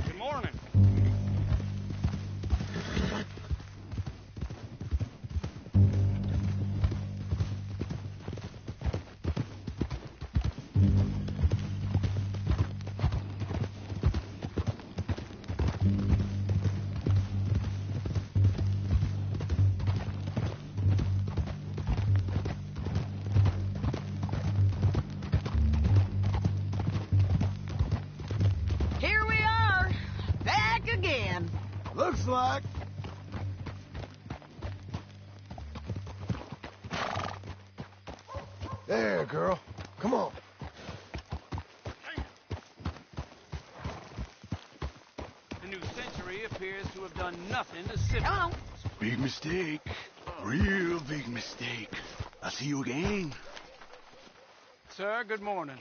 Good morning. Here we are, back again. Looks like. There, girl. Come on. The new century appears to have done nothing to civilization. Big mistake. Real big mistake. I'll see you again. Sir, good morning.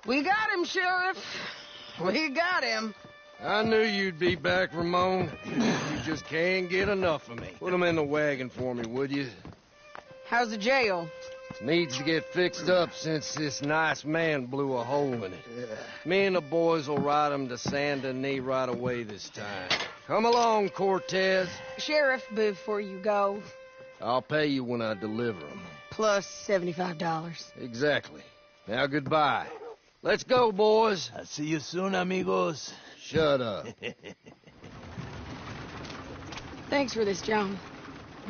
We got him, Sheriff. We got him. I knew you'd be back, Ramon. You just can't get enough of me. Put him in the wagon for me, would you? How's the jail? Needs to get fixed up since this nice man blew a hole in it. Me and the boys will ride him to Saint Denis right away this time. Come along, Cortez. Sheriff, before you go, I'll pay you when I deliver him. plus $75. Exactly. Now, goodbye. Let's go, boys. I'll see you soon, amigos. Shut up. Thanks for this, John.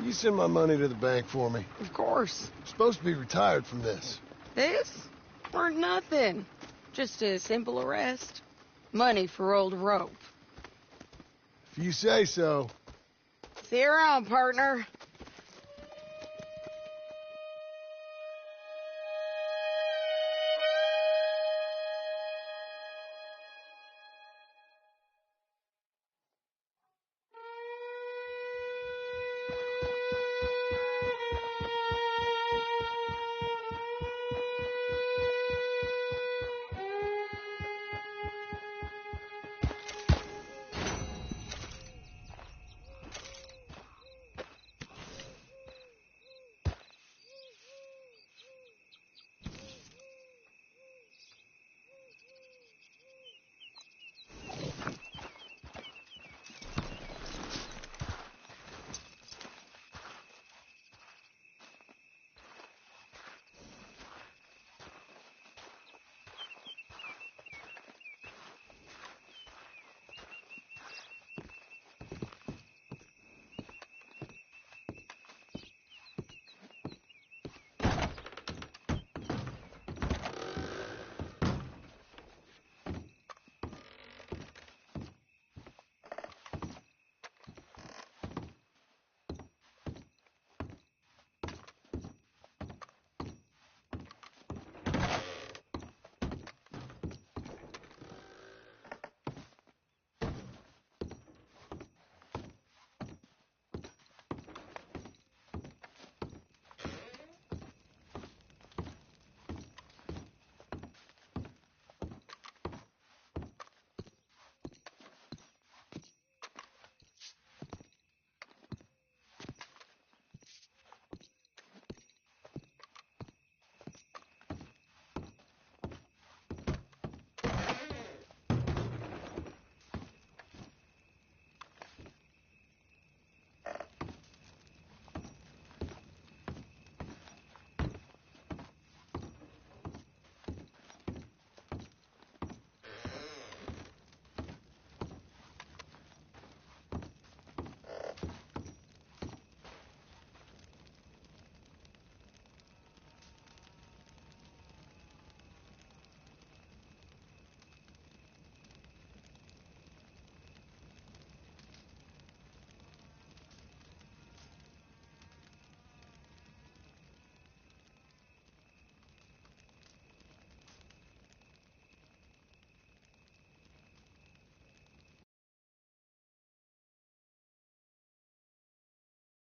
You send my money to the bank for me. Of course. I'm supposed to be retired from this. This weren't nothing. Just a simple arrest. Money for old rope. If you say so. See you around, partner.